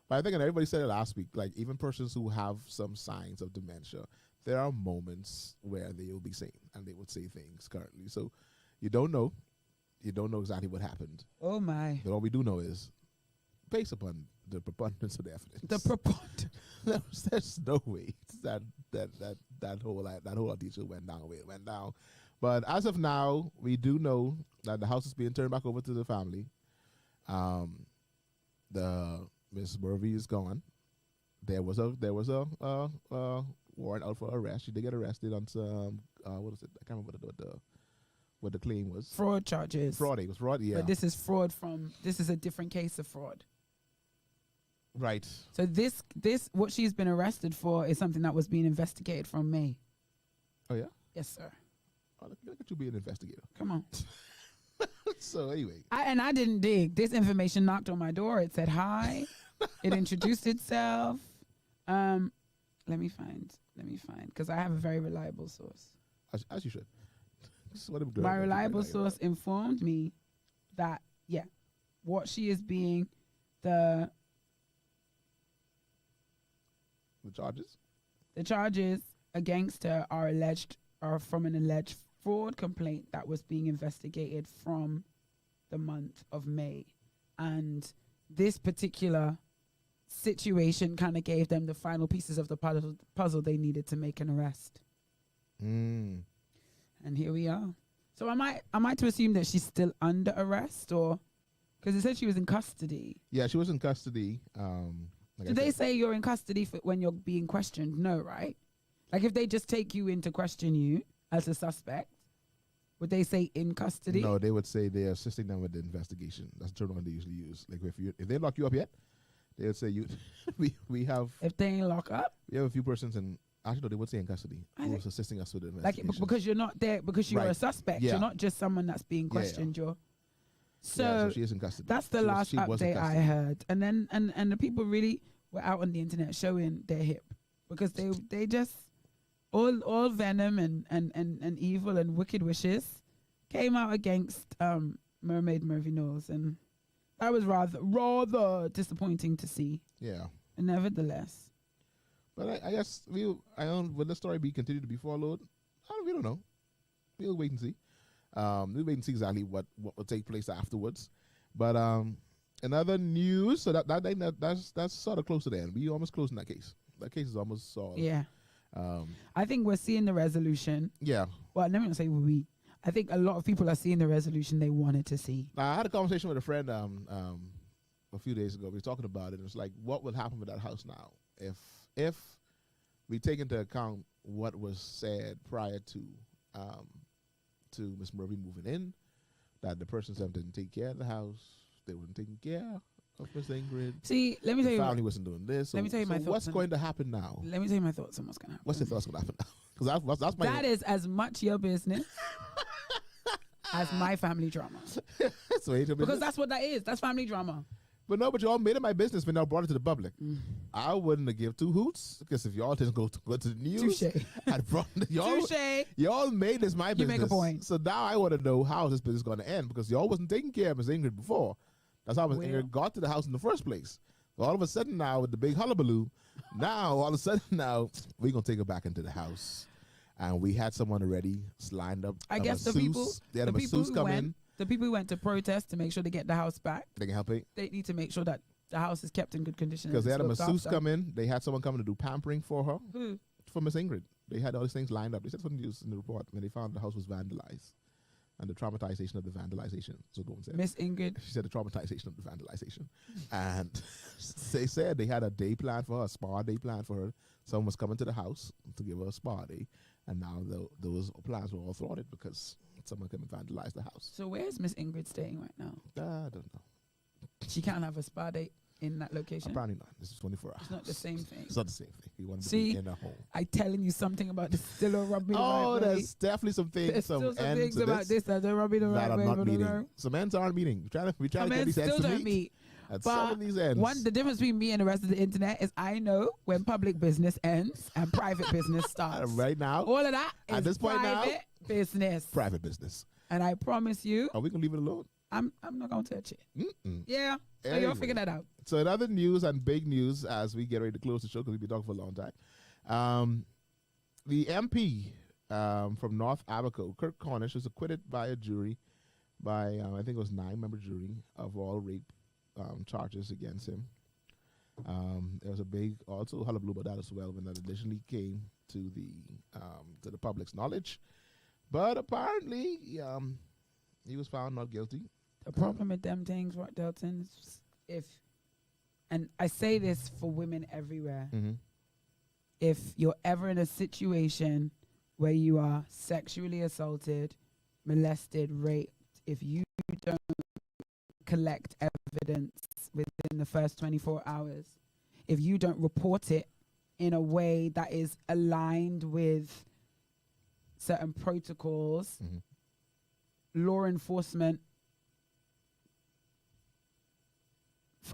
[SPEAKER 1] But I think, and everybody said it last week, like even persons who have some signs of dementia, there are moments where they will be sane and they would say things currently. So you don't know. You don't know exactly what happened.
[SPEAKER 5] Oh my.
[SPEAKER 1] But all we do know is, based upon the preponderance of the evidence, there's no way that whole audition went down the way it went down. But as of now, we do know that the house is being turned back over to the family. The Miss Murphy is gone. There was a warrant out for arrest. She did get arrested on some what is it? I can't remember what the claim was.
[SPEAKER 5] Fraud charges.
[SPEAKER 1] Fraud. It was fraud. Yeah.
[SPEAKER 5] But this is fraud this is a different case of fraud.
[SPEAKER 1] Right.
[SPEAKER 5] So this what she's been arrested for is something that was being investigated from May.
[SPEAKER 1] Oh yeah.
[SPEAKER 5] Yes, sir.
[SPEAKER 1] Oh, look at you being an investigator.
[SPEAKER 5] Come on.
[SPEAKER 1] So anyway,
[SPEAKER 5] I didn't dig. This information knocked on my door. It said hi. It introduced itself. Let me find because I have a very reliable source.
[SPEAKER 1] as you should.
[SPEAKER 5] My reliable source informed me that what she is being the charges against her are from an alleged fraud complaint that was being investigated from the month of May. And this particular situation kind of gave them the final pieces of the puzzle they needed to make an arrest. And here we are. So am I to assume that she's still under arrest, or because it said she was in custody?
[SPEAKER 1] Yeah, she was in custody.
[SPEAKER 5] Did they say you're in custody when you're being questioned? No, right? Like if they just take you in to question you as a suspect, would they say in custody?
[SPEAKER 1] No, they would say they're assisting them with the investigation. That's the term they usually use. Like if they lock you up yet, they would say we have.
[SPEAKER 5] If they ain't lock up,
[SPEAKER 1] we have a few persons in. Actually, no, they would say in custody. Who was assisting us with the investigation.
[SPEAKER 5] Like because you're not there because you're a suspect. Yeah. You're not just someone that's being questioned.
[SPEAKER 1] Yeah.
[SPEAKER 5] So
[SPEAKER 1] she is in custody.
[SPEAKER 5] That's the last update I heard. And then and the people really were out on the internet showing their hip because they just all venom and evil and wicked wishes came out against Mermaid Murphy Knowles, and that was rather disappointing to see.
[SPEAKER 1] Yeah.
[SPEAKER 5] And nevertheless.
[SPEAKER 1] But I guess will the story be continued to be followed? We don't know. We'll wait and see. We'll wait and see exactly what will take place afterwards. But in other news, so that's sort of close to the end. We almost closing that case. That case is almost solved.
[SPEAKER 5] Yeah. I think we're seeing the resolution.
[SPEAKER 1] Yeah.
[SPEAKER 5] Well, let me not say we. I think a lot of people are seeing the resolution they wanted to see.
[SPEAKER 1] I had a conversation with a friend a few days ago. We were talking about it. It was like, what will happen with that house now if we take into account what was said prior to Miss Murphy moving in, that the persons didn't take care of the house, they weren't taking care of Miss Ingrid.
[SPEAKER 5] See, let me tell you,
[SPEAKER 1] the family wasn't doing this.
[SPEAKER 5] Let me tell you my thoughts.
[SPEAKER 1] What's going to happen now?
[SPEAKER 5] Let me tell you my thoughts on what's going to happen.
[SPEAKER 1] What's your thoughts going to happen now? Because that's my.
[SPEAKER 5] That is as much your business as my family drama. Because that's what that is. That's family drama.
[SPEAKER 1] But no, but y'all made it my business when y'all brought it to the public. I wouldn't have give two hoots because if y'all didn't go to the news, I'd brought y'all made this my business.
[SPEAKER 5] You make a point.
[SPEAKER 1] So now I want to know how this business is going to end because y'all wasn't taking care of Miss Ingrid before. That's how Miss Ingrid got to the house in the first place. So all of a sudden now with the big hullabaloo, all of a sudden we're going to take her back into the house. And we had someone already lined up.
[SPEAKER 5] I guess the people who went to protest to make sure they get the house back.
[SPEAKER 1] They can help it.
[SPEAKER 5] They need to make sure that the house is kept in good condition.
[SPEAKER 1] Because they had a masseuse come in. They had someone coming to do pampering for her.
[SPEAKER 5] Who?
[SPEAKER 1] For Miss Ingrid. They had all these things lined up. They said something in the report when they found the house was vandalized. And the traumatization of the vandalization. So the one said.
[SPEAKER 5] Miss Ingrid.
[SPEAKER 1] She said the traumatization of the vandalization. And they said they had a day plan for her, a spa day plan for her. Someone was coming to the house to give her a spa day. And now those plans were all thwarted because someone came and vandalized the house.
[SPEAKER 5] So where's Miss Ingrid staying right now?
[SPEAKER 1] I don't know.
[SPEAKER 5] She can't have a spa date in that location?
[SPEAKER 1] Apparently not. This is 24 hours.
[SPEAKER 5] It's not the same thing.
[SPEAKER 1] It's not the same thing. You want to be in a home.
[SPEAKER 5] I'm telling you something about this still don't rub me the
[SPEAKER 1] right way.
[SPEAKER 5] There's
[SPEAKER 1] definitely some things.
[SPEAKER 5] There's still some things about this that don't rub me the right way.
[SPEAKER 1] Not meeting. Some ends aren't meeting. We try to get these ends to meet. At some of these ends.
[SPEAKER 5] The difference between me and the rest of the internet is I know when public business ends and private business starts.
[SPEAKER 1] Right now.
[SPEAKER 5] All of that is
[SPEAKER 1] at this point
[SPEAKER 5] private business.
[SPEAKER 1] Private business.
[SPEAKER 5] And I promise you.
[SPEAKER 1] Are we going to leave it alone?
[SPEAKER 5] I'm not gonna touch it.
[SPEAKER 1] Mm-mm.
[SPEAKER 5] Yeah, so
[SPEAKER 1] Anyway.
[SPEAKER 5] you'll figure that out.
[SPEAKER 1] So in other news and big news, as we get ready to close the show because we've been talking for a long time, the MP from North Abaco, Kirk Cornish, was acquitted by a jury, by I think it was 9-member jury of all rape charges against him. There was a big also hullabaloo about that as well when that initially came to the public's knowledge, but apparently he was found not guilty.
[SPEAKER 5] The problem with them things, right, Delton, is and I say this for women everywhere,
[SPEAKER 1] Mm-hmm.
[SPEAKER 5] if you're ever in a situation where you are sexually assaulted, molested, raped, if you don't collect evidence within the first 24 hours, if you don't report it in a way that is aligned with certain protocols, law enforcement,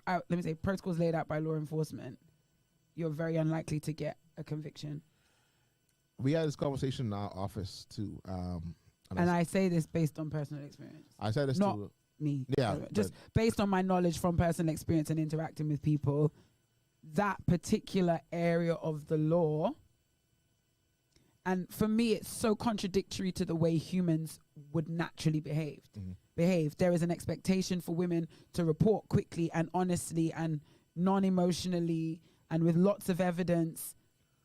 [SPEAKER 5] let me say protocols laid out by law enforcement, you're very unlikely to get a conviction.
[SPEAKER 1] We had this conversation in our office too,
[SPEAKER 5] and I say this based on personal experience.
[SPEAKER 1] I said this
[SPEAKER 5] Not
[SPEAKER 1] to
[SPEAKER 5] me.
[SPEAKER 1] Yeah,
[SPEAKER 5] Just based on my knowledge from personal experience and interacting with people, that particular area of the law, and for me it's so contradictory to the way humans would naturally behave. There is an expectation for women to report quickly and honestly and non-emotionally and with lots of evidence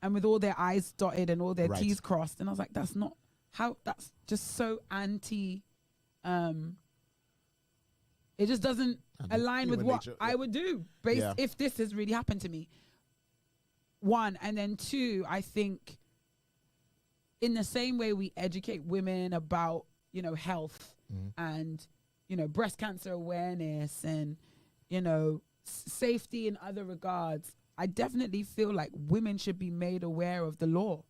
[SPEAKER 5] and with all their I's dotted and all their
[SPEAKER 1] Right.
[SPEAKER 5] T's crossed. And I was like, that's not how, that's just so anti, it just doesn't align with
[SPEAKER 1] human
[SPEAKER 5] what
[SPEAKER 1] nature,
[SPEAKER 5] I
[SPEAKER 1] yeah.
[SPEAKER 5] would do based
[SPEAKER 1] Yeah.
[SPEAKER 5] if this has really happened to me. One, and then two, I think in the same way we educate women about, health and, breast cancer awareness and, safety in other regards, I definitely feel like women should be made aware of the law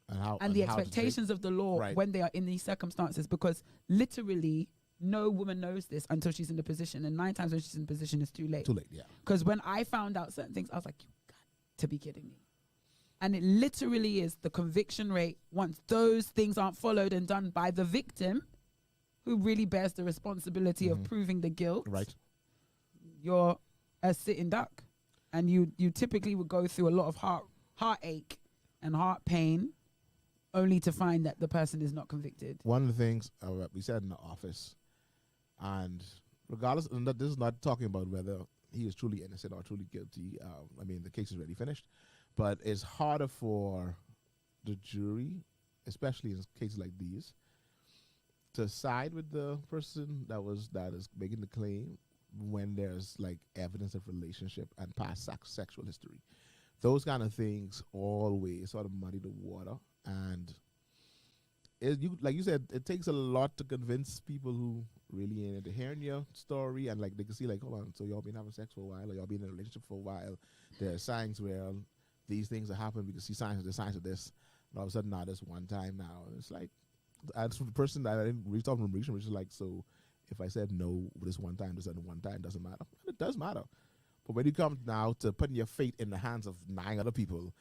[SPEAKER 5] and the expectations of the law
[SPEAKER 1] Right.
[SPEAKER 5] when they are in these circumstances, because literally no woman knows this until she's in the position, and 9 times when she's in the position it's too late.
[SPEAKER 1] Too late, yeah.
[SPEAKER 5] Because when I found out certain things, I was like, you got to be kidding me. And it literally is the conviction rate, once those things aren't followed and done by the victim, who really bears the responsibility of proving the guilt,
[SPEAKER 1] Right.
[SPEAKER 5] you're a sitting duck. And you typically would go through a lot of heartache and heart pain only to find that the person is not convicted.
[SPEAKER 1] One of the things we said in the office, and regardless, and this is not talking about whether he is truly innocent or truly guilty. I mean, the case is already finished, but it's harder for the jury, especially in cases like these, to side with the person that is making the claim when there's like evidence of relationship and past sexual history. Those kind of things always sort of muddy the water, and like you said, it takes a lot to convince people who really ain't into hearing your story, and like they can see like, hold on, so y'all been having sex for a while, or y'all been in a relationship for a while. There are signs where these things are happening. We can see signs of this, and all of a sudden now this one time now. It's like, as for the person that I didn't reach out from reaching, which is like, so if I said no this one time, this other one time doesn't matter. It does matter. But when you come now to putting your fate in the hands of 9 other people,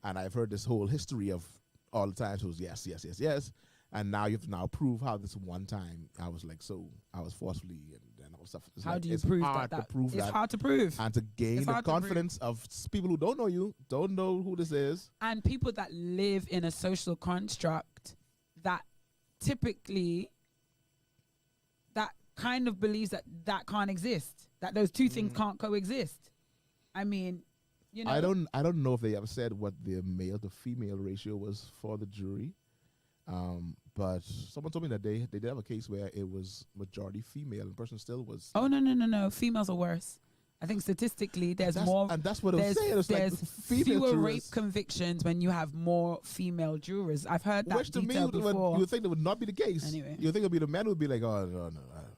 [SPEAKER 1] and I've heard this whole history of all the times it was yes, yes, yes, yes, and now you have to now prove how this one time I was like, so I was forcefully and all stuff. It's
[SPEAKER 5] How
[SPEAKER 1] like,
[SPEAKER 5] do you
[SPEAKER 1] it's
[SPEAKER 5] prove
[SPEAKER 1] hard
[SPEAKER 5] that?
[SPEAKER 1] to prove
[SPEAKER 5] It's
[SPEAKER 1] that,
[SPEAKER 5] hard to prove.
[SPEAKER 1] and to gain
[SPEAKER 5] It's
[SPEAKER 1] the
[SPEAKER 5] hard to prove.
[SPEAKER 1] confidence of people who don't know you, don't know who this is.
[SPEAKER 5] And people that live in a social construct that typically that kind of believes that can't exist, that those two things can't coexist. I mean,
[SPEAKER 1] I don't know if they ever said what the male to female ratio was for the jury, but someone told me that they did have a case where it was majority female and the person still was.
[SPEAKER 5] Oh no, females are worse. I think statistically there's more,
[SPEAKER 1] and that's what it was saying. It's like
[SPEAKER 5] there's
[SPEAKER 1] female
[SPEAKER 5] fewer
[SPEAKER 1] jurors.
[SPEAKER 5] rape convictions when you have more female jurors. I've heard that
[SPEAKER 1] Which to me,
[SPEAKER 5] detail before.
[SPEAKER 1] you would think that would not be the case.
[SPEAKER 5] Anyway.
[SPEAKER 1] You would think it would be the men who would be like, oh,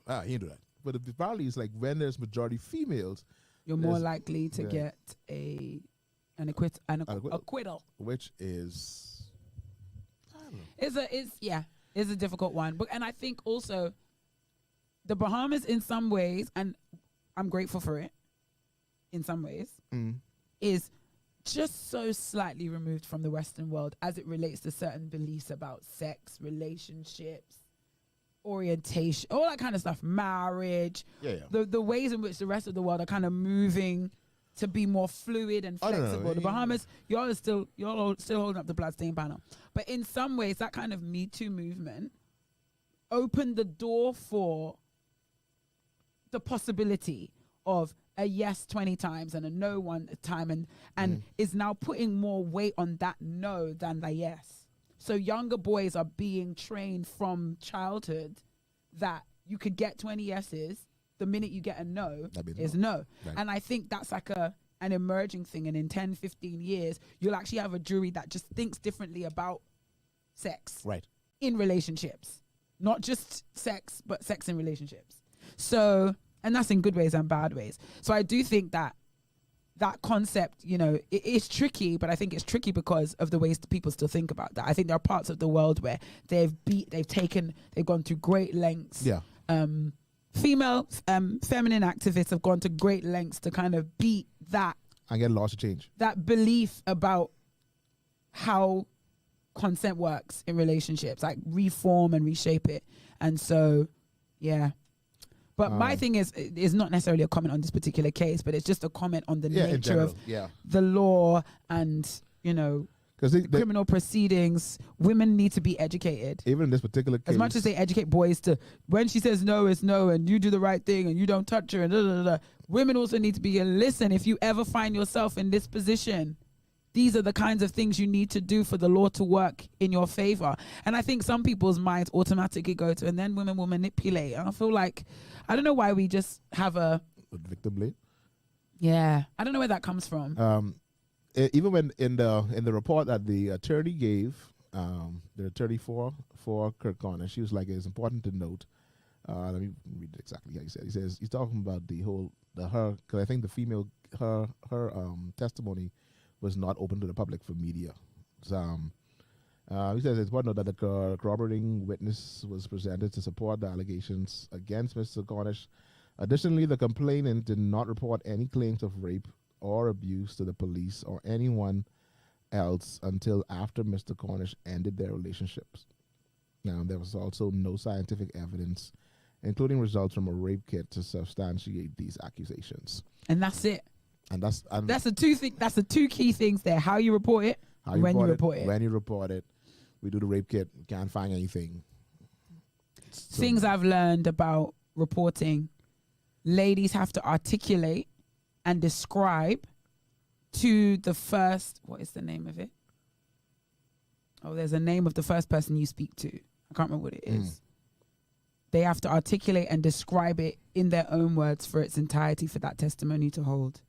[SPEAKER 1] no, he didn't do that. But apparently it's like when there's majority females,
[SPEAKER 5] You're more
[SPEAKER 1] there's-
[SPEAKER 5] likely to
[SPEAKER 1] yeah.
[SPEAKER 5] get an acquittal.
[SPEAKER 1] which is, I don't know.
[SPEAKER 5] It's a difficult one. But and I think also the Bahamas in some ways, and I'm grateful for it in some ways, is just so slightly removed from the Western world as it relates to certain beliefs about sex, relationships, orientation, all that kind of stuff, marriage,
[SPEAKER 1] Yeah.
[SPEAKER 5] the ways in which the rest of the world are kind of moving to be more fluid and
[SPEAKER 1] Oh, no,
[SPEAKER 5] flexible.
[SPEAKER 1] no,
[SPEAKER 5] The
[SPEAKER 1] yeah.
[SPEAKER 5] Bahamas, you're still holding up the bloodstained banner. But in some ways, that kind of Me Too movement opened the door for the possibility of a yes 20 times and a no one time, and is now putting more weight on that no than the yes. So younger boys are being trained from childhood that you could get 20 yeses. The minute you get a no is no.
[SPEAKER 1] Right.
[SPEAKER 5] And I think that's like an emerging thing. And in 10, 15 years, you'll actually have a jury that just thinks differently about sex
[SPEAKER 1] Right.
[SPEAKER 5] in relationships. Not just sex, but sex in relationships. So, and that's in good ways and bad ways. So I do think that concept, it is tricky, but I think it's tricky because of the ways people still think about that. I think there are parts of the world where they've gone through great lengths.
[SPEAKER 1] Yeah.
[SPEAKER 5] Female, feminine activists have gone to great lengths to kind of beat that
[SPEAKER 1] And get laws to change.
[SPEAKER 5] that belief about how consent works in relationships, like reform and reshape it. And so, yeah. But my thing is not necessarily a comment on this particular case, but it's just a comment on the
[SPEAKER 1] Yeah, in
[SPEAKER 5] nature
[SPEAKER 1] general,
[SPEAKER 5] of
[SPEAKER 1] yeah.
[SPEAKER 5] the law and,
[SPEAKER 1] Because
[SPEAKER 5] criminal proceedings. Women need to be educated.
[SPEAKER 1] even in this particular case,
[SPEAKER 5] As much as they educate boys to, when she says no, it's no, and you do the right thing and you don't touch her, and women also need to be, listen, if you ever find yourself in this position, these are the kinds of things you need to do for the law to work in your favor. And I think some people's minds automatically go to, and then women will manipulate. And I feel like, I don't know why we just have
[SPEAKER 1] victim blame.
[SPEAKER 5] I don't know where that comes from.
[SPEAKER 1] Even when in the report that the attorney gave, the attorney for Kirk Connor, she was like, it's important to note. Let me read it exactly how he said. He says he's talking about her, because I think the female her testimony was not open to the public for media. So, he says it's important to note that the corroborating witness was presented to support the allegations against Mr. Cornish. Additionally, the complainant did not report any claims of rape or abuse to the police or anyone else until after Mr. Cornish ended their relationships. Now, there was also no scientific evidence, including results from a rape kit, to substantiate these accusations.
[SPEAKER 5] And that's it.
[SPEAKER 1] And that's
[SPEAKER 5] the two key things there: how you report it, when you report it.
[SPEAKER 1] When you report it, we do the rape kit. We can't find anything.
[SPEAKER 5] Things I've learned about reporting: ladies have to articulate and describe to the first. What is the name of it? Oh, there's a name of the first person you speak to. I can't remember what it is. They have to articulate and describe it in their own words for its entirety for that testimony to hold.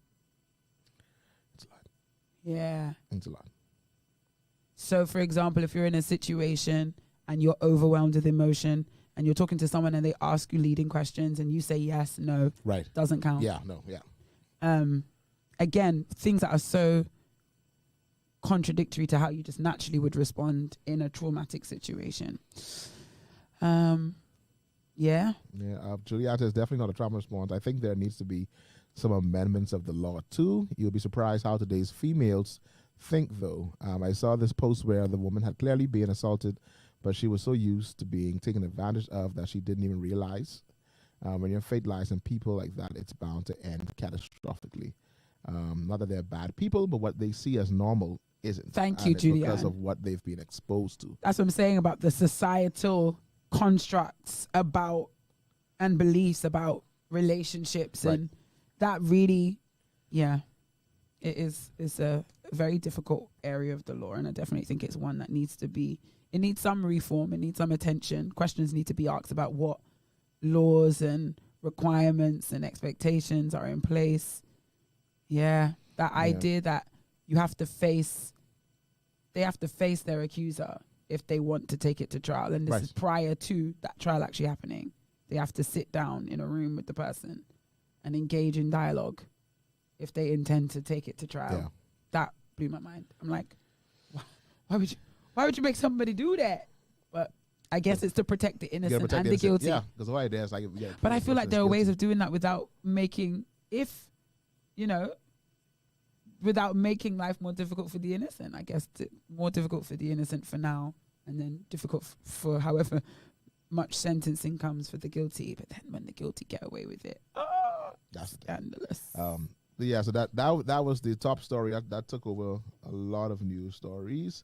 [SPEAKER 1] It's a lot.
[SPEAKER 5] Yeah.
[SPEAKER 1] It's a lot.
[SPEAKER 5] So, for example, if you're in a situation and you're overwhelmed with emotion and you're talking to someone and they ask you leading questions and you say yes, no,
[SPEAKER 1] Right.
[SPEAKER 5] doesn't count.
[SPEAKER 1] Yeah, no, yeah.
[SPEAKER 5] Again, things that are so contradictory to how you just naturally would respond in a traumatic situation. Yeah.
[SPEAKER 1] Julieta is definitely not a trauma response. I think there needs to be some amendments of the law too. You'll be surprised how today's females think, though. I saw this post where the woman had clearly been assaulted, but she was so used to being taken advantage of that she didn't even realize. When your fate lies in people like that, it's bound to end catastrophically. Not that they're bad people, but what they see as normal isn't.
[SPEAKER 5] Thank you, Julianne.
[SPEAKER 1] Because of what they've been exposed to.
[SPEAKER 5] That's what I'm saying about the societal constructs about and beliefs about relationships,
[SPEAKER 1] Right.
[SPEAKER 5] and that really, it's a very difficult area of the law, and I definitely think it's one that needs some reform, it needs some attention. Questions need to be asked about what laws and requirements and expectations are in place. Idea that they have to face their accuser if they want to take it to trial, and this is prior to that trial actually happening. They have to sit down in a room with the person and engage in dialogue if they intend to take it to trial.
[SPEAKER 1] Yeah.
[SPEAKER 5] That blew my mind. I'm like, why would you make somebody do that? But I guess it's to protect the innocent and the guilty.
[SPEAKER 1] Yeah, because why there's
[SPEAKER 5] But I feel like there are ways of doing that without making without making life more difficult for the innocent. I guess more difficult for the innocent for now, and then difficult for however much sentencing comes for the guilty, but then when the guilty get away with it,
[SPEAKER 1] That's
[SPEAKER 5] scandalous.
[SPEAKER 1] Yeah, so that was the top story that took over a lot of news stories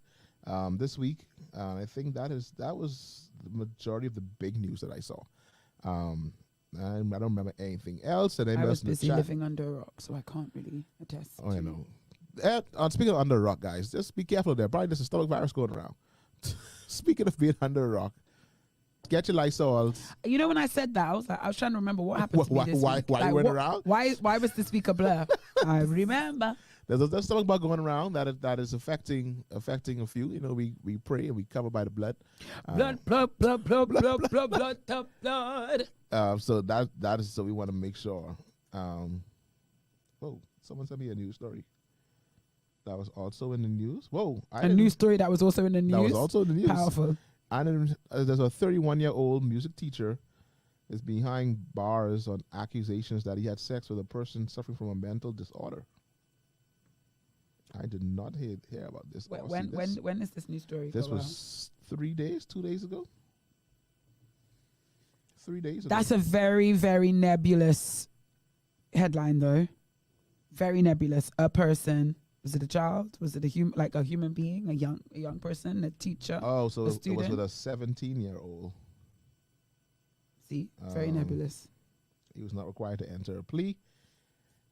[SPEAKER 1] this week. I think that was the majority of the big news that I saw. I don't remember anything else. And
[SPEAKER 5] I was busy living under a rock, so I can't really attest.
[SPEAKER 1] Oh, I know. Speaking of under a rock, guys, just be careful there. Probably there's a stomach virus going around. Speaking of being under a rock, get your Lysol.
[SPEAKER 5] You know, when I said that, I was trying to remember what happened to me this week.
[SPEAKER 1] Why you went around?
[SPEAKER 5] Why was this week a blur? I remember.
[SPEAKER 1] There's a stomach bug going around that is affecting a few. You know, we pray and we cover by the blood.
[SPEAKER 5] Blood.
[SPEAKER 1] So that is so we want to make sure. Whoa! Someone sent me a news story. That was also in the news. Whoa!
[SPEAKER 5] A news story that was also in the news.
[SPEAKER 1] That was also in the news.
[SPEAKER 5] Powerful.
[SPEAKER 1] And there's a 31-year-old music teacher is behind bars on accusations that he had sex with a person suffering from a mental disorder. I did not hear about this.
[SPEAKER 5] When is this news story?
[SPEAKER 1] This was 2 days ago. 3 days ago.
[SPEAKER 5] That's a very, very nebulous headline, though. Very nebulous. A person. Was it a child? Was it a human being? A young person? A teacher?
[SPEAKER 1] Oh, so
[SPEAKER 5] a
[SPEAKER 1] it was with a 17-year-old.
[SPEAKER 5] See, very nebulous.
[SPEAKER 1] He was not required to enter a plea.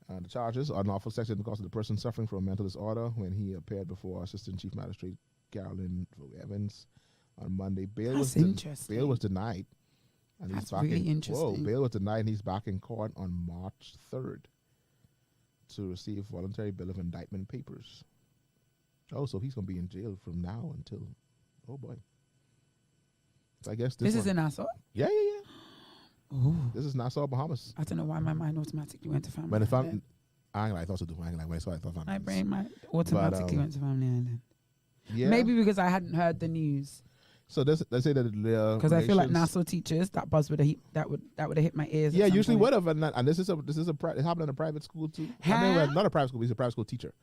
[SPEAKER 1] The charges are unlawful sex because of the person suffering from a mental disorder when he appeared before Assistant Chief Magistrate Carolyn Evans on Monday. Bail was denied. And
[SPEAKER 5] That's really interesting.
[SPEAKER 1] Whoa, bail was denied and he's back in court on March 3rd to receive voluntary bill of indictment papers. Oh, so he's going to be in jail from now until, oh boy. So I guess
[SPEAKER 5] this is in Nassau?
[SPEAKER 1] Yeah. Ooh. This is Nassau, Bahamas.
[SPEAKER 5] I don't know why my mind automatically went to Family
[SPEAKER 1] Island. I thought so too. My
[SPEAKER 5] brain automatically went to Family Island.
[SPEAKER 1] Yeah.
[SPEAKER 5] Maybe because I hadn't heard the news.
[SPEAKER 1] So they say that
[SPEAKER 5] because I feel like Nassau teachers, that buzz would have hit my ears.
[SPEAKER 1] Yeah, usually would have, and this is it happened in a private school too. Not a private school. He's a private school teacher.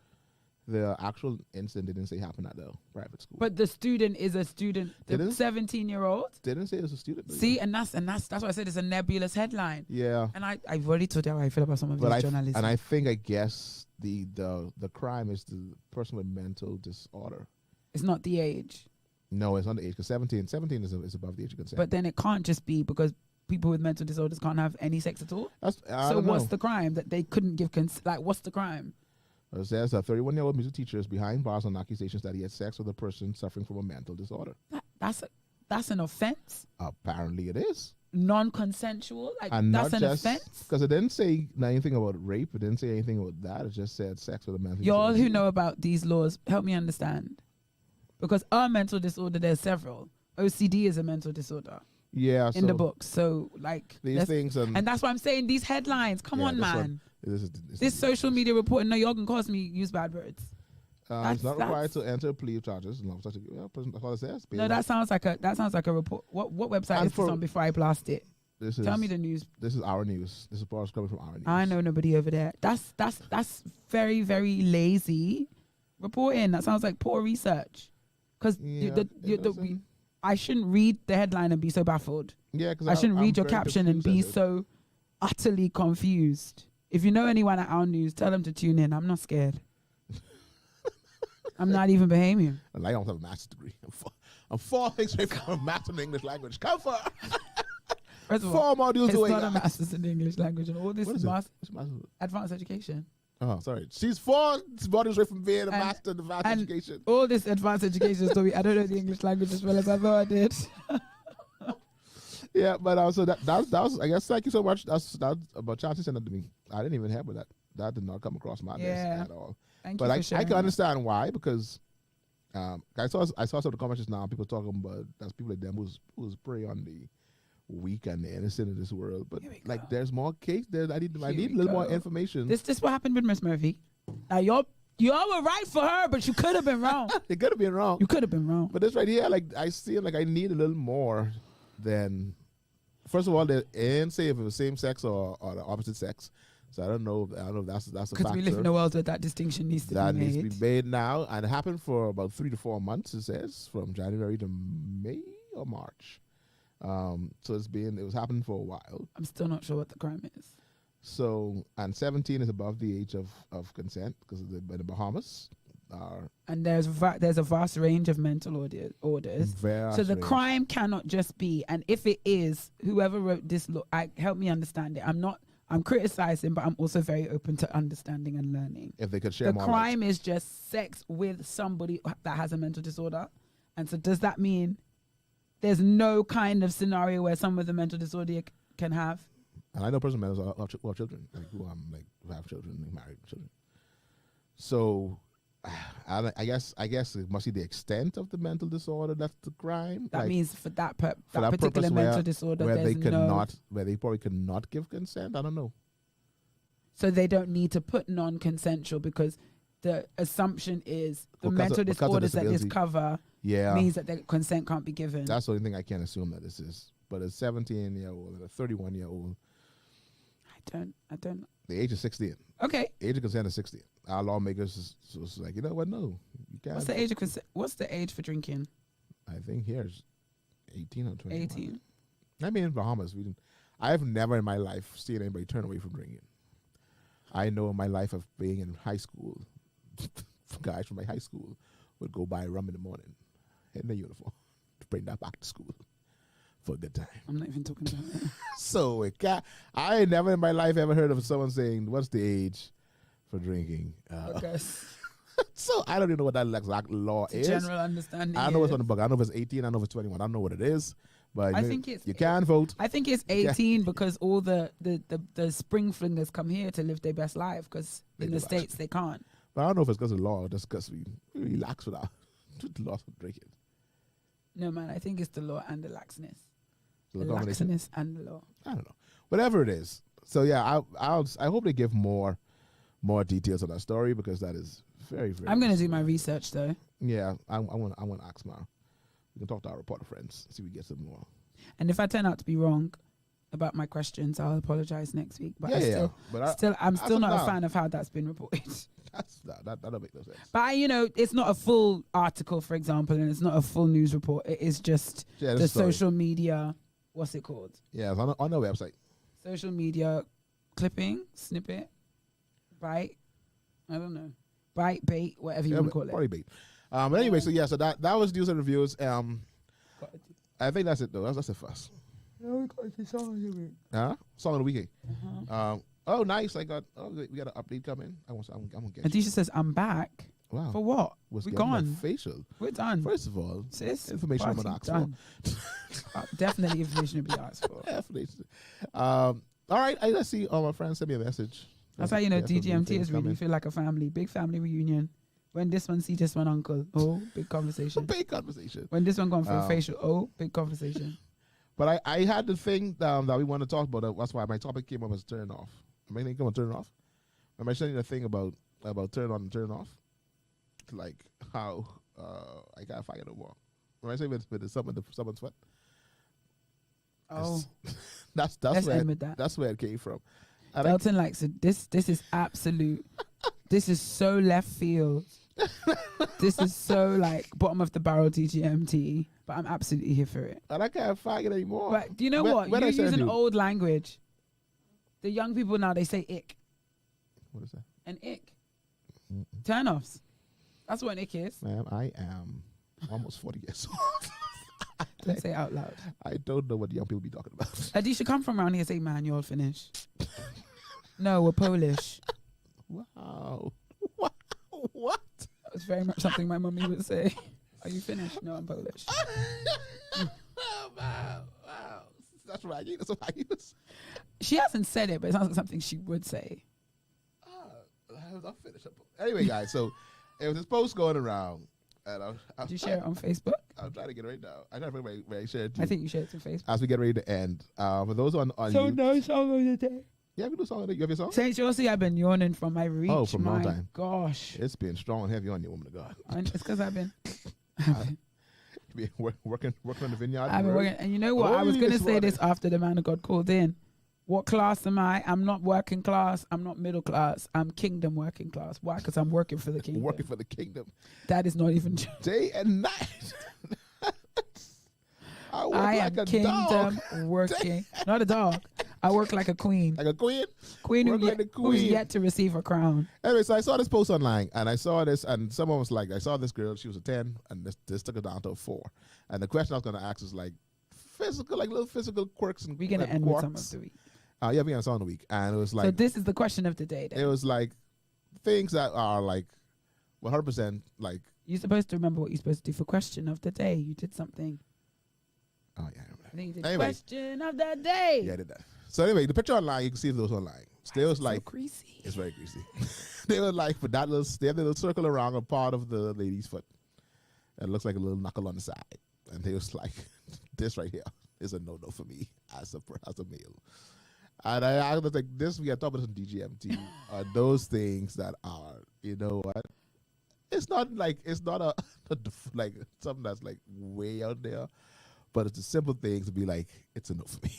[SPEAKER 1] The actual incident didn't say happened at the private school.
[SPEAKER 5] But the student is a student. The 17-year-old
[SPEAKER 1] didn't say it was a student.
[SPEAKER 5] See, and that's why I said it's a nebulous headline.
[SPEAKER 1] Yeah.
[SPEAKER 5] And I've already told you how I feel about some of these journalists.
[SPEAKER 1] And I guess the crime is the person with mental disorder.
[SPEAKER 5] It's not the age.
[SPEAKER 1] No, it's not the age because 17 is above the age of consent.
[SPEAKER 5] But then it can't just be because people with mental disorders can't have any sex at all. So what's the crime that they couldn't give consent? Like, what's the crime?
[SPEAKER 1] It says a 31-year-old music teacher is behind bars on accusations that he had sex with a person suffering from a mental disorder.
[SPEAKER 5] That's an offense.
[SPEAKER 1] Apparently, it is
[SPEAKER 5] non-consensual. Like,
[SPEAKER 1] and
[SPEAKER 5] that's an
[SPEAKER 1] just,
[SPEAKER 5] offense.
[SPEAKER 1] Because it didn't say anything about rape. It didn't say anything about that. It just said sex with a mental disorder.
[SPEAKER 5] Y'all who know about these laws, help me understand. Because a mental disorder, there's several. OCD is a mental disorder.
[SPEAKER 1] Yeah,
[SPEAKER 5] in the book. So like
[SPEAKER 1] these things, and
[SPEAKER 5] that's why I'm saying these headlines. Come on, man. This social media reporting. No, y'all can cause me use bad words.
[SPEAKER 1] It's not required to enter plea charges. That's what it says.
[SPEAKER 5] No, that sounds like a report. What website is this on before I blast it? Tell me the news.
[SPEAKER 1] This is our news. This is coming from our news.
[SPEAKER 5] I know nobody over there. That's very, very lazy reporting. That sounds like poor research. Because I shouldn't read the headline and be so baffled.
[SPEAKER 1] Yeah, because
[SPEAKER 5] I shouldn't read your caption and be so utterly confused. If you know anyone at our news, tell them to tune in. I'm not scared. I'm not even Bahamian.
[SPEAKER 1] And I don't have a master's degree. I'm 4 things away from a master's in English language. Come for
[SPEAKER 5] First of
[SPEAKER 1] 4
[SPEAKER 5] all,
[SPEAKER 1] modules away.
[SPEAKER 5] It's not a master's in English language, and all this is advanced education.
[SPEAKER 1] Oh, sorry. She's 4 modules away from being a master in advanced education.
[SPEAKER 5] All this advanced education story. I don't know the English language as well as I thought I did.
[SPEAKER 1] Yeah, but so that was, I guess, thank you so much. That's about Chelsea sent it to me. I didn't even have that. That did not come across my desk at all.
[SPEAKER 5] Thank
[SPEAKER 1] you
[SPEAKER 5] for
[SPEAKER 1] I
[SPEAKER 5] sharing
[SPEAKER 1] can understand why, because I saw some of the comments now. People talking about that's people like them who's prey on the weak and the innocent in this world. But like, there's more case there. I need a little more information.
[SPEAKER 5] This what happened with Miss Murphy. Now y'all were right for her, but you could have been wrong.
[SPEAKER 1] It could have been wrong.
[SPEAKER 5] You could have been wrong.
[SPEAKER 1] But this right here, like, I see, like, I need a little more than. First of all, they didn't say if it was same sex or the opposite sex. So I don't know if that's a factor.
[SPEAKER 5] Because we live in a world where that distinction needs to be made. That needs to be made
[SPEAKER 1] now. And it happened for about 3 to 4 months, it says, from January to May or March. So it was happening for a while.
[SPEAKER 5] I'm still not sure what the crime is.
[SPEAKER 1] So, and 17 is above the age of consent because of the Bahamas.
[SPEAKER 5] And there's a vast range of mental orders. So the crime cannot just be, and if it is, whoever wrote this law, help me understand it. I'm criticizing, but I'm also very open to understanding and learning.
[SPEAKER 1] If they could share
[SPEAKER 5] the crime is just sex with somebody that has a mental disorder. And so does that mean there's no kind of scenario where someone with a mental disorder can have?
[SPEAKER 1] And I know personal mentors who have children, who have children, married children. So I guess it must be the extent of the mental disorder that's the crime.
[SPEAKER 5] That means for that particular mental disorder,
[SPEAKER 1] where they probably could not give consent. I don't know.
[SPEAKER 5] So they don't need to put non-consensual because the assumption is the mental disorders that this cover means that the consent can't be given.
[SPEAKER 1] That's the only thing I can't assume that this is. But a 17-year-old and a 31-year-old.
[SPEAKER 5] I don't.
[SPEAKER 1] The age is 16.
[SPEAKER 5] Okay.
[SPEAKER 1] The age of consent is 16. Our lawmakers was like, you know what? No, you can't.
[SPEAKER 5] What's the age of consent? What's the age for drinking?
[SPEAKER 1] I think here's 18 or 20.
[SPEAKER 5] 18.
[SPEAKER 1] I mean, in Bahamas, I've never in my life seen anybody turn away from drinking. I know in my life of being in high school, guys from my high school would go buy rum in the morning in their uniform to bring that back to school for a good time.
[SPEAKER 5] I'm not even talking about that.
[SPEAKER 1] So I never in my life ever heard of someone saying, what's the age for drinking? So I don't even know what that exact law is.
[SPEAKER 5] General understanding.
[SPEAKER 1] I know it's on the book. I know if it's 18. I know if it's 21. I don't know what it is. But
[SPEAKER 5] I think you
[SPEAKER 1] can vote.
[SPEAKER 5] I think it's 18 because all the spring flingers come here to live their best life because in the States they can't.
[SPEAKER 1] But I don't know if it's because of law, just because we relax with the laws of drinking.
[SPEAKER 5] No, man, I think it's the law and the laxness.
[SPEAKER 1] So
[SPEAKER 5] the laxness and the law.
[SPEAKER 1] I don't know. Whatever it is. So yeah, I hope they give more details on that story because that is very, very.
[SPEAKER 5] I'm going to do my research though.
[SPEAKER 1] Yeah, I want to ask Mara. We can talk to our reporter friends, see if we get some more.
[SPEAKER 5] And if I turn out to be wrong about my questions, I'll apologize next week. But I'm still not a fan of how that's been reported. That'll make no sense. But it's not a full article, for example, and it's not a full news report. It is just the social media. What's it called? Yeah, it's on the website. Social media clipping, snippet, bite. I don't know. Bite, bait, whatever you want to call it. Probably bait. But anyway, so that was news and reviews. I think that's it though. That's it for us. Yeah, we got the song of the week. Song of the weekend. Oh, nice! We got an update coming. I'm gonna get. Adisha says, "I'm back." Wow. For what? We're gone. Facial. We're done. First of all, sis, information I'm gonna ask for. Definitely information to be asked for. Definitely. All right. Let's see. All my friends send me a message. That's how you know DGMT is really feel like a family. Big family reunion. When this one see this one uncle, oh, big conversation. Big conversation. When this one gone for a facial, oh, big conversation. But I had the thing that we want to talk about. That's why my topic came up as turn off. Am I going to turn off? Am I saying the thing about turn on and turn off? Like how I can't find it no more. Am I saying with someone's foot? Oh, that's where it came from. Delton likes it. This is absolute. This is so left field. This is so like bottom of the barrel DGMT, but I'm absolutely here for it. And I can't find it anymore. But do you know what? You're using old language. The young people now, they say ick. What is that? An ick. Turn-offs. That's what an ick is. Ma'am, I am almost 40 years old. Don't say it out loud. I don't know what young people be talking about. Adisha, come from around here and say, man, you're all finished. No, we're Polish. Wow. What? That was very much something my mummy would say. Are you finished? No, I'm Polish. Wow. That's right. That's what I use. She hasn't said it, but it sounds like something she would say. I'll finish up. Anyway, guys, so it was this post going around. And did you share it on Facebook? I'm trying to get it right now. I don't know where I shared it. I think you shared it to Facebook. As we get ready to end. For those on YouTube. No song of the day. Yeah, we do a song of the day. You have your song? Saint Josie, I've been yawning from my reach. Oh, from a long time. Gosh. It's been strong and heavy on you, woman of God. It's because I've been... working on the vineyard. I've been working. And you know what? I was going to say this after the man of God called in. What class am I? I'm not working class. I'm not middle class. I'm kingdom working class. Why? Because I'm working for the kingdom. Working for the kingdom. That is not even true. Day and night.
[SPEAKER 1] I work
[SPEAKER 5] I
[SPEAKER 1] like
[SPEAKER 5] am
[SPEAKER 1] a
[SPEAKER 5] kingdom
[SPEAKER 1] dog.
[SPEAKER 5] working. Not a dog. I work like a queen.
[SPEAKER 1] Like a queen?
[SPEAKER 5] Queen,
[SPEAKER 1] Work
[SPEAKER 5] who
[SPEAKER 1] like the
[SPEAKER 5] who's
[SPEAKER 1] queen.
[SPEAKER 5] yet to receive a crown.
[SPEAKER 1] Anyway, so I saw this post online, and I saw this, and someone was like, I saw this girl, she was a 10, and this took her down to a 4. And the question I was going to ask is like, physical, like little physical quirks and
[SPEAKER 5] We're going to end with some of the week.
[SPEAKER 1] Yeah, we're going to song of the week. And it was like,
[SPEAKER 5] So this is the question of the day then.
[SPEAKER 1] it was like things that are like 100% like,
[SPEAKER 5] You're supposed to remember what you're supposed to do for question of the day. You did something.
[SPEAKER 1] oh yeah, I remember
[SPEAKER 5] I think you did
[SPEAKER 1] Anyway.
[SPEAKER 5] question of the day.
[SPEAKER 1] Yeah, I did that. So anyway, the picture online, you can see those online. They was like,
[SPEAKER 5] so greasy.
[SPEAKER 1] it's very greasy. They were like, but that little, they have a little circle around a part of the lady's foot. It looks like a little knuckle on the side. And they was like, this right here is a no-no for me as a male. And I was like, this, we are talking about DGMT, are those things that are, you know what? It's not like, it's not a like something that's like way out there, but it's the simple things to be like, it's a no for me.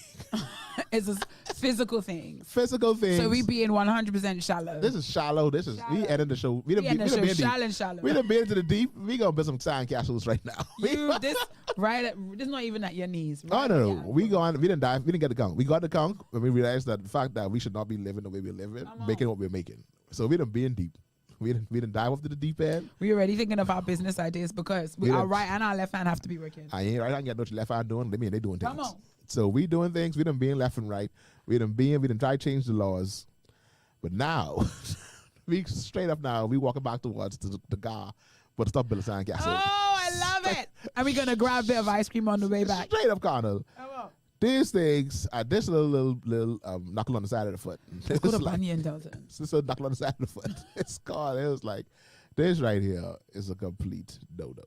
[SPEAKER 5] It's a physical thing.
[SPEAKER 1] Physical things.
[SPEAKER 5] So we being 100% shallow.
[SPEAKER 1] This is shallow. This is we ended the show. We done
[SPEAKER 5] We ended the
[SPEAKER 1] been
[SPEAKER 5] show
[SPEAKER 1] deep.
[SPEAKER 5] shallow and shallow.
[SPEAKER 1] We done been into the deep. We gonna build some sand castles right now.
[SPEAKER 5] This not even at your knees.
[SPEAKER 1] Oh
[SPEAKER 5] Right?
[SPEAKER 1] no,
[SPEAKER 5] Yeah.
[SPEAKER 1] we didn't dive. We didn't get the count. We got the count when we realized that the fact that we should not be living the way we're living, making what we're making. So we done being deep. We didn't dive off to the deep end.
[SPEAKER 5] We already thinking of our business ideas because our right and our left hand have to be working.
[SPEAKER 1] I ain't right. I ain't got no left hand doing. They doing things.
[SPEAKER 5] Come on.
[SPEAKER 1] So we doing things. We done being left and right. We done try to change the laws, but now we straight up now we walking back towards the car, but stop building sand castle.
[SPEAKER 5] Oh, I love it. And we're gonna grab a bit of ice cream on the way back.
[SPEAKER 1] Straight up, Connell.
[SPEAKER 5] Come on.
[SPEAKER 1] These things are this little knuckle on the side of the foot.
[SPEAKER 5] It's called a
[SPEAKER 1] like,
[SPEAKER 5] bunion, Delton.
[SPEAKER 1] it's just a knuckle on the side of the foot. It's called. It was like this right here is a complete no-no.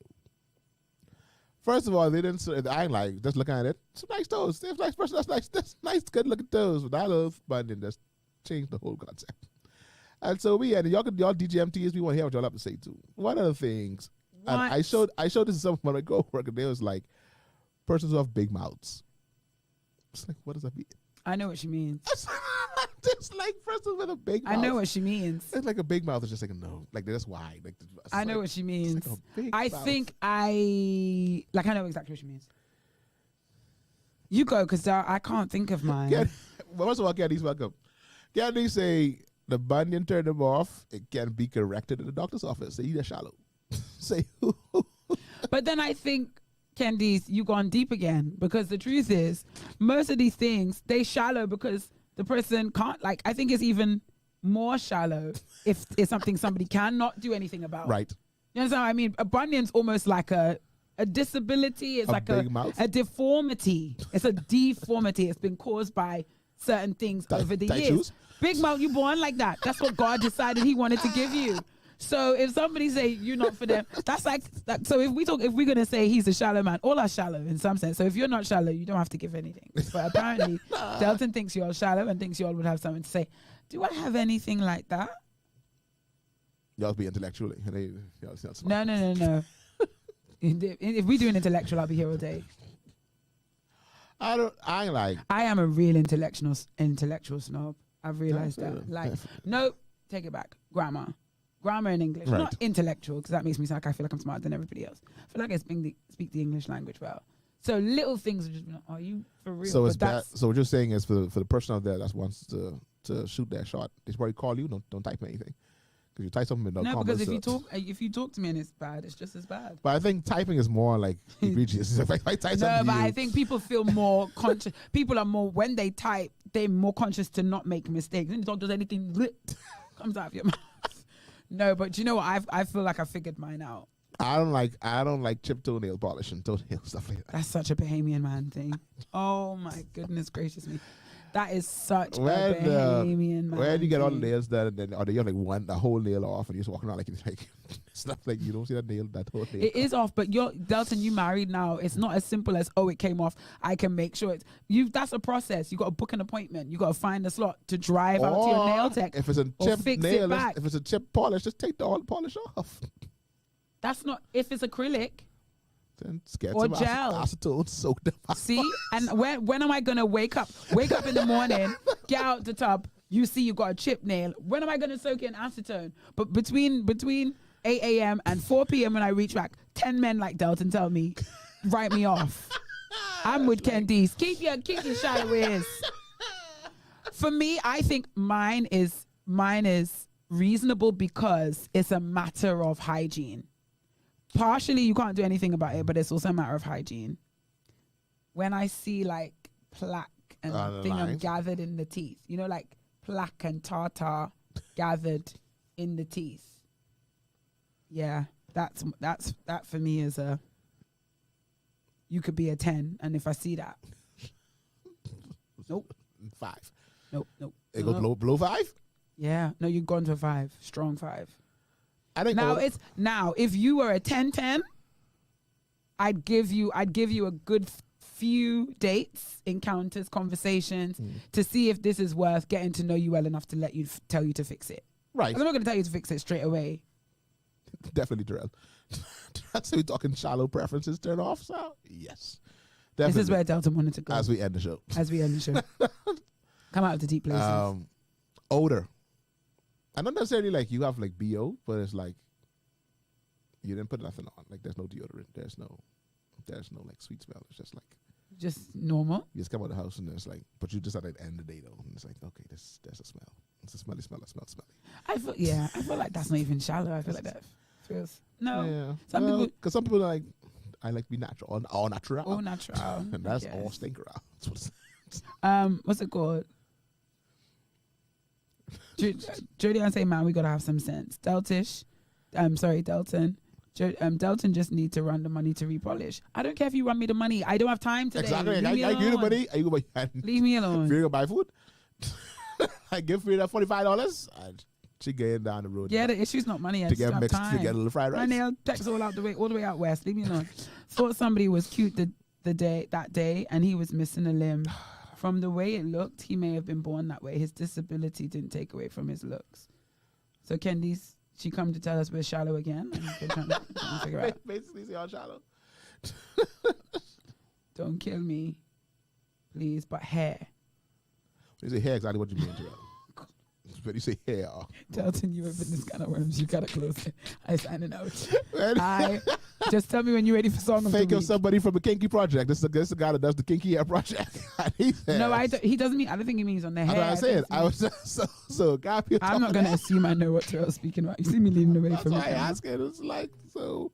[SPEAKER 1] First of all, they didn't. I ain't like just looking at it. Some nice toes. They have nice person. That's nice, good looking toes. But that little bunion just changed the whole concept. And so y'all DGMTs. We want to hear what y'all have to say too. One of the things, and I showed this to some of my coworkers. They was like, persons who have big mouths. It's like, what does that mean?
[SPEAKER 5] I know what she means.
[SPEAKER 1] Just like persons with a big mouth.
[SPEAKER 5] I know what she means.
[SPEAKER 1] It's like a big mouth is just like a no. Like they're just wide. Like
[SPEAKER 5] I know what she means.
[SPEAKER 1] Like a big
[SPEAKER 5] I
[SPEAKER 1] mouth.
[SPEAKER 5] think I know exactly what she means. You go, because I can't think of mine.
[SPEAKER 1] Well, first of all, Candy's welcome. Candy say the bunion turned him off. It can be corrected in the doctor's office. Say you're shallow. Say who?
[SPEAKER 5] But then I think, Candice, you gone deep again, because the truth is, most of these things, they shallow because the person can't, like, I think it's even more shallow if it's something somebody cannot do anything about.
[SPEAKER 1] Right.
[SPEAKER 5] You understand what I mean? A bunion's almost like a disability. It's like
[SPEAKER 1] big mouth?
[SPEAKER 5] a deformity. It's a deformity. It's been caused by certain things over the
[SPEAKER 1] tight
[SPEAKER 5] years.
[SPEAKER 1] shoes?
[SPEAKER 5] Big mouth, you born like that. That's what God decided he wanted to give you. So if somebody say you're not for them, that's like that. So if we're gonna say he's a shallow man, all are shallow in some sense. So if you're not shallow, you don't have to give anything. But apparently, Delton thinks you're shallow and thinks you all would have something to say. Do I have anything like that?
[SPEAKER 1] Y'all be intellectually.
[SPEAKER 5] No. If we do an intellectual, I'll be here all day.
[SPEAKER 1] I ain't like.
[SPEAKER 5] I am a real intellectual snob. I've realized
[SPEAKER 1] That's
[SPEAKER 5] that.
[SPEAKER 1] it.
[SPEAKER 5] Like,
[SPEAKER 1] Definitely.
[SPEAKER 5] no, take it back. Grammar in English,
[SPEAKER 1] Right.
[SPEAKER 5] not intellectual, because that makes me sound like I feel like I'm smarter than everybody else. I feel like I speak the English language well. So little things are just, are you for real?
[SPEAKER 1] So
[SPEAKER 5] But
[SPEAKER 1] it's bad. So what you're saying is for the person out there that wants to shoot that shot, they should probably call you. Don't type anything, because you type something in the
[SPEAKER 5] No,
[SPEAKER 1] comments.
[SPEAKER 5] because if you talk to me and it's bad, it's just as bad.
[SPEAKER 1] But I think typing is more like egregious. If I type
[SPEAKER 5] No,
[SPEAKER 1] something
[SPEAKER 5] but
[SPEAKER 1] to you,
[SPEAKER 5] I think people feel more conscious. People are more, when they type, they're more conscious to not make mistakes. When the dog does anything, comes out of your mouth. No, but do you know what? I feel like I figured mine out.
[SPEAKER 1] I don't like chip toenail polish and toenail stuff like that.
[SPEAKER 5] That's such a Bahamian man thing. Oh my goodness gracious me. That is such a Bahamian man.
[SPEAKER 1] Where do you get all the
[SPEAKER 5] thing.
[SPEAKER 1] nails done, and then or you have like a whole nail off, and you're just walking around like it's like it's not like you don't see that whole nail.
[SPEAKER 5] It is off, but Delton, you married now. It's not as simple as, it came off. I can make sure it's that's a process. You got to book an appointment. You got to find a slot to drive out to your nail tech.
[SPEAKER 1] If it's a
[SPEAKER 5] or
[SPEAKER 1] chip
[SPEAKER 5] fix
[SPEAKER 1] nail,
[SPEAKER 5] it back.
[SPEAKER 1] if it's a chip polish, just take the all polish off.
[SPEAKER 5] That's not, if it's acrylic.
[SPEAKER 1] Then get
[SPEAKER 5] Or
[SPEAKER 1] some
[SPEAKER 5] gel.
[SPEAKER 1] acetone, soak them up.
[SPEAKER 5] See? And when am I going to wake up? Wake up in the morning, get out the tub, you see you got a chip nail. When am I going to soak in acetone? But between 8 a.m. and 4 p.m. when I reach back, 10 men like Delton tell me, write me off. I'm with Candice. Keep your shallow ways. For me, I think mine is reasonable because it's a matter of hygiene. Partially, you can't do anything about it, but it's also a matter of hygiene. When I see like plaque and thing gathered in the teeth, you know, like plaque and tartar gathered in the teeth. Yeah, that for me is a. You could be a 10, and if I see that, nope.
[SPEAKER 1] 5.
[SPEAKER 5] Nope.
[SPEAKER 1] It goes below 5.
[SPEAKER 5] Yeah, no, you've gone to a 5, strong 5.
[SPEAKER 1] I think
[SPEAKER 5] now if you were a 10-10, I'd give you a good few dates, encounters, conversations to see if this is worth getting to know you well enough to tell you to fix it.
[SPEAKER 1] Right.
[SPEAKER 5] 'Cause I'm not going to tell you to fix it straight away.
[SPEAKER 1] Definitely, Terrell. So we're talking shallow preferences turn off. So yes, definitely.
[SPEAKER 5] This is where Delton wanted to go
[SPEAKER 1] as we end the show.
[SPEAKER 5] Come out of the deep places.
[SPEAKER 1] Odor. And not necessarily like you have like BO, but it's like you didn't put nothing on. Like there's no deodorant. There's no like sweet smell. It's just normal. You just come out of the house and it's like, but you just at the end of the day though, and it's like, okay, there's a smell. It's a smelly smell. It smells smelly.
[SPEAKER 5] I feel like that's not even shallow. I feel like that feels
[SPEAKER 1] Yeah. Some people are like, I like to be natural, all natural.
[SPEAKER 5] All natural.
[SPEAKER 1] And that's all stinker out.
[SPEAKER 5] What's it called? Jody, I say, man, we gotta have some sense. Delton. Delton just need to run the money to repolish. I don't care if you run me the money. I don't have time today.
[SPEAKER 1] Exactly. I give you the money. Are you going to
[SPEAKER 5] leave me alone?
[SPEAKER 1] If you're going to buy food, I give Vera $45 and she getting down the road.
[SPEAKER 5] Yeah, the issue's not money.
[SPEAKER 1] To get mixed to get a little fried rice.
[SPEAKER 5] My nail text all the way out west. Leave me alone. Thought somebody was cute that day and he was missing a limb. From the way it looked, he may have been born that way. His disability didn't take away from his looks. So Candice, she come to tell us we're shallow again. And we're trying to figure out.
[SPEAKER 1] Basically, say all shallow.
[SPEAKER 5] Don't kill me, please. But hair.
[SPEAKER 1] When you say hair, exactly what you mean, Terrell. When you say hair.
[SPEAKER 5] Delton, you have been this kind of worms. You gotta close it. I signing out. Just tell me when you're ready for song of the week.
[SPEAKER 1] Think of somebody from the Kinky Project. This is the guy that does the Kinky Hair Project.
[SPEAKER 5] No, he doesn't mean. I don't think he means on the hair.
[SPEAKER 1] That's what I said. So guy.
[SPEAKER 5] I'm not gonna assume I know what Terrell's speaking about. You see me leaning away from it.
[SPEAKER 1] That's why I ask it. It's like so.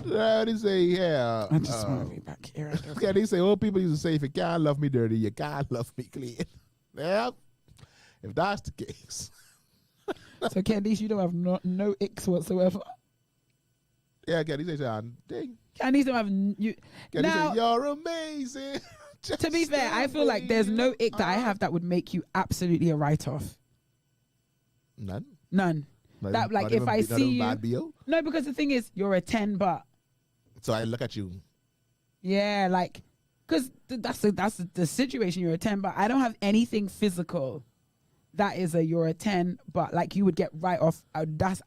[SPEAKER 1] How do you say hair?
[SPEAKER 5] I just want to be back here.
[SPEAKER 1] Yeah, they say old people used to say, if you can't love me dirty, you can't love me clean. Yeah. If that's the case.
[SPEAKER 5] So Candice, you don't have no icks whatsoever.
[SPEAKER 1] Yeah, Candice say, ding.
[SPEAKER 5] Candice don't have you. Now,
[SPEAKER 1] say, you're amazing.
[SPEAKER 5] To be fair, I feel like there's no ick that I have that would make you absolutely a write-off.
[SPEAKER 1] None.
[SPEAKER 5] That like if I see you.
[SPEAKER 1] Bad BO?
[SPEAKER 5] No, because the thing is, you're a 10, but.
[SPEAKER 1] So I look at you.
[SPEAKER 5] Yeah, like, because that's the situation. You're a 10, but I don't have anything physical. That is you're a 10, but like you would get right off. I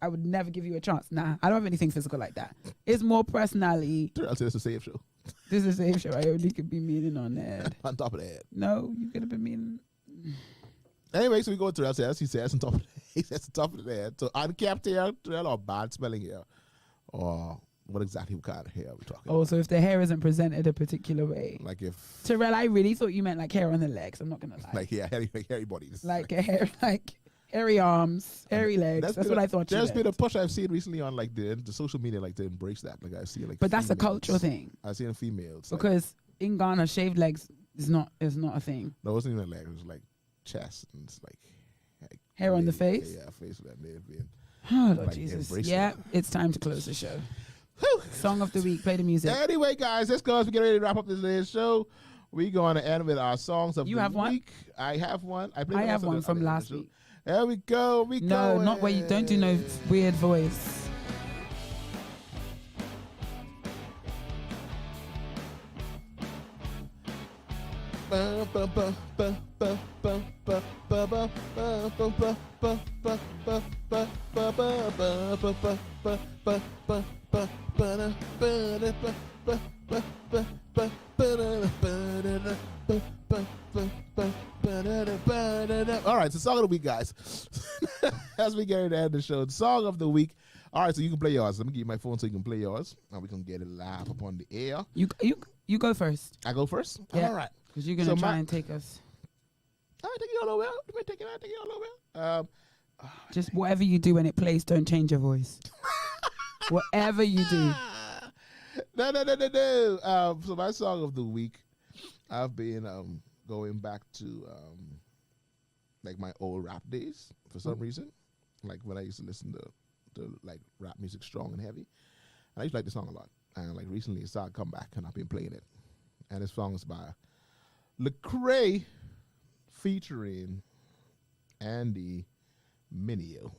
[SPEAKER 5] would never give you a chance. Nah, I don't have anything physical like that. It's more personality.
[SPEAKER 1] I'll say it's a safe show.
[SPEAKER 5] This is a safe show. I only could be meaning on the head.
[SPEAKER 1] On top of the head.
[SPEAKER 5] No, you could have been meaning.
[SPEAKER 1] Anyway, so we go to Terrell. He says on top of the head. He says on top of the head. So unkept hair, Terrell, or bad smelling hair, or what kind of hair are we talking about?
[SPEAKER 5] So if the hair isn't presented a particular way.
[SPEAKER 1] Like if...
[SPEAKER 5] Terrell, I really thought you meant like hair on the legs. I'm not going to lie.
[SPEAKER 1] Like, yeah, hairy body.
[SPEAKER 5] Like a hair, like hairy arms, hairy legs. That's what I thought you meant.
[SPEAKER 1] There's been a push I've seen recently on like the social media, like to embrace that. Like I see like...
[SPEAKER 5] But that's a cultural thing.
[SPEAKER 1] I've seen females.
[SPEAKER 5] Because in Ghana, shaved legs is not a thing.
[SPEAKER 1] No, it wasn't even legs. It was like chest and it's like
[SPEAKER 5] hair on the face?
[SPEAKER 1] Yeah, face that may have been...
[SPEAKER 5] Oh, Lord Jesus. Yeah, it's time to close the show. Whew. Song of the week. Play the music.
[SPEAKER 1] Anyway, guys, let's go as we get ready to wrap up today's show. We're going to end with our songs of the week.
[SPEAKER 5] You have one?
[SPEAKER 1] I have one. I
[SPEAKER 5] have one from last week.
[SPEAKER 1] There we go.
[SPEAKER 5] No, not where you don't do no weird voice.
[SPEAKER 1] All right, so song of the week, guys. As we get ready to end the show, the song of the week. All right, so you can play yours. Let me give you my phone so you can play yours, and we can get it live up on the air.
[SPEAKER 5] You You go first.
[SPEAKER 1] I go first?
[SPEAKER 5] Yeah.
[SPEAKER 1] All right.
[SPEAKER 5] Because you're going to try and take us.
[SPEAKER 1] All right, take it all over. Let me take it all over.
[SPEAKER 5] Just whatever you do when it plays, don't change your voice. Whatever you do.
[SPEAKER 1] No. So my song of the week, I've been going back to like my old rap days for some reason. Like when I used to listen to like rap music strong and heavy. And I used to like the song a lot. And like recently it started to come back and I've been playing it. And this song is by Lecrae featuring Andy Mineo.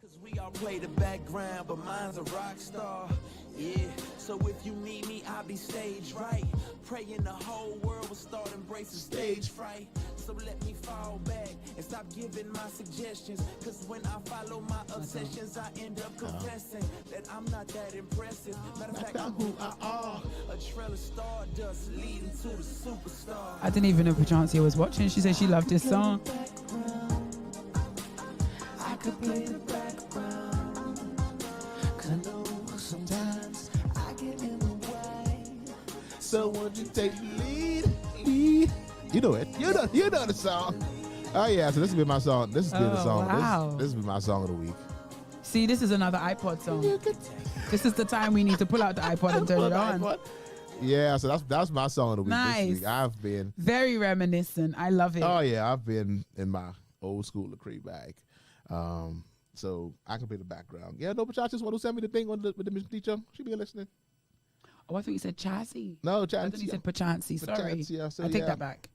[SPEAKER 2] Cause we all play the background, but mine's a rock star. Yeah, so if you need me, I'll be stage right. Praying the whole world will start embracing stage fright. So let me fall back and stop giving my suggestions. Cause when I follow my obsessions, I end up confessing that I'm not that impressive. Matter of fact, I'm who I are. A trail of stardust leading to the superstar.
[SPEAKER 5] I didn't even know Pachansia was watching. She said she loved this song.
[SPEAKER 2] I could play the background. Cause I know sometimes I get in the way.
[SPEAKER 1] So won't you take the lead? You know it. You know the song. Oh yeah, so this has been my song. This has been the song.
[SPEAKER 5] Wow.
[SPEAKER 1] This has been my song of the week.
[SPEAKER 5] See, this is another iPod song. This is the time we need to pull out the iPod and turn it on.
[SPEAKER 1] Yeah, so that's my song of the week
[SPEAKER 5] Nice.
[SPEAKER 1] this week. I've been
[SPEAKER 5] Very reminiscent. I love it.
[SPEAKER 1] Oh yeah, I've been in my old school Lecrae bag. So I can play the background. Yeah, no, but y'all just want to send me the thing with the music teacher. She be listening.
[SPEAKER 5] Oh, I thought you said Chazzy.
[SPEAKER 1] No,
[SPEAKER 5] I thought you said Pachansi. Sorry.
[SPEAKER 1] Pachansi, so
[SPEAKER 5] I take
[SPEAKER 1] yeah.
[SPEAKER 5] that back.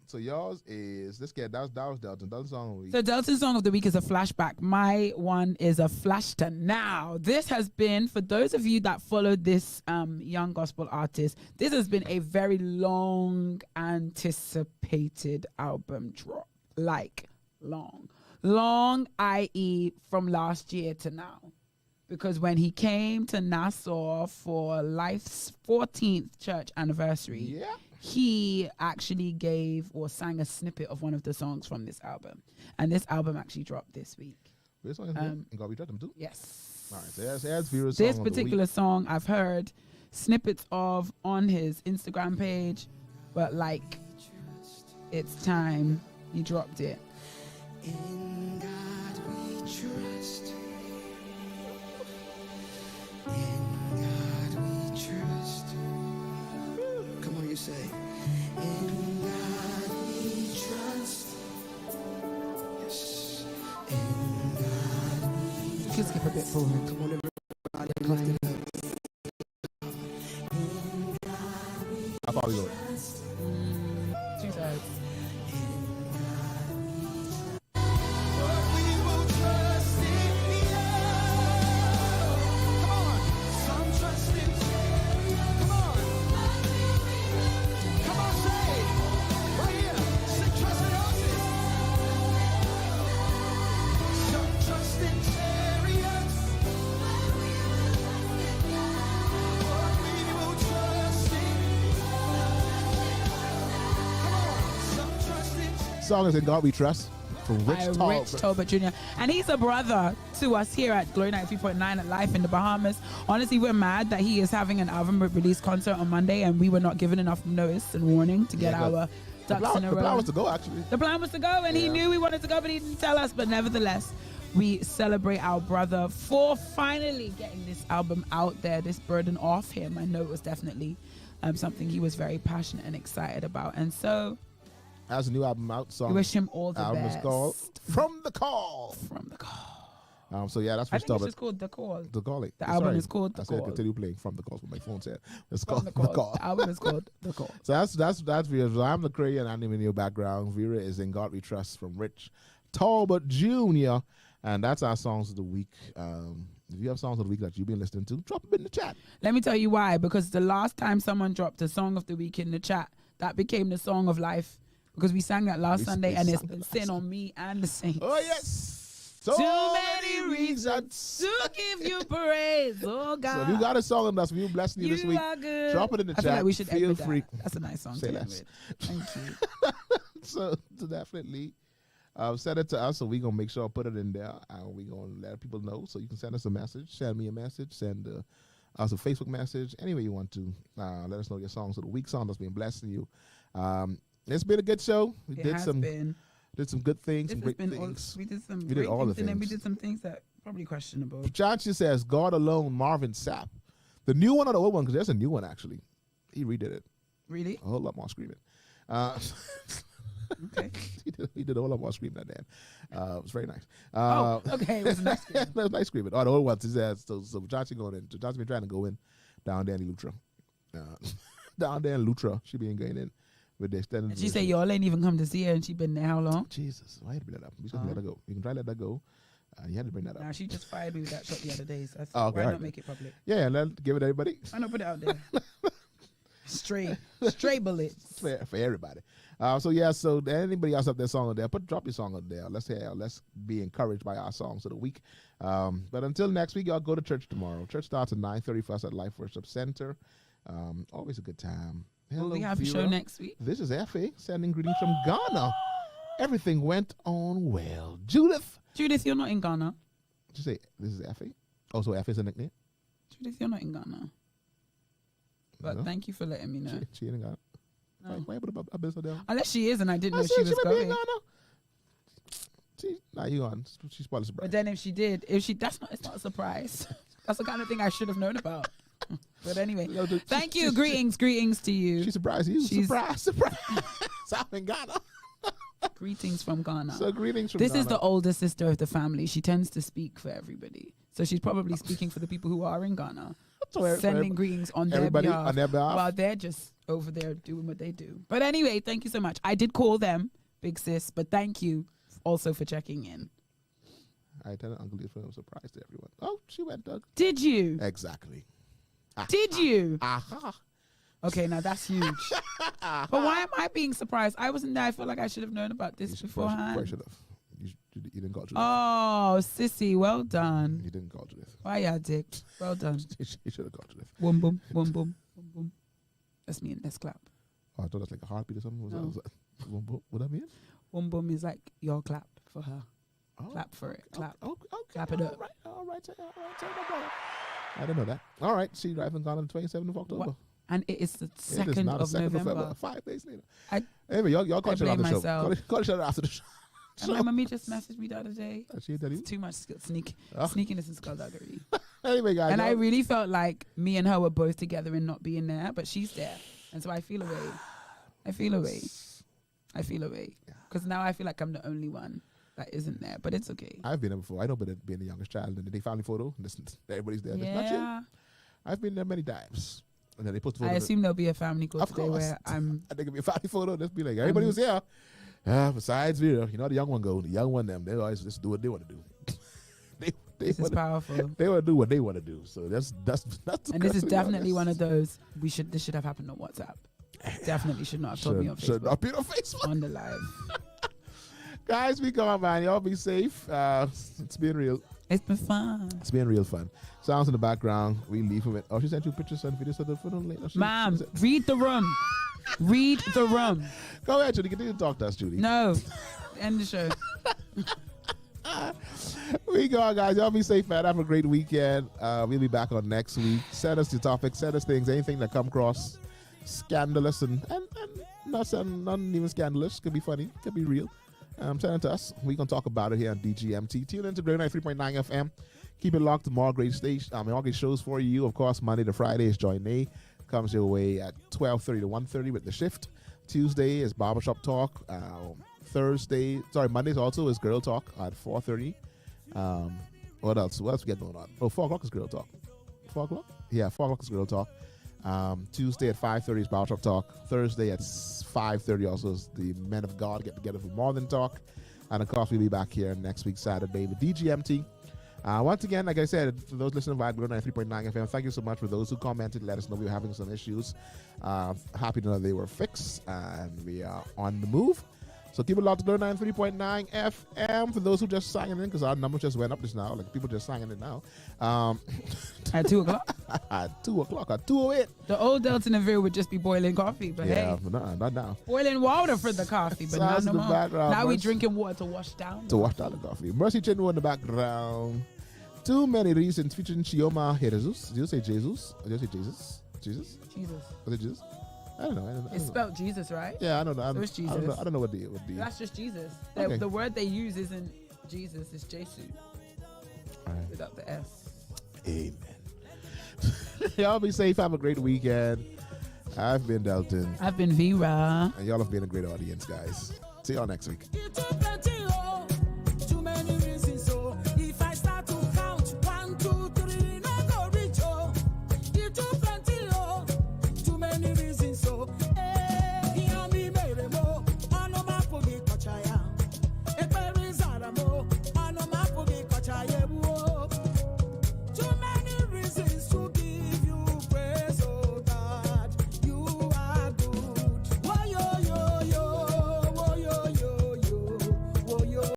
[SPEAKER 1] So yours is that was Delton. Delton's song of the week.
[SPEAKER 5] So Delton's song of the week is a flashback. My one is a flash to now. This has been, for those of you that followed this young gospel artist, this has been a very long anticipated album drop. Like long, i.e. from last year to now. Because when he came to Nassau for Life's 14th church anniversary, he actually gave or sang a snippet of one of the songs from this album. And this album actually dropped this week.
[SPEAKER 1] This song is and God, we tried them too?
[SPEAKER 5] Yes.
[SPEAKER 1] All right, so that's Vera's song
[SPEAKER 5] This
[SPEAKER 1] of the
[SPEAKER 5] particular
[SPEAKER 1] week.
[SPEAKER 5] song I've heard snippets of on his Instagram page, but like it's time he dropped it.
[SPEAKER 2] In God we trust. In God we trust. Come on, you say. In God we trust. Yes. In God we
[SPEAKER 5] You can skip a bit forward.
[SPEAKER 2] Come on, everybody, lift it up. In God we
[SPEAKER 1] How far we going?
[SPEAKER 2] trust.
[SPEAKER 5] 2/3.
[SPEAKER 1] Song is In God We Trust from Rich
[SPEAKER 5] Talbot Jr. And he's a brother to us here at Glory 93.9 at Life in the Bahamas. Honestly, we're mad that he is having an album release concert on Monday and we were not given enough notice and warning to get our ducks in a row.
[SPEAKER 1] The plan was to go, actually.
[SPEAKER 5] The plan was to go, and he knew we wanted to go, but he didn't tell us. But nevertheless, we celebrate our brother for finally getting this album out there, this burden off him. I know it was definitely something he was very passionate and excited about. And so
[SPEAKER 1] has a new album out. Song.
[SPEAKER 5] We wish him all the
[SPEAKER 1] album
[SPEAKER 5] best.
[SPEAKER 1] is called From the Call.
[SPEAKER 5] From the Call.
[SPEAKER 1] So yeah, that's
[SPEAKER 5] I
[SPEAKER 1] Rich
[SPEAKER 5] think
[SPEAKER 1] Talbot.
[SPEAKER 5] it's just called The Call.
[SPEAKER 1] The Calling.
[SPEAKER 5] The album is called The Call.
[SPEAKER 1] I said continue playing From the Call. What my phone said. It's
[SPEAKER 5] From
[SPEAKER 1] called
[SPEAKER 5] the
[SPEAKER 1] The
[SPEAKER 5] Call.
[SPEAKER 1] Call.
[SPEAKER 5] The album is called The Call.
[SPEAKER 1] So that's Vera. So I'm Lecrae and I'm in your background. Vera is In God We Trust from Rich Talbot Jr. And that's our songs of the week. If you have songs of the week that you've been listening to, drop them in the chat.
[SPEAKER 5] Let me tell you why. Because the last time someone dropped a song of the week in the chat, that became the song of life. Because we sang that last Sunday and it's been sitting on me and the saints.
[SPEAKER 1] Oh, yes. So
[SPEAKER 5] Too many reasons to give you praise, oh God.
[SPEAKER 1] So if you got a song on us, if you're blessing you this week,
[SPEAKER 5] are good.
[SPEAKER 1] drop it in the
[SPEAKER 5] I
[SPEAKER 1] chat.
[SPEAKER 5] feel like we should
[SPEAKER 1] Feel
[SPEAKER 5] end with
[SPEAKER 1] free.
[SPEAKER 5] that. That's a nice song
[SPEAKER 1] Say
[SPEAKER 5] to
[SPEAKER 1] less.
[SPEAKER 5] end with. Thank you.
[SPEAKER 1] So definitely send it to us, so we're going to make sure I put it in there, and we're going to let people know. So you can send us a message, send me a message, send Also, Facebook message, any way you want to. Let us know your songs of the week, song that's been blessing you. It's been a good show. We did some good things, some great things.
[SPEAKER 5] We did some
[SPEAKER 1] We did
[SPEAKER 5] great
[SPEAKER 1] all the
[SPEAKER 5] things, and then we
[SPEAKER 1] things.
[SPEAKER 5] did some things that probably questionable.
[SPEAKER 1] Chachi says, God Alone, Marvin Sapp. The new one or the old one? Because there's a new one, actually. He redid it.
[SPEAKER 5] Really?
[SPEAKER 1] A whole lot more screaming.
[SPEAKER 5] Okay.
[SPEAKER 1] he did a whole lot more screaming than that. It was very nice.
[SPEAKER 5] Okay. It was nice.
[SPEAKER 1] It was nice screaming. Oh, the old ones, he says, so Chachi going in. Chachi been trying to go in down there in Lutra. Down there in Lutra, she been going in with the extended.
[SPEAKER 5] And she said, y'all ain't even come to see her, and she been there how long?
[SPEAKER 1] Jesus, why had to bring that up? We just gonna let her go. You can try to let that go. You had to bring that up.
[SPEAKER 5] Nah, she just fired me with that shot the other day. So I said,
[SPEAKER 1] Oh, okay,
[SPEAKER 5] why
[SPEAKER 1] all
[SPEAKER 5] not
[SPEAKER 1] right.
[SPEAKER 5] make it public?
[SPEAKER 1] Yeah, and give it to everybody.
[SPEAKER 5] Why not put it out there? Straight bullets.
[SPEAKER 1] For everybody. So anybody else up their song on there, drop your song on there. Let's be encouraged by our songs of the week. But until next week, y'all go to church tomorrow. Church starts at 9:30 for us at Life Worship Center. Always a good time. Hello,
[SPEAKER 5] We have a
[SPEAKER 1] Vera.
[SPEAKER 5] show next week.
[SPEAKER 1] This is Effie sending greetings from Ghana. Everything went on well. Judith,
[SPEAKER 5] You're not in Ghana.
[SPEAKER 1] did you say this is Effie? Oh, so Effie's a nickname?
[SPEAKER 5] Judith, you're not in Ghana. But
[SPEAKER 1] No.
[SPEAKER 5] thank you for letting me know.
[SPEAKER 1] She ain't in Ghana.
[SPEAKER 5] No.
[SPEAKER 1] Why put a business there?
[SPEAKER 5] Unless she is, and I didn't know
[SPEAKER 1] I
[SPEAKER 5] she
[SPEAKER 1] said
[SPEAKER 5] was
[SPEAKER 1] she might be in
[SPEAKER 5] going.
[SPEAKER 1] Ghana. You on? She's probably
[SPEAKER 5] But
[SPEAKER 1] surprised.
[SPEAKER 5] then if it's not a surprise. That's the kind of thing I should have known about. But anyway, thank you. Greetings to you.
[SPEAKER 1] She's surprised. Surprise. I'm in Ghana.
[SPEAKER 5] Greetings from Ghana.
[SPEAKER 1] So greetings from
[SPEAKER 5] This
[SPEAKER 1] Ghana.
[SPEAKER 5] is the older sister of the family. She tends to speak for everybody. So she's probably speaking for the people who are in Ghana.
[SPEAKER 1] So
[SPEAKER 5] Sending greetings on their
[SPEAKER 1] everybody
[SPEAKER 5] behalf.
[SPEAKER 1] on their behalf.
[SPEAKER 5] While they're just over there doing what they do. But anyway, thank you so much. I did call them, big sis, but thank you also for checking in.
[SPEAKER 1] I tell Uncle Lisa I'm surprised to everyone. Oh, she went, Doug.
[SPEAKER 5] Did you?
[SPEAKER 1] Exactly.
[SPEAKER 5] Did you?
[SPEAKER 1] Aha.
[SPEAKER 5] Okay, now that's huge. But why am I being surprised? I wasn't there. I feel like I should have known about this beforehand.
[SPEAKER 1] Probably should have. You didn't call Judith.
[SPEAKER 5] Oh, sissy, well done.
[SPEAKER 1] You didn't call Judith.
[SPEAKER 5] Why ya dick? Well done.
[SPEAKER 1] You should have called Judith.
[SPEAKER 5] Boom, boom, boom, boom, boom, boom. That's me, and let's clap.
[SPEAKER 1] Oh, I thought that's like a heartbeat or something.
[SPEAKER 5] No.
[SPEAKER 1] What that mean?
[SPEAKER 5] Boom, boom is like your clap for her.
[SPEAKER 1] Oh.
[SPEAKER 5] Clap for it. Clap.
[SPEAKER 1] Okay.
[SPEAKER 5] Clap it up.
[SPEAKER 1] All right. I didn't know that. All right. She driving Ghana on the 27th of October.
[SPEAKER 5] What? And it is the
[SPEAKER 1] It is
[SPEAKER 5] 2nd
[SPEAKER 1] not
[SPEAKER 5] of
[SPEAKER 1] the 2nd
[SPEAKER 5] November.
[SPEAKER 1] 5 days later.
[SPEAKER 5] I,
[SPEAKER 1] Anyway, y'all call each other
[SPEAKER 5] blame
[SPEAKER 1] after the show.
[SPEAKER 5] myself.
[SPEAKER 1] Call each other after the show.
[SPEAKER 5] and my mommy just messaged me the other day.
[SPEAKER 1] She didn't tell you?
[SPEAKER 5] It's too much sneakiness and skullduggery.
[SPEAKER 1] Anyway, guys.
[SPEAKER 5] And I really felt like me and her were both together and not being there, but she's there. And so I feel away. Because now I feel like I'm the only one that isn't there, but it's okay.
[SPEAKER 1] I've been there before. I know being the youngest child and the family photo. Everybody's there. It's not
[SPEAKER 5] Yeah.
[SPEAKER 1] you. I've been there many times. And then they post the
[SPEAKER 5] I
[SPEAKER 1] photo.
[SPEAKER 5] assume there'll be a family call
[SPEAKER 1] Of
[SPEAKER 5] today
[SPEAKER 1] course.
[SPEAKER 5] where I'm...
[SPEAKER 1] I think it'll be a family photo. Just be like, everybody was here. Besides Vera, the young one go. The young one, they always just do what they want to do.
[SPEAKER 5] This is powerful.
[SPEAKER 1] They want to do what they want to do. So that's
[SPEAKER 5] And this is definitely one of those. This should have happened on WhatsApp. Definitely should not have told me on
[SPEAKER 1] Should
[SPEAKER 5] Facebook.
[SPEAKER 1] not be on Facebook.
[SPEAKER 5] On the live.
[SPEAKER 1] Guys, we come on, man. Y'all be safe. It's been real.
[SPEAKER 5] It's been fun.
[SPEAKER 1] It's been real fun. Sounds in the background. We leave from it. Oh, she sent you pictures and videos of the photo later.
[SPEAKER 5] Ma'am, read the room. Read the room.
[SPEAKER 1] Go ahead, Judy. Continue to talk to us, Judy.
[SPEAKER 5] No. End the show.
[SPEAKER 1] We go, guys. Y'all be safe, man. Have a great weekend. We'll be back on next week. Send us your topics. Send us things. Anything that come across scandalous and not even scandalous. Could be funny. Could be real. Send it to us. We're going to talk about it here on DGMT. Tune into 93.9 FM. Keep it locked to more great all great shows for you. Of course, Monday to Friday is Joy Nay. Comes your way at 12:30 to 1:30 with the shift. Tuesday is Barbershop Talk. Mondays also is Girl Talk at 4:30. What else? What else we got going on? 4 o'clock is Girl Talk. 4 o'clock? Yeah, 4 o'clock is Girl Talk. Tuesday at 5:30 is Barbershop Talk. Thursday at 5:30 also is the Men of God get together for More Than Talk. And of course, we'll be back here next week, Saturday, with DGMT. Once again, like I said, for those listening via 93.9 FM, thank you so much for those who commented. Let us know we were having some issues. Happy to know they were fixed, and we are on the move. So keep it locked to 93.9 FM for those who just signed in, because our numbers just went up just now. Like people just signing in now.
[SPEAKER 5] At 2 o'clock?
[SPEAKER 1] At 2 o'clock, at 2:08.
[SPEAKER 5] The old Delton and Vera would just be boiling coffee, but
[SPEAKER 1] Yeah,
[SPEAKER 5] hey.
[SPEAKER 1] but not now.
[SPEAKER 5] Boiling water for the coffee, but now
[SPEAKER 1] Sounds
[SPEAKER 5] no
[SPEAKER 1] in the
[SPEAKER 5] more.
[SPEAKER 1] background,
[SPEAKER 5] Now we
[SPEAKER 1] Mercy.
[SPEAKER 5] drinking water to wash down.
[SPEAKER 1] To wash down the coffee. Mercy Chinwo in the background. too many reasons featuring Chioma Jesus. Did you say Jesus? Or did you say Jesus? Jesus?
[SPEAKER 5] Jesus.
[SPEAKER 1] Was it Jesus? I don't know.
[SPEAKER 5] It's spelled Jesus, right?
[SPEAKER 1] Yeah, I don't know.
[SPEAKER 5] So it's Jesus.
[SPEAKER 1] I don't know what the would be.
[SPEAKER 5] That's just Jesus.
[SPEAKER 1] Okay.
[SPEAKER 5] The word they use isn't Jesus, it's Jesu.
[SPEAKER 1] Right.
[SPEAKER 5] Without the S.
[SPEAKER 1] Amen. Y'all be safe. Have a great weekend. I've been Delton.
[SPEAKER 5] I've been Vera.
[SPEAKER 1] And y'all have been a great audience, guys. See y'all next week.